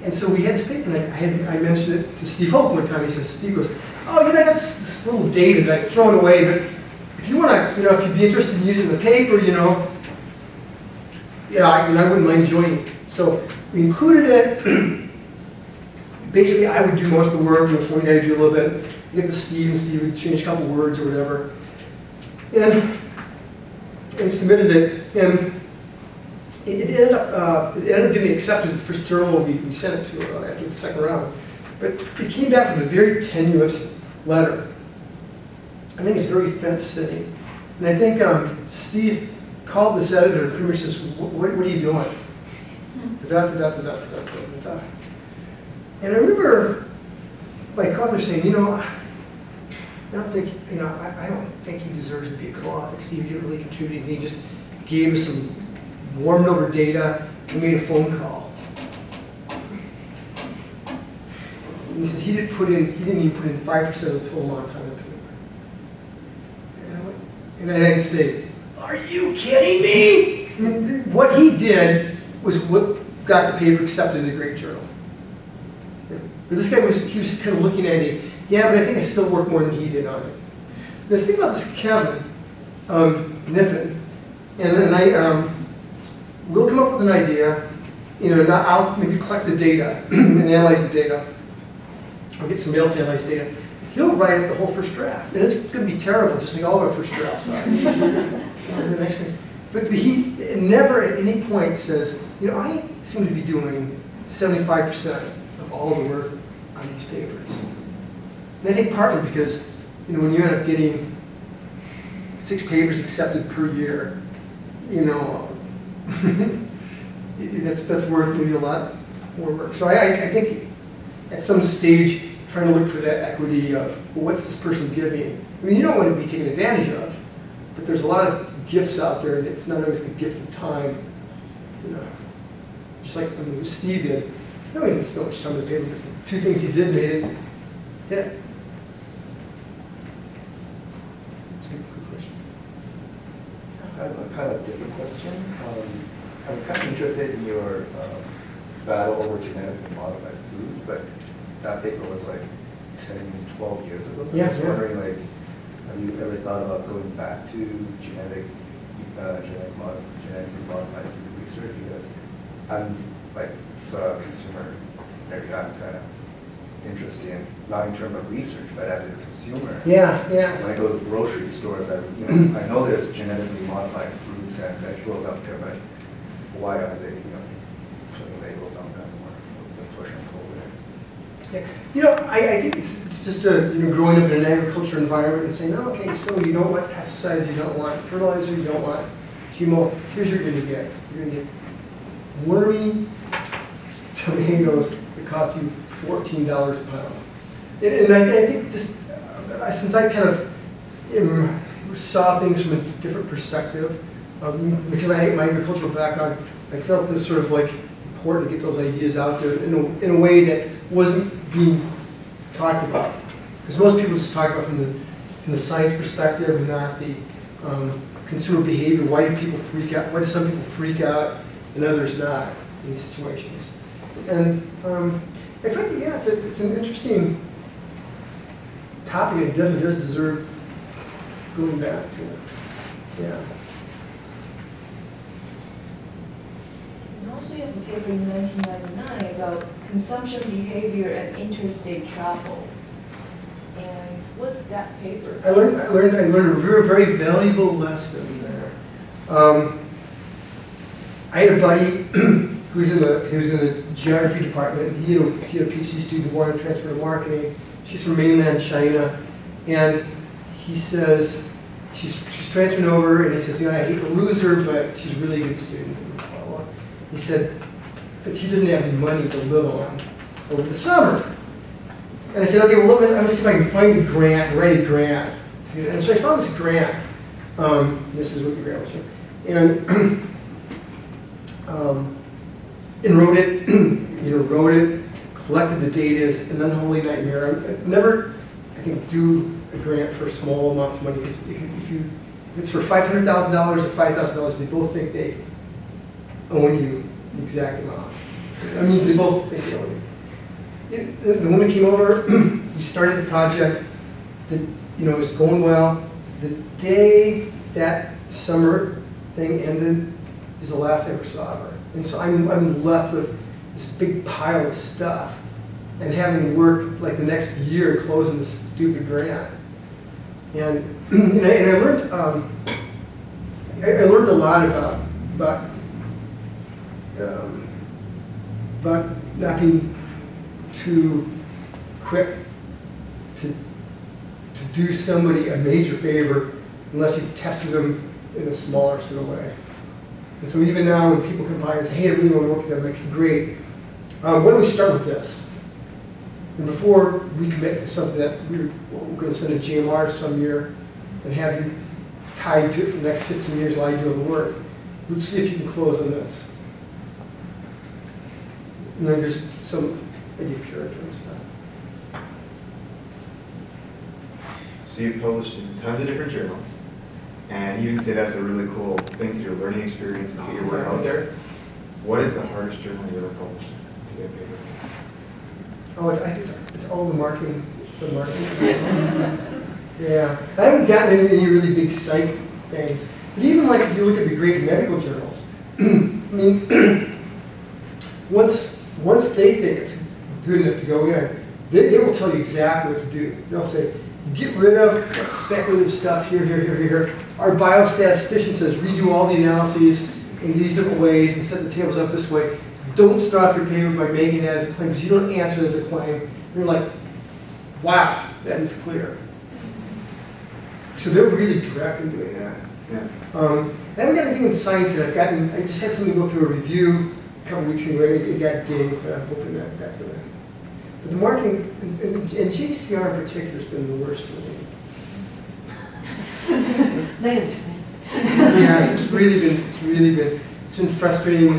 [SPEAKER 1] And so we had this paper, and I mentioned it to Steve Hope one time. He says, Steve goes, oh, you know, I got this little data that I've thrown away, but if you want to, you know, if you'd be interested in using the paper, you know, yeah, I wouldn't mind joining. So we included it. Basically, I would do most of the work, and this one guy would do a little bit. You get to Steve, and Steve would change a couple words or whatever. And submitted it, and it ended up getting accepted the first journal we sent it to after the second round. But it came back with a very tenuous letter. I think it's very fence-sitting. And I think Steve called this editor and pretty much says, what are you doing? And I remember my co-author saying, you know, I don't think he deserves to be a co-author because he didn't really contribute. He just gave us some warmed over data and made a phone call. And he said he didn't even put in 5% of the total amount of time in the paper. And I didn't say, are you kidding me? I mean, what he did was what got the paper accepted in a great journal. But this guy was kind of looking at me, yeah, but I think I still work more than he did on it. This thing about this Kevin Niffen, and we'll come up with an idea, you know, I'll maybe collect the data and analyze the data. I'll get somebody else to analyze data. He'll write up the whole first draft, and it's going to be terrible, just like all of our first drafts are. The next thing. But he never at any point says, you know, I seem to be doing 75% of all the work on these papers. And I think partly because, you know, when you end up getting 6 papers accepted per year, you know, that's worth maybe a lot more work. So I think at some stage, trying to look for that equity of, well, what's this person giving? I mean, you don't want to be taken advantage of, but there's a lot of gifts out there, and it's not always the gift of time. You know, just like what Steve did. No, he didn't spend much time on the paper, but the 2 things he did made it hit. That's a good question.
[SPEAKER 5] I have a kind of different question. I'm kind of interested in your battle over genetically modified foods, but that paper was like 10, 12 years ago. So
[SPEAKER 1] yeah,
[SPEAKER 5] I was wondering, like, have you ever thought about going back to genetically modified food research? Because I'm like, it's a consumer area I'm kind of interested in, not in terms of research, but as a consumer.
[SPEAKER 1] Yeah, yeah.
[SPEAKER 5] When I go to grocery stores, I know there's genetically modified fruits and vegetables out there, but why are they, putting labels on them, or what's the push and pull there?
[SPEAKER 1] Yeah. I think it's just growing up in an agriculture environment and saying, oh, okay, so you don't want pesticides, you don't want fertilizer, you don't want GMO. Here's what you're going to get. You're going to get wormy tomatoes that cost you $14 a pound. And I think just since I kind of saw things from a different perspective, because I hate my agricultural background, I felt this sort of like important to get those ideas out there in a way that wasn't being talked about. Because most people just talk about from the science perspective and not the consumer behavior. Why do people freak out? Why do some people freak out and others not in these situations? And I think, yeah, it's an interesting topic. It definitely does deserve going back to. Yeah.
[SPEAKER 8] And also you have a paper in 1999 about consumption behavior and interstate travel. And what's that paper?
[SPEAKER 1] I learned a very valuable lesson there. I had a buddy who was in the geography department. He had a PhD student who wanted to transfer to marketing. She's from mainland China, and he says she's transferring over, and he says, I hate to lose her, but she's a really good student. He said, but she doesn't have any money to live on over the summer. And I said, okay, well, let me see if I can find a grant, write a grant. And so I found this grant. This is what the grant was from. And wrote it, collected the data. It's an unholy nightmare. I never, I think, do a grant for small amounts of money. Because if it's for $500,000 or $5,000, they both think they own you the exact amount. I mean, they both think they own you. The woman came over, we started the project, it was going well. The day that summer thing ended is the last I ever saw of her. And so I'm left with this big pile of stuff and having to work like the next year closing this stupid grant. And I learned I learned a lot about not being too quick to do somebody a major favor unless you've tested them in a smaller sort of way. And so even now when people come by and say, hey, I really want to work with them, I'm like, great. Why don't we start with this? And before we commit to something that we're going to send a GMR some year and have you tied to it for the next 15 years while I do all the work, let's see if you can close on this. And then there's some idea of character and stuff.
[SPEAKER 3] So you've published in tons of different journals, and you can say that's a really cool thing to do, learning experience, and get your work out there. What is the hardest journal you ever published to get paper?
[SPEAKER 1] Oh, I think it's all the marketing. Yeah, I haven't gotten into any really big psych things. But even like if you look at the great medical journals, I mean, once they think it's good enough to go in, they will tell you exactly what to do. They'll say, get rid of that speculative stuff here. Our biostatistician says redo all the analyses in these different ways and set the tables up this way. Don't start your paper by making that as a claim because you don't answer it as a claim. And you're like, wow, that is clear. So they're really direct in doing that.
[SPEAKER 3] Yeah.
[SPEAKER 1] I haven't got anything in science that I've gotten. I just had something go through a review a couple weeks ago. It got dinged, but I'm hoping that's going to. But the marketing, and JCR in particular, has been the worst for me.
[SPEAKER 7] They understand.
[SPEAKER 1] Yeah, it's been frustrating.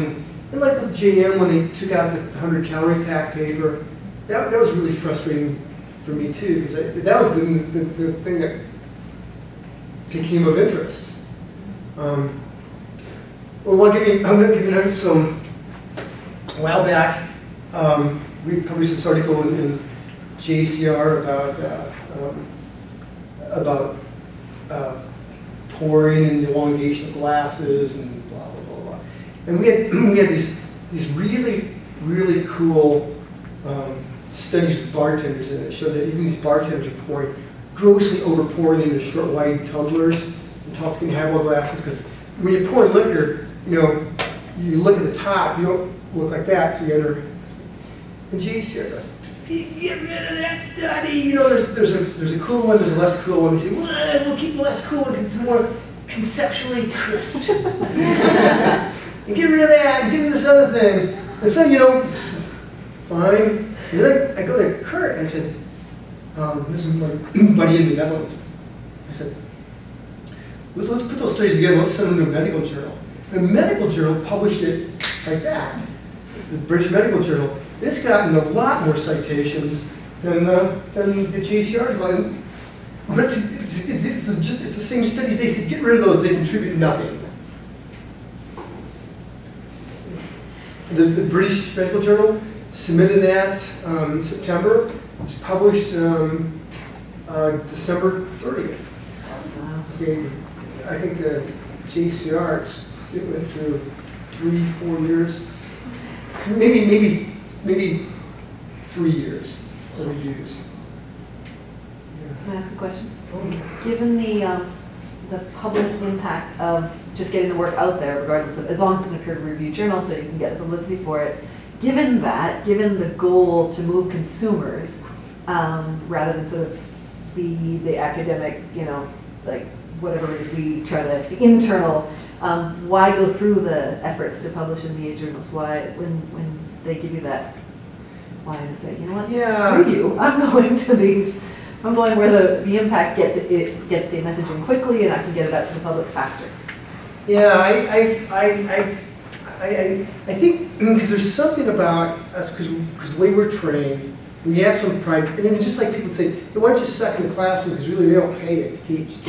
[SPEAKER 1] And like with JM, when they took out the 100-calorie pack paper, that was really frustrating for me too, because that was the thing that became of interest. Well, I'm going to give you some. A while back, we published this article in JCR about pouring and the elongation of glasses and blah blah blah blah. And we had these really cool studies with bartenders in it. Showed that even these bartenders are pouring, grossly over pouring into short wide tumblers and tall skin highball glasses. Because when you're pouring liquor, you look at the top, you don't look like that, so you enter. And JCR goes, get rid of that study. You know, there's a cool one, there's a less cool one. They say, well, we'll keep the less cool one because it's more conceptually crisp. And get rid of that, and get rid of this other thing. And so, you know, fine. And then I go to Kurt and I said, this is my buddy in the Netherlands. I said, let's put those studies together, let's send them to a medical journal. And a medical journal published it like that, the British Medical Journal. It's gotten a lot more citations than the JCR one. But it's the same studies. They said, get rid of those, they contribute nothing. The British Medical Journal submitted that in September. It was published December 30th. Okay. I think the JCR, it went through 3-4 years, maybe 3 years of reviews.
[SPEAKER 7] Can I ask a question? Given the public impact of just getting the work out there, regardless of, as long as it's in a peer-reviewed journal, so you can get the publicity for it. Given that, given the goal to move consumers, rather than sort of the academic, you know, like whatever it is we try to, the internal, why go through the efforts to publish in VA journals? Why, when they give you that, why to say, you know what, screw you, I'm going to these. I'm going where the impact gets the messaging quickly, and I can get it out to the public faster.
[SPEAKER 1] Yeah, I think because there's something about us, because the way we're trained, we have some pride, and it's just like people say, hey, why don't you suck in the classroom, because really they don't pay you to teach.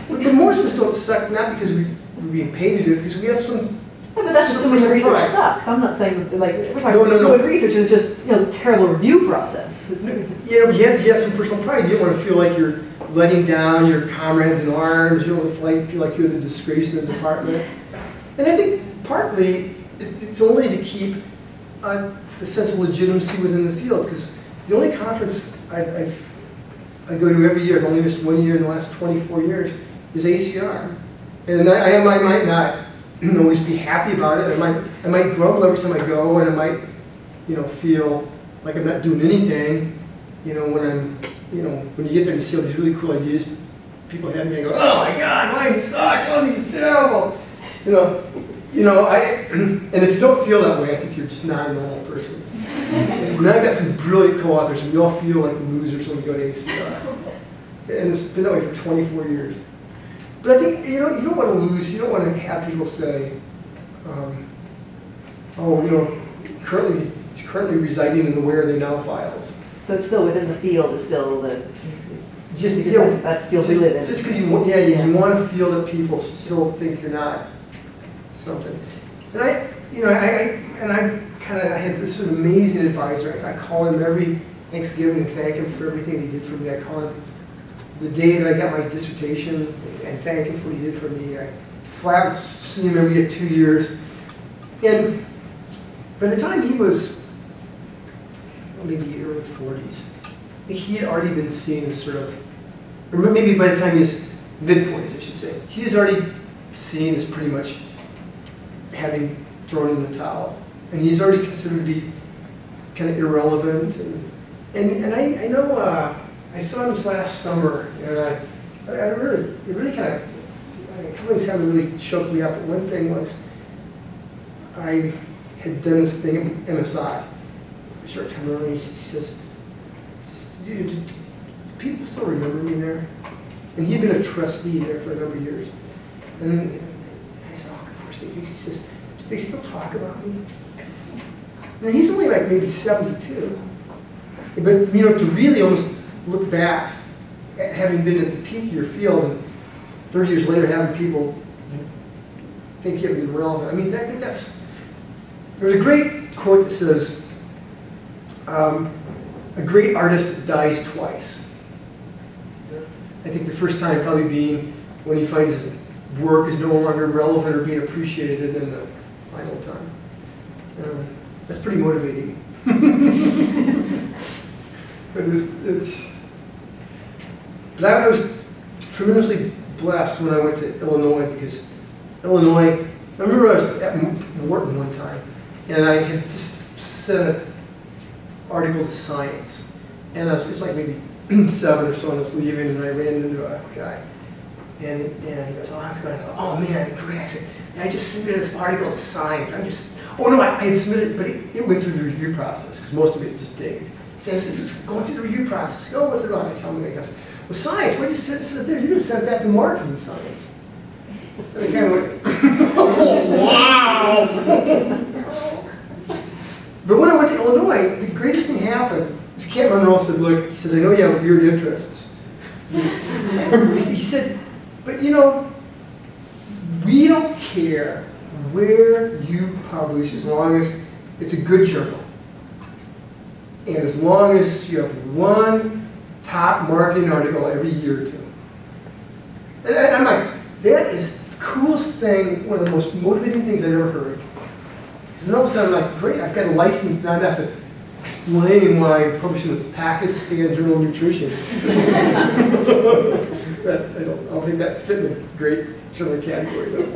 [SPEAKER 1] But most of us don't suck, not because we're being paid to do it, because we have some.
[SPEAKER 7] Yeah, but that's just the way the research sucks. I'm not saying that, like, we're talking about good research, and it's just, you know, the terrible review process.
[SPEAKER 1] You know, you have some personal pride. You don't want to feel like you're letting down your comrades in arms. You don't want to feel like you're the disgrace in the department. And I think partly it's only to keep the sense of legitimacy within the field, because the only conference I go to every year, I've only missed 1 year in the last 24 years, is ACR. And I might not always be happy about it. I might grumble every time I go, and I might, you know, feel like I'm not doing anything. You know, when you get there and you see all these really cool ideas people have me, I go, oh my God, mine suck. Oh, these are terrible. You know, and if you don't feel that way, I think you're just not a normal person. And I've got some brilliant co-authors, and we all feel like losers when we go to ACR. And it's been that way for 24 years. But I think, you know, you don't want to lose, you don't want to have people say, oh, you know, he's currently residing in the Where Are They Now files.
[SPEAKER 7] So it's still within the field, it's still the,
[SPEAKER 1] just
[SPEAKER 7] because that's the field we live in.
[SPEAKER 1] Just because you want to feel that people still think you're not something. And I had this amazing advisor. I call him every Thanksgiving and thank him for everything he did for me. I call him the day that I got my dissertation and thank him for what he did for me. I flat see him every 2 years. And by the time he was maybe early 40s, he had already been seen as sort of, or maybe by the time he was mid-40s, I should say, he was already seen as pretty much having thrown in the towel. And he's already considered to be kind of irrelevant. And I know I saw him this last summer, and a couple things haven't really choked me up. But one thing was, I had done this thing at MSI a short time early. He says, do people still remember me there? And he'd been a trustee there for a number of years. And then I said, oh, of course they do. He says, do they still talk about me? And he's only like maybe 72. But, you know, to really almost look back at having been at the peak of your field and 30 years later having people think you haven't been relevant. I mean, I think that's, there's a great quote that says, a great artist dies twice. I think the first time probably being when he finds his work is no longer relevant or being appreciated, and then the final time. That's pretty motivating. But I was tremendously blessed when I went to Illinois, because Illinois, I remember I was at Wharton one time, and I had just sent an article to Science, and it's like maybe 7 or so, and I was leaving, and I ran into a guy, and he goes, oh, how's it going? Oh man, great. I said, I just submitted this article to Science. Oh no, I had submitted, but it went through the review process, because most of it just dinged. He says, it's going through the review process. Oh, what's it about? I tell him, he goes, well, Science, why did you send it there? You could have sent that to Marketing Science. And the guy went, oh, wow! But when I went to Illinois, the greatest thing happened. This Kent Monroe said, look, he says, I know you have weird interests. He said, but you know, we don't care where you publish as long as it's a good journal. And as long as you have one top marketing article every year or two. And I'm like, that is the coolest thing, one of the most motivating things I've ever heard. Because then all of a sudden I'm like, great, I've got a license, now I have to explain why I'm publishing the Pakistan Journal of Nutrition. I don't think that fit in the great journal category though.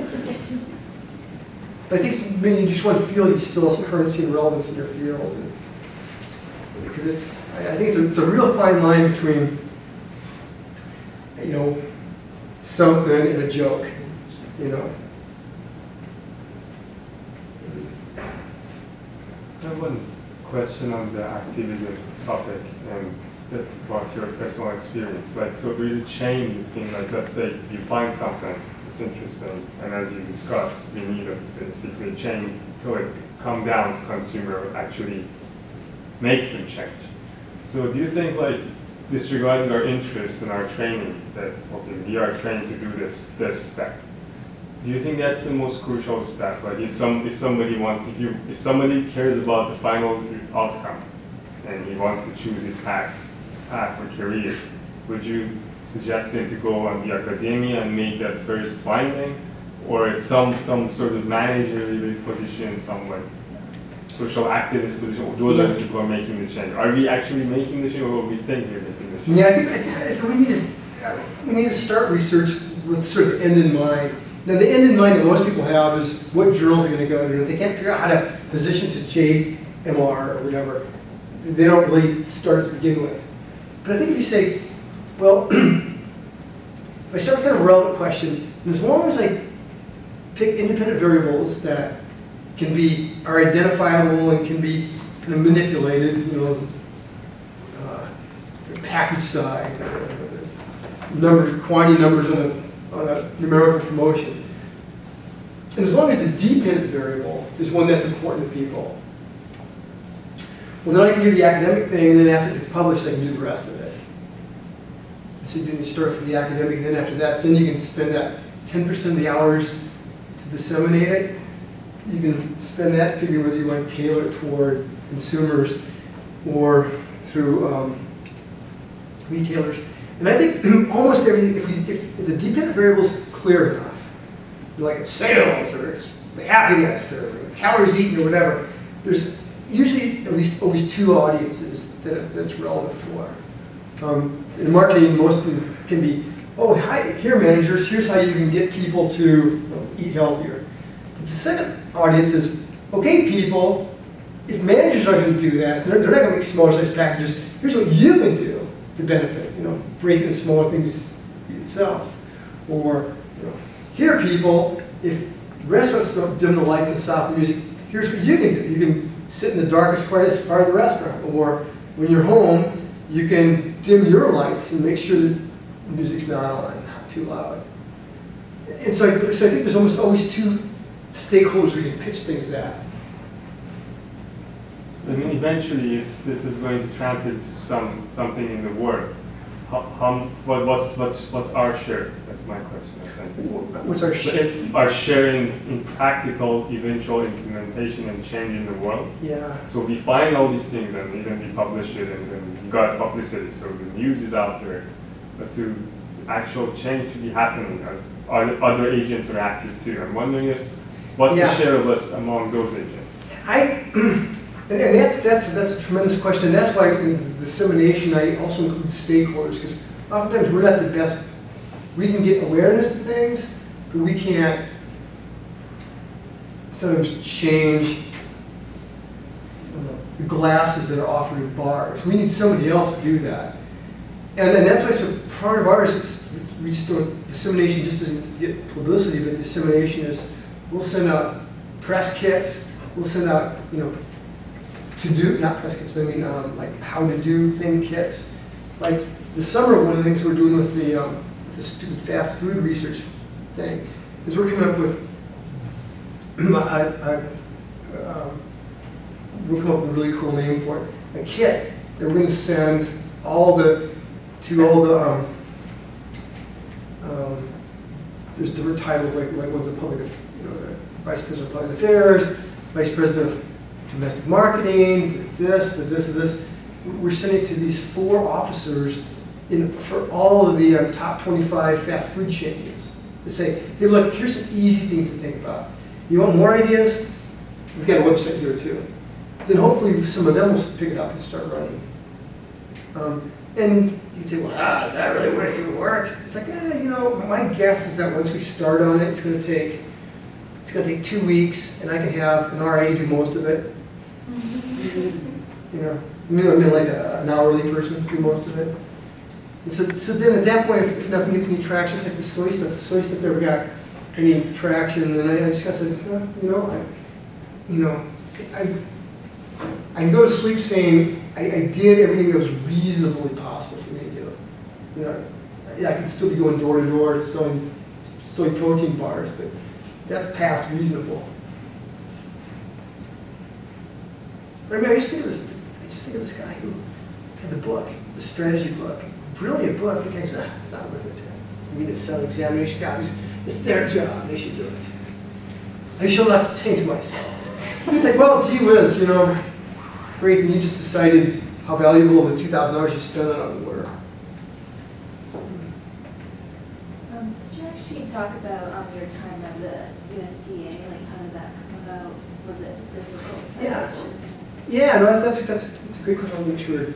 [SPEAKER 1] But I think when you just want to feel you still have currency and relevance in your field. Because I think it's a real fine line between, you know, something and a joke, you know.
[SPEAKER 4] I have one question on the activism topic, and it's about your personal experience. Like, so there is a chain between, like, let's say you find something that's interesting, and as you discussed, we need basically a chain to like come down to consumer or actually make some change. So do you think, like, disregarding our interest and our training, that okay, we are trained to do this step, do you think that's the most crucial step? Like, if somebody cares about the final outcome and he wants to choose his path or career, would you suggest him to go on the academia and make that first finding, or at some sort of managerial position, some like social activist position? Those are the people who are making the change. Are we actually making the change, or we think we're making the change?
[SPEAKER 1] Yeah, I think we need to start research with sort of end in mind. Now, the end in mind that most people have is what journals are going to go to. And if they can't figure out how to position to JMR or whatever, they don't really start to begin with. But I think if you say, well, if I start with kind of a relevant question, and as long as I pick independent variables that are identifiable and can be kind of manipulated, you know, package size, quantity numbers on a numerical promotion. And as long as the dependent variable is one that's important to people, well, then I can do the academic thing, and then after it's published, I can do the rest of it. So then you start for the academic, and then after that, then you can spend that 10% of the hours to disseminate it. You can spend that figuring whether you want to tailor it toward consumers or through retailers. And I think almost everything, if the dependent variable is clear enough, like it's sales or it's the happiness or calories eaten or whatever, there's usually at least always two audiences that's relevant for. In marketing, most of them can be, oh, hi, here managers, here's how you can get people to eat healthier. But the second audience is, okay, people, if managers are going to do that, they're not going to make smaller size packages, here's what you can do to benefit, you know, break into smaller things itself. Or, you know, here people, if restaurants don't dim the lights and stop the music, here's what you can do. You can sit in the darkest, quietest part of the restaurant. Or when you're home, you can dim your lights and make sure that the music's not on, not too loud. And so I think there's almost always two stakeholders we can pitch things at.
[SPEAKER 4] I mean, eventually, if this is going to translate to something in the world, what's our share? That's my question, I think.
[SPEAKER 1] What's our share?
[SPEAKER 4] If our share in practical, eventual implementation and change in the world.
[SPEAKER 1] Yeah.
[SPEAKER 4] So we find all these things and even we publish it and then we got publicity, so the news is out there. But to actual change to be happening, as other agents are active too. I'm wondering what's the share of us among those agents?
[SPEAKER 1] And that's a tremendous question. That's why in the dissemination I also include stakeholders, because oftentimes we're not the best. We can get awareness to things, but we can't sometimes change the glasses that are offered in bars. We need somebody else to do that. And that's why, so part of ours, we just don't, dissemination just doesn't get publicity, but dissemination is, we'll send out press kits, we'll send out, to do, not press kits, but I mean, like how to do thing kits. Like this summer, one of the things we're doing with the student fast food research thing is we're coming up with, we'll come up with a really cool name for it, a kit that we're going to send to all the, there's different titles, like one's the public, the Vice President of Public Affairs, Vice President of Domestic Marketing, this. We're sending it to these 4 officers for all of the top 25 fast food chains to say, hey, look, here's some easy things to think about. You want more ideas? We've got a website here too. Then hopefully some of them will pick it up and start running. And you'd say, well, is that really worth your work? It's like, my guess is that once we start on it, it's going to take 2 weeks, and I can have an RA do most of it. Like an hourly person do most of it. And so then at that point, if nothing gets any traction, it's like the soy stuff never got any traction, and I just got said, I can go to sleep saying I did everything that was reasonably possible for me to do. I could still be going door to door selling soy protein bars, but that's past reasonable. But I just think of this guy who had the book, the strategy book, brilliant book. The guy said, it's not worth it. I mean, it's selling examination copies. It's their job. They should do it. I shall not taint myself. It's like, well, gee whiz, great. Then you just decided how valuable the 2,000 hours you spent on it were.
[SPEAKER 9] Could you actually talk about your time at the USDA? Like, how did that come about? Was it difficult?
[SPEAKER 1] Yeah, no, that's a great question. I'll make sure that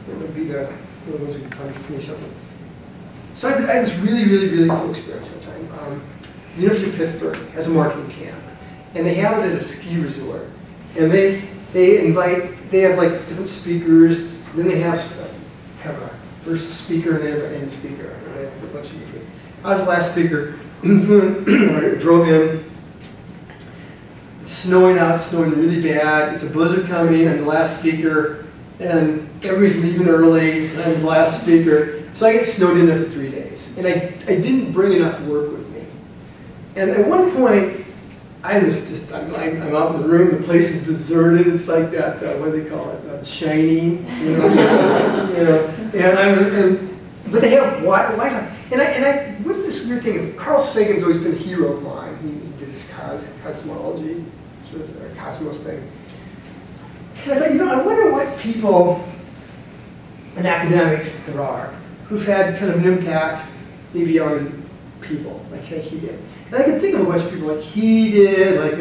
[SPEAKER 1] would be the ones we can probably finish up with. So I had this really, really, really cool experience one time. The University of Pittsburgh has a marketing camp, and they have it at a ski resort. And they have like different speakers, then they have a first speaker and they have an end speaker. And they have a bunch of different. I was the last speaker, drove in. It's snowing out, it's snowing really bad. It's a blizzard coming, I'm the last speaker, and everybody's leaving early, and I'm the last speaker. So I get snowed in there for 3 days. And I didn't bring enough work with me. And at one point, I'm out in the room, the place is deserted. It's like that, what do they call it, The Shining, but they have Wi-Fi. And I with this weird thing, Carl Sagan's always been a hero of mine. He did this cosmology, sort of cosmos thing. And I thought, I wonder what people and academics there are who've had kind of an impact maybe on people like he did. And I can think of a bunch of people like he did, like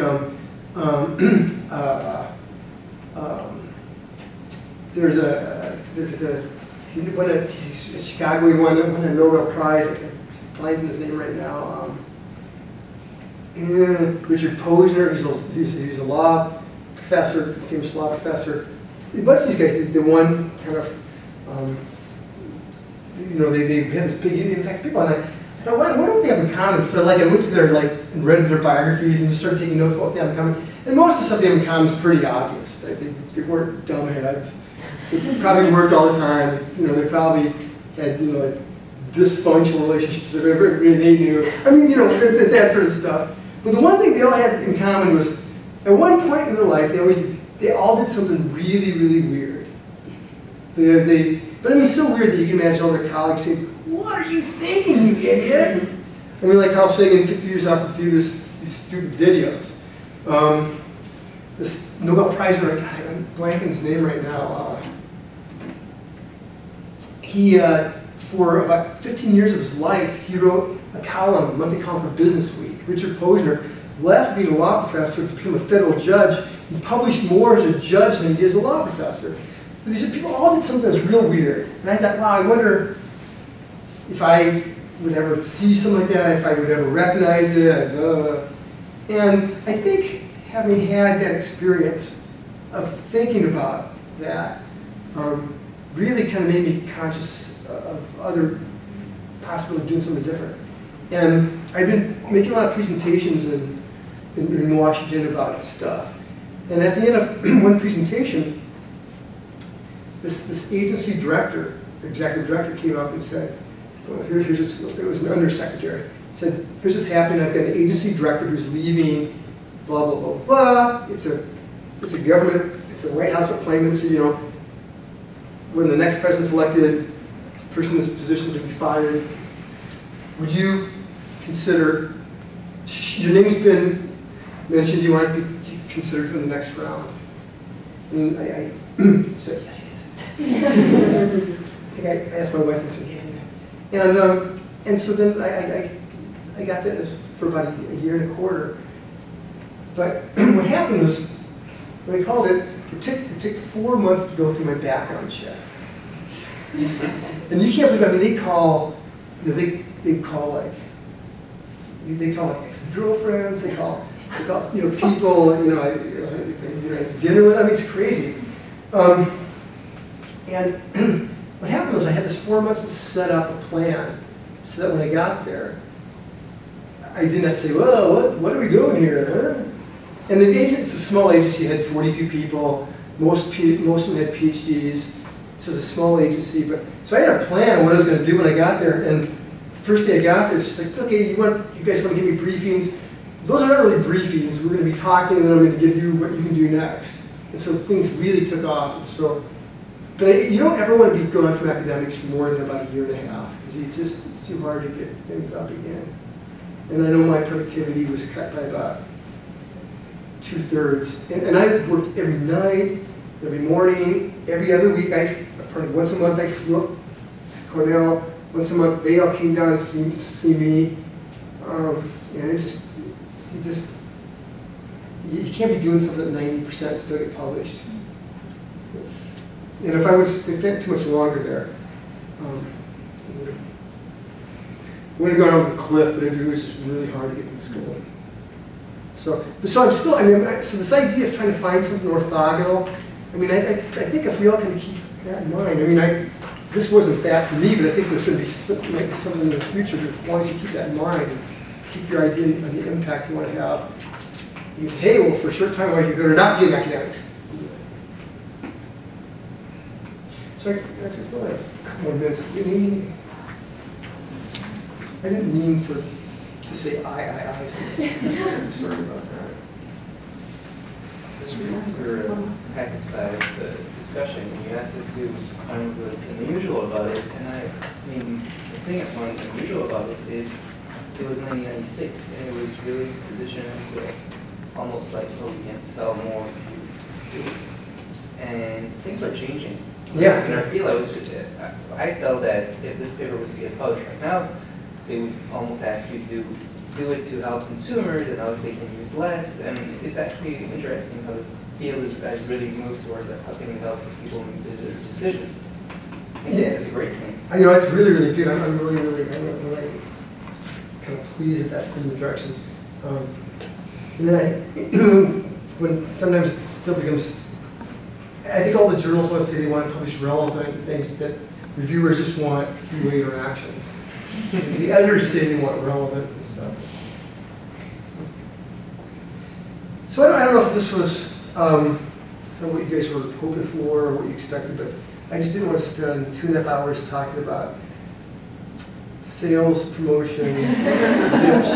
[SPEAKER 1] there's Chicago, he won a Nobel Prize. I can't blank his name right now. Richard Posner, he's a law professor, famous law professor. A bunch of these guys, they won kind of, they had this big impact on people. And I thought, what do they have in common? So I went to their, and read their biographies and just started taking notes about what they have in common. And most of the stuff they have in common is pretty obvious. They weren't dumbheads. They probably worked all the time. They probably had, dysfunctional relationships with everybody they knew. I mean, that sort of stuff. But the one thing they all had in common was, at one point in their life, they all did something really, really weird. But I mean, so weird that you can imagine all their colleagues saying, "What are you thinking, you idiot?" I mean, like Carl Sagan took 2 years out to do these stupid videos. This Nobel Prize winner, God, I'm blanking his name right now. He, for about 15 years of his life, he wrote a column, a monthly column for Business Week. Richard Posner left being a law professor to become a federal judge. He published more as a judge than he did as a law professor. But these people all did something that's real weird. And I thought, wow, I wonder if I would ever see something like that, if I would ever recognize it. And I think having had that experience of thinking about that really kind of made me conscious of other possibilities of doing something different. And I've been making a lot of presentations in Washington about stuff. And at the end of one presentation, this agency director, executive director, came up and said, well, here's this, it was an undersecretary, said, here's what's happening. I've got an agency director who's leaving, blah, blah, blah, blah. It's a government, it's a White House appointment, so, you know, when the next president's elected, the person in this position to be fired, would you consider, your name's been mentioned, do you want to be considered for the next round? And I said, yes, yes, yes. I think I asked my wife and said, yes. And so then I got that for about a year and a quarter. But what happened was, when I called it, it took 4 months to go through my background check. And you can't believe, I mean, they call, you know, they call like ex-girlfriends, they call, you know, people, you know, dinner with, I mean, it's crazy. And what happened was I had this 4 months to set up a plan so that when I got there, I didn't have to say, well, what are we doing here, huh? And the agency, it's a small agency, had 42 people, most of them had PhDs. This is a small agency, but so I had a plan on what I was going to do when I got there. And the first day I got there, it's just like, okay, you guys want to give me briefings? Those are not really briefings. We're going to be talking, and then I'm going to give you what you can do next. And so things really took off. And so, but you don't ever want to be gone from academics for more than about a year and a half, because it's too hard to get things up again. And I know my productivity was cut by about 2/3. And I worked every night, every morning, every other week. Once a month I flew up to Cornell. Once a month they all came down to see me. And you can't be doing something at 90% and still get published. And if I would have spent too much longer there, I would have gone over the cliff, but it was really hard to get things going. So I'm still, I mean, so this idea of trying to find something orthogonal, I mean, I think if we all kind of keep that in mind, I mean, this wasn't that for me, but I think there's going to be might be something in the future, but as long as you keep that in mind, and keep your idea on the impact you want to have. You say, hey, well, for a short time, I could go to not be in academics. So I probably have a couple more minutes. I didn't mean to say I. I'm sorry about that.
[SPEAKER 6] This we're hypothesized the discussion. You asked us to find what's unusual about it, and I mean, the thing I found unusual about it is it was 1996, and it was really positioned as almost like, oh, we can sell more. And things are changing.
[SPEAKER 1] Yeah.
[SPEAKER 6] And I felt that if this paper was to get published right now, they would almost ask you to do it to help consumers and how they can use less. And it's actually interesting how the field has really moved towards that. How can we help people make their decisions? I think it's a great thing.
[SPEAKER 1] You know, it's really, really good. I'm really kind of pleased that that's in the direction. And then when sometimes it still becomes, I think all the journals want to say they want to publish relevant things, but that reviewers just want three-way interactions. The editors say they want relevance and stuff. So I don't know if this was kind of what you guys were hoping for or what you expected, but I just didn't want to spend 2.5 hours talking about sales, promotion, dips.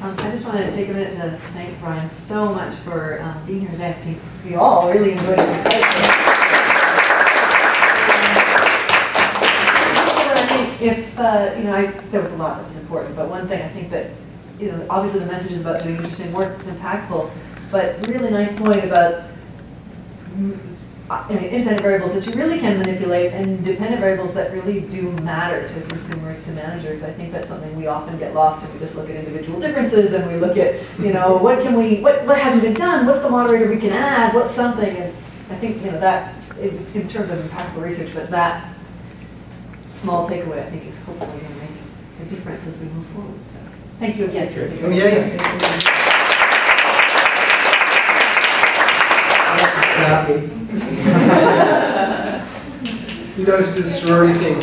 [SPEAKER 7] I just wanted to take a minute to thank Brian so much for being here today. I think we all really enjoyed it. I think if, there was a lot that was important, but one thing I think that, obviously the message is about doing interesting work that's impactful, but really nice point about independent variables that you really can manipulate and dependent variables that really do matter to consumers, to managers. I think that's something we often get lost if we just look at individual differences and we look at, what hasn't been done, what's the moderator we can add, what's something, and I think, that in terms of impactful research, but that small takeaway I think is hopefully going to make a difference as we move forward. So. Thank you again.
[SPEAKER 1] Oh, yeah. Happy. You noticed the sorority thing.